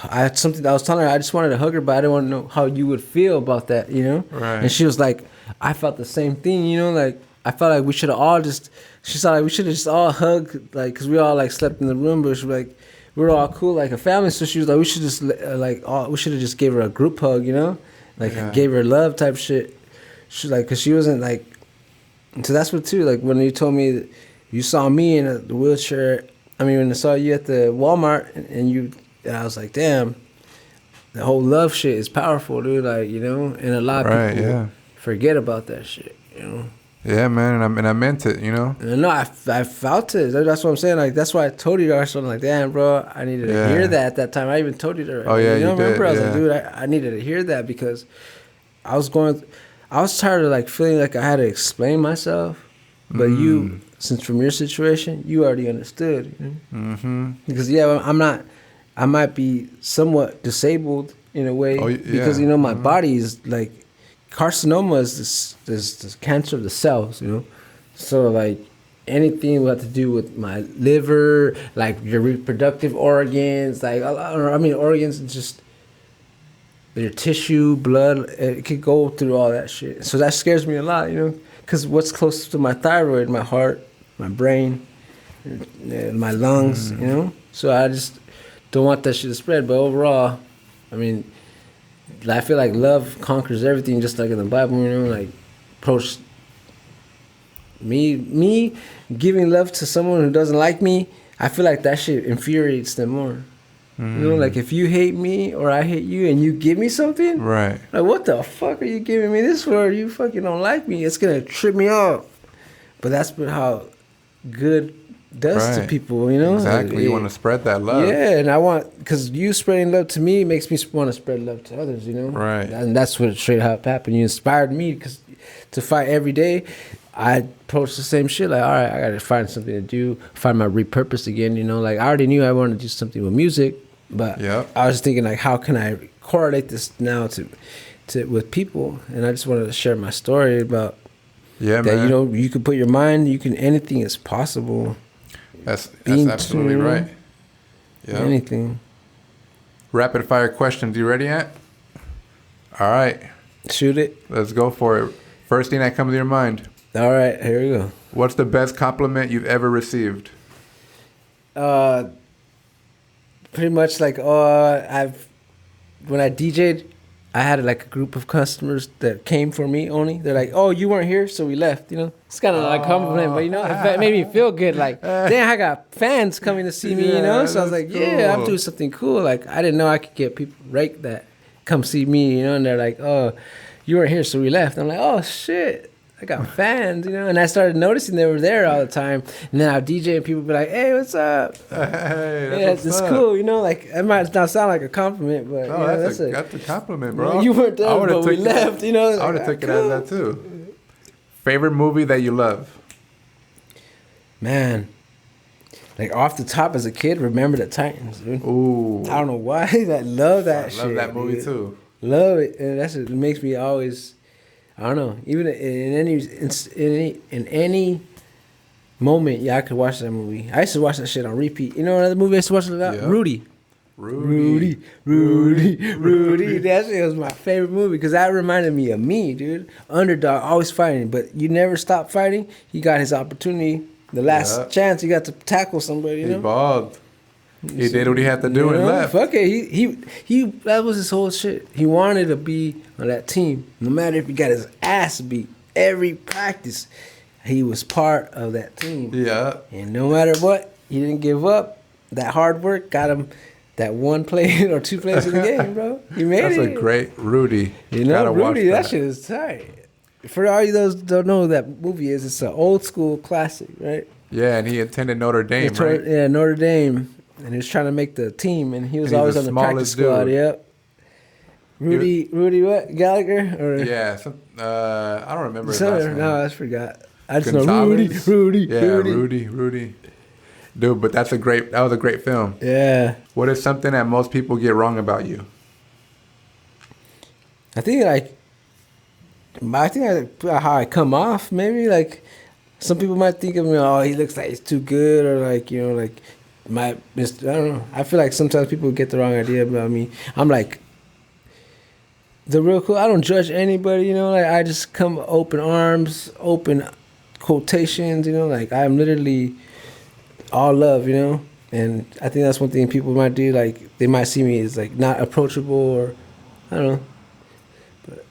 I had something that I was telling her, I just wanted to hug her, but I didn't want to know how you would feel about that, you know? Right. And she was like, I felt the same thing, you know, like, I felt like we should have all just, she thought like we should have just all hugged, like, because we all like slept in the room, but she was like, we were all cool like a family. So she was like, we should just we should have just gave her a group hug, you know, like gave her love type shit. She like, cause she wasn't like, so that's what too. Like, when you told me that you saw me in the wheelchair, I mean, when I saw you at the Walmart and I was like, damn, the whole love shit is powerful, dude. Like, you know, and a lot of people forget about that shit, you know. Yeah, man, and I meant it, you know. No, I felt it. That's what I'm saying. Like, that's why I told you that. So I'm like, damn, bro, I needed to hear that at that time. I even told you that. Oh yeah, you know, remember? Did, I was like, dude, I needed to hear that, because I was tired of like feeling like I had to explain myself. But you, since from your situation, you already understood. You know? Because I might be somewhat disabled in a way, because you know my body is like. Carcinoma is this cancer of the cells, you know. So like anything with to do with my liver, like your reproductive organs, like organs, just your tissue, blood, it could go through all that shit. So that scares me a lot, you know, because what's close to my thyroid, my heart, my brain, and my lungs, you know. So I just don't want that shit to spread. But overall, I mean, I feel like love conquers everything, just like in the Bible, you know, like approach me giving love to someone who doesn't like me, I feel like that shit infuriates them more. You know, like if you hate me or I hate you and you give me something, Right. like what the fuck are you giving me this for? You fucking don't like me. It's gonna trip me out. But that's how good does to people, you know? Exactly. You want to spread that love. Yeah, and I want, because you spreading love to me makes me want to spread love to others, you know? Right. And that's what straight up happened. You inspired me to fight every day. I approached the same shit, like, all right, I got to find something to do, find my repurpose again, you know? Like, I already knew I wanted to do something with music, but I was thinking, like, how can I correlate this now to with people? And I just wanted to share my story about that, man. you know, you can put your mind, anything is possible. That's absolutely right. Yeah. Anything. Rapid fire questions. You ready, Ant? All right. Shoot it. Let's go for it. First thing that comes to your mind. All right, here we go. What's the best compliment you've ever received? Pretty much like when I DJ'd, I had like a group of customers that came for me only. They're like, "Oh, you weren't here, so we left." You know, it's kind of like a compliment, but you know, it made me feel good. Like, damn, I got fans coming to see me. You know, so I was like, cool. Yeah, I'm doing something cool. Like, I didn't know I could get people that come see me. You know, and they're like, "Oh, you weren't here, so we left." I'm like, "Oh shit." I got fans, you know, and I started noticing they were there all the time. And then I'll DJ and people be like, "Hey, what's up?" Hey, it's cool, you know. Like it might not sound like a compliment, but no, you know, that's a compliment, bro. You weren't there, but we left, you know. I would have took it as that too. Favorite movie that you love? Man, like off the top as a kid, Remember the Titans, dude. Ooh, I don't know why. I love that shit. I love that movie dude. too. Love it, and it makes me always. I don't know. Even in any moment, yeah, I could watch that movie. I used to watch that shit on repeat. You know another movie I used to watch a lot? Yep. Rudy. That shit was my favorite movie because that reminded me of me, dude. Underdog, always fighting, but you never stop fighting. He got his opportunity. The last chance, he got to tackle somebody. You know, evolved. He did what he had to do and left. Fuck it. He that was his whole shit. He wanted to be on that team. No matter if he got his ass beat every practice, he was part of that team. Yeah. And no matter what, he didn't give up. That hard work got him that one play or two plays in the game, bro. He made That's it. That's a great Rudy. You know, Rudy, that shit is tight. For all you those don't know who that movie is, it's an old school classic, right? Yeah, and he attended Notre Dame, right? Yeah, Notre Dame. And he was trying to make the team, and he was always on the practice squad. Yep. Rudy, what? Gallagher? Or yeah, I don't remember his last name. No, I forgot. I just know Rudy. Yeah, Rudy. Dude, but that was a great film. Yeah. What is something that most people get wrong about you? I think how I come off, maybe. Like, some people might think of me, oh, he looks like he's too good, or like, you know, like, I don't know. I feel like sometimes people get the wrong idea about me. I'm like the real cool. I don't judge anybody, you know. Like I just come open arms, open quotations, you know. Like I'm literally all love, you know. And I think that's one thing people might do. Like they might see me as like not approachable, or I don't know. But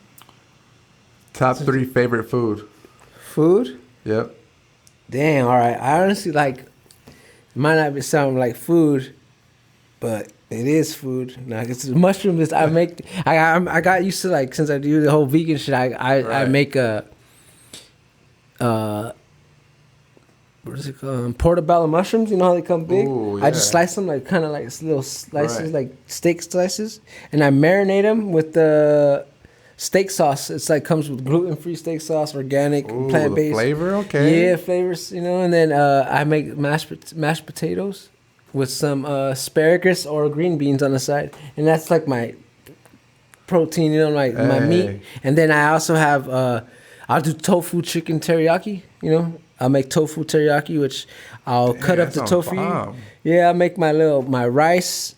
top 3 favorite food. Food? Yep. Damn. All right. I honestly like. It might not be sounding like food, but it is food. Now, cause the mushrooms I make. I got used to like since I do the whole vegan shit. I make a what is it called? Portobello mushrooms. You know how they come big? Ooh, yeah. I just slice them like kind of like little slices, like steak slices, and I marinate them with the steak sauce. It's like comes with gluten-free steak sauce, organic, plant-based. Flavor, okay. Yeah, flavors, you know. And then I make mashed potatoes with some asparagus or green beans on the side, and that's like my protein, you know, like my meat. And then I also have I'll do tofu chicken teriyaki. You know, I'll make tofu teriyaki, which I'll cut up the tofu. Yeah, I'll make my rice,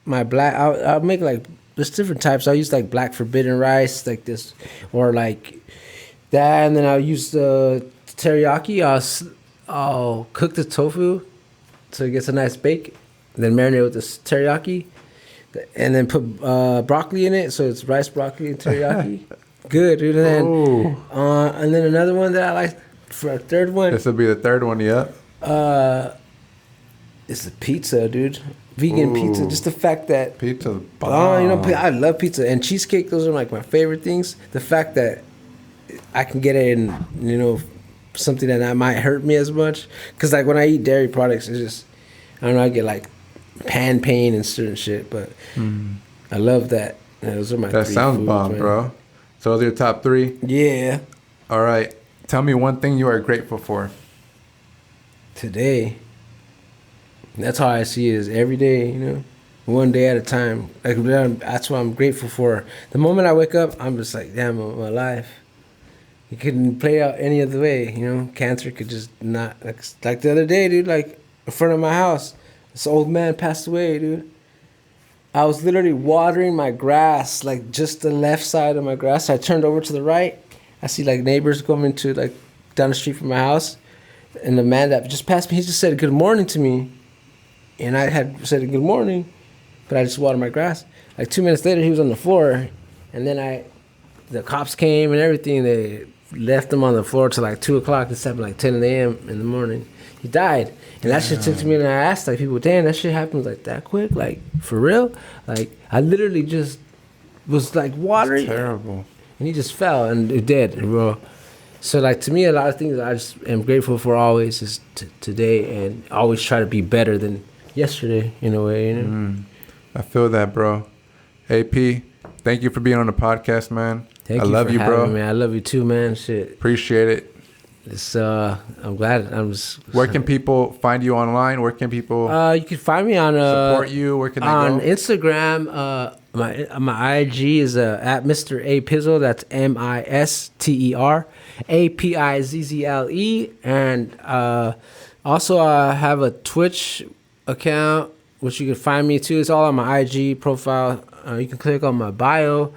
my black. I'll make like. There's different types. I'll use like black forbidden rice, like this, or like that, and then I'll use the teriyaki. I'll cook the tofu so it gets a nice bake, and then marinate with this teriyaki, and then put broccoli in it, so it's rice, broccoli, and teriyaki. Good, dude. And then another one that I like for a third one. This will be the third one, yeah. It's the pizza, dude. Vegan pizza. Just the fact that Pizza's oh, you know, bomb. I love pizza and cheesecake. Those are like my favorite things. The fact that I can get it in, you know, something that might hurt me as much. Cause like when I eat dairy products, it's just I don't know. I get like pan pain and certain shit. But I love that. Those are my. That three sounds foods, bomb, man. bro. So those are your top 3. Yeah. All right. Tell me one thing you are grateful for. Today. That's how I see it, is every day, you know, one day at a time. Like that's what I'm grateful for. The moment I wake up, I'm just like, damn, my life. It couldn't play out any other way, you know. Cancer could just not like the other day, dude. Like in front of my house, this old man passed away, dude. I was literally watering my grass, like just the left side of my grass. I turned over to the right. I see like neighbors coming to like down the street from my house, and the man that just passed me, he just said good morning to me. And I had said good morning, but I just watered my grass. Like 2 minutes later, he was on the floor, and then the cops came and everything. They left him on the floor till like 2 o'clock. This happened like 10 a.m. in the morning. He died, and that shit took to me. And I asked like people, damn, that shit happens like that quick, like for real? Like I literally just was like watering. That's terrible. And he just fell and it did, bro. So like to me, a lot of things I just am grateful for always is today, and always try to be better than yesterday in a way, you know. I feel that, bro. AP, thank you for being on the podcast, man. Thank I you love for you, bro. having me. I love you too, man. Shit. Appreciate it. It's I'm glad. I'm just. Where can people find you online? Where can people You can find me on support you? Where can they on go? Instagram. My IG is at Mr. A Pizzle. That's MISTER APIZZLE, and also I have a Twitch account which you can find me too. It's all on my IG profile. You can click on my bio.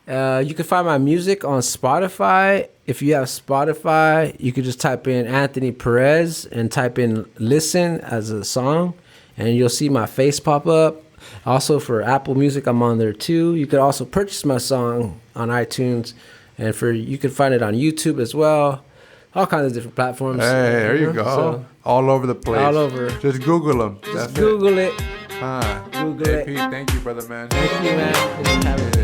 You can find my music on Spotify. If you have Spotify, you could just type in Anthony Perez and type in Listen as a song, and you'll see my face pop up. Also for Apple Music, I'm on there too. You could also purchase my song on iTunes, and you can find it on YouTube as well. All kinds of different platforms. Hey, there you go. So, all over the place. all over. Just Google them. just Google it. Google it. AP, thank you, brother, man. Thank you, man. Thanks for having me.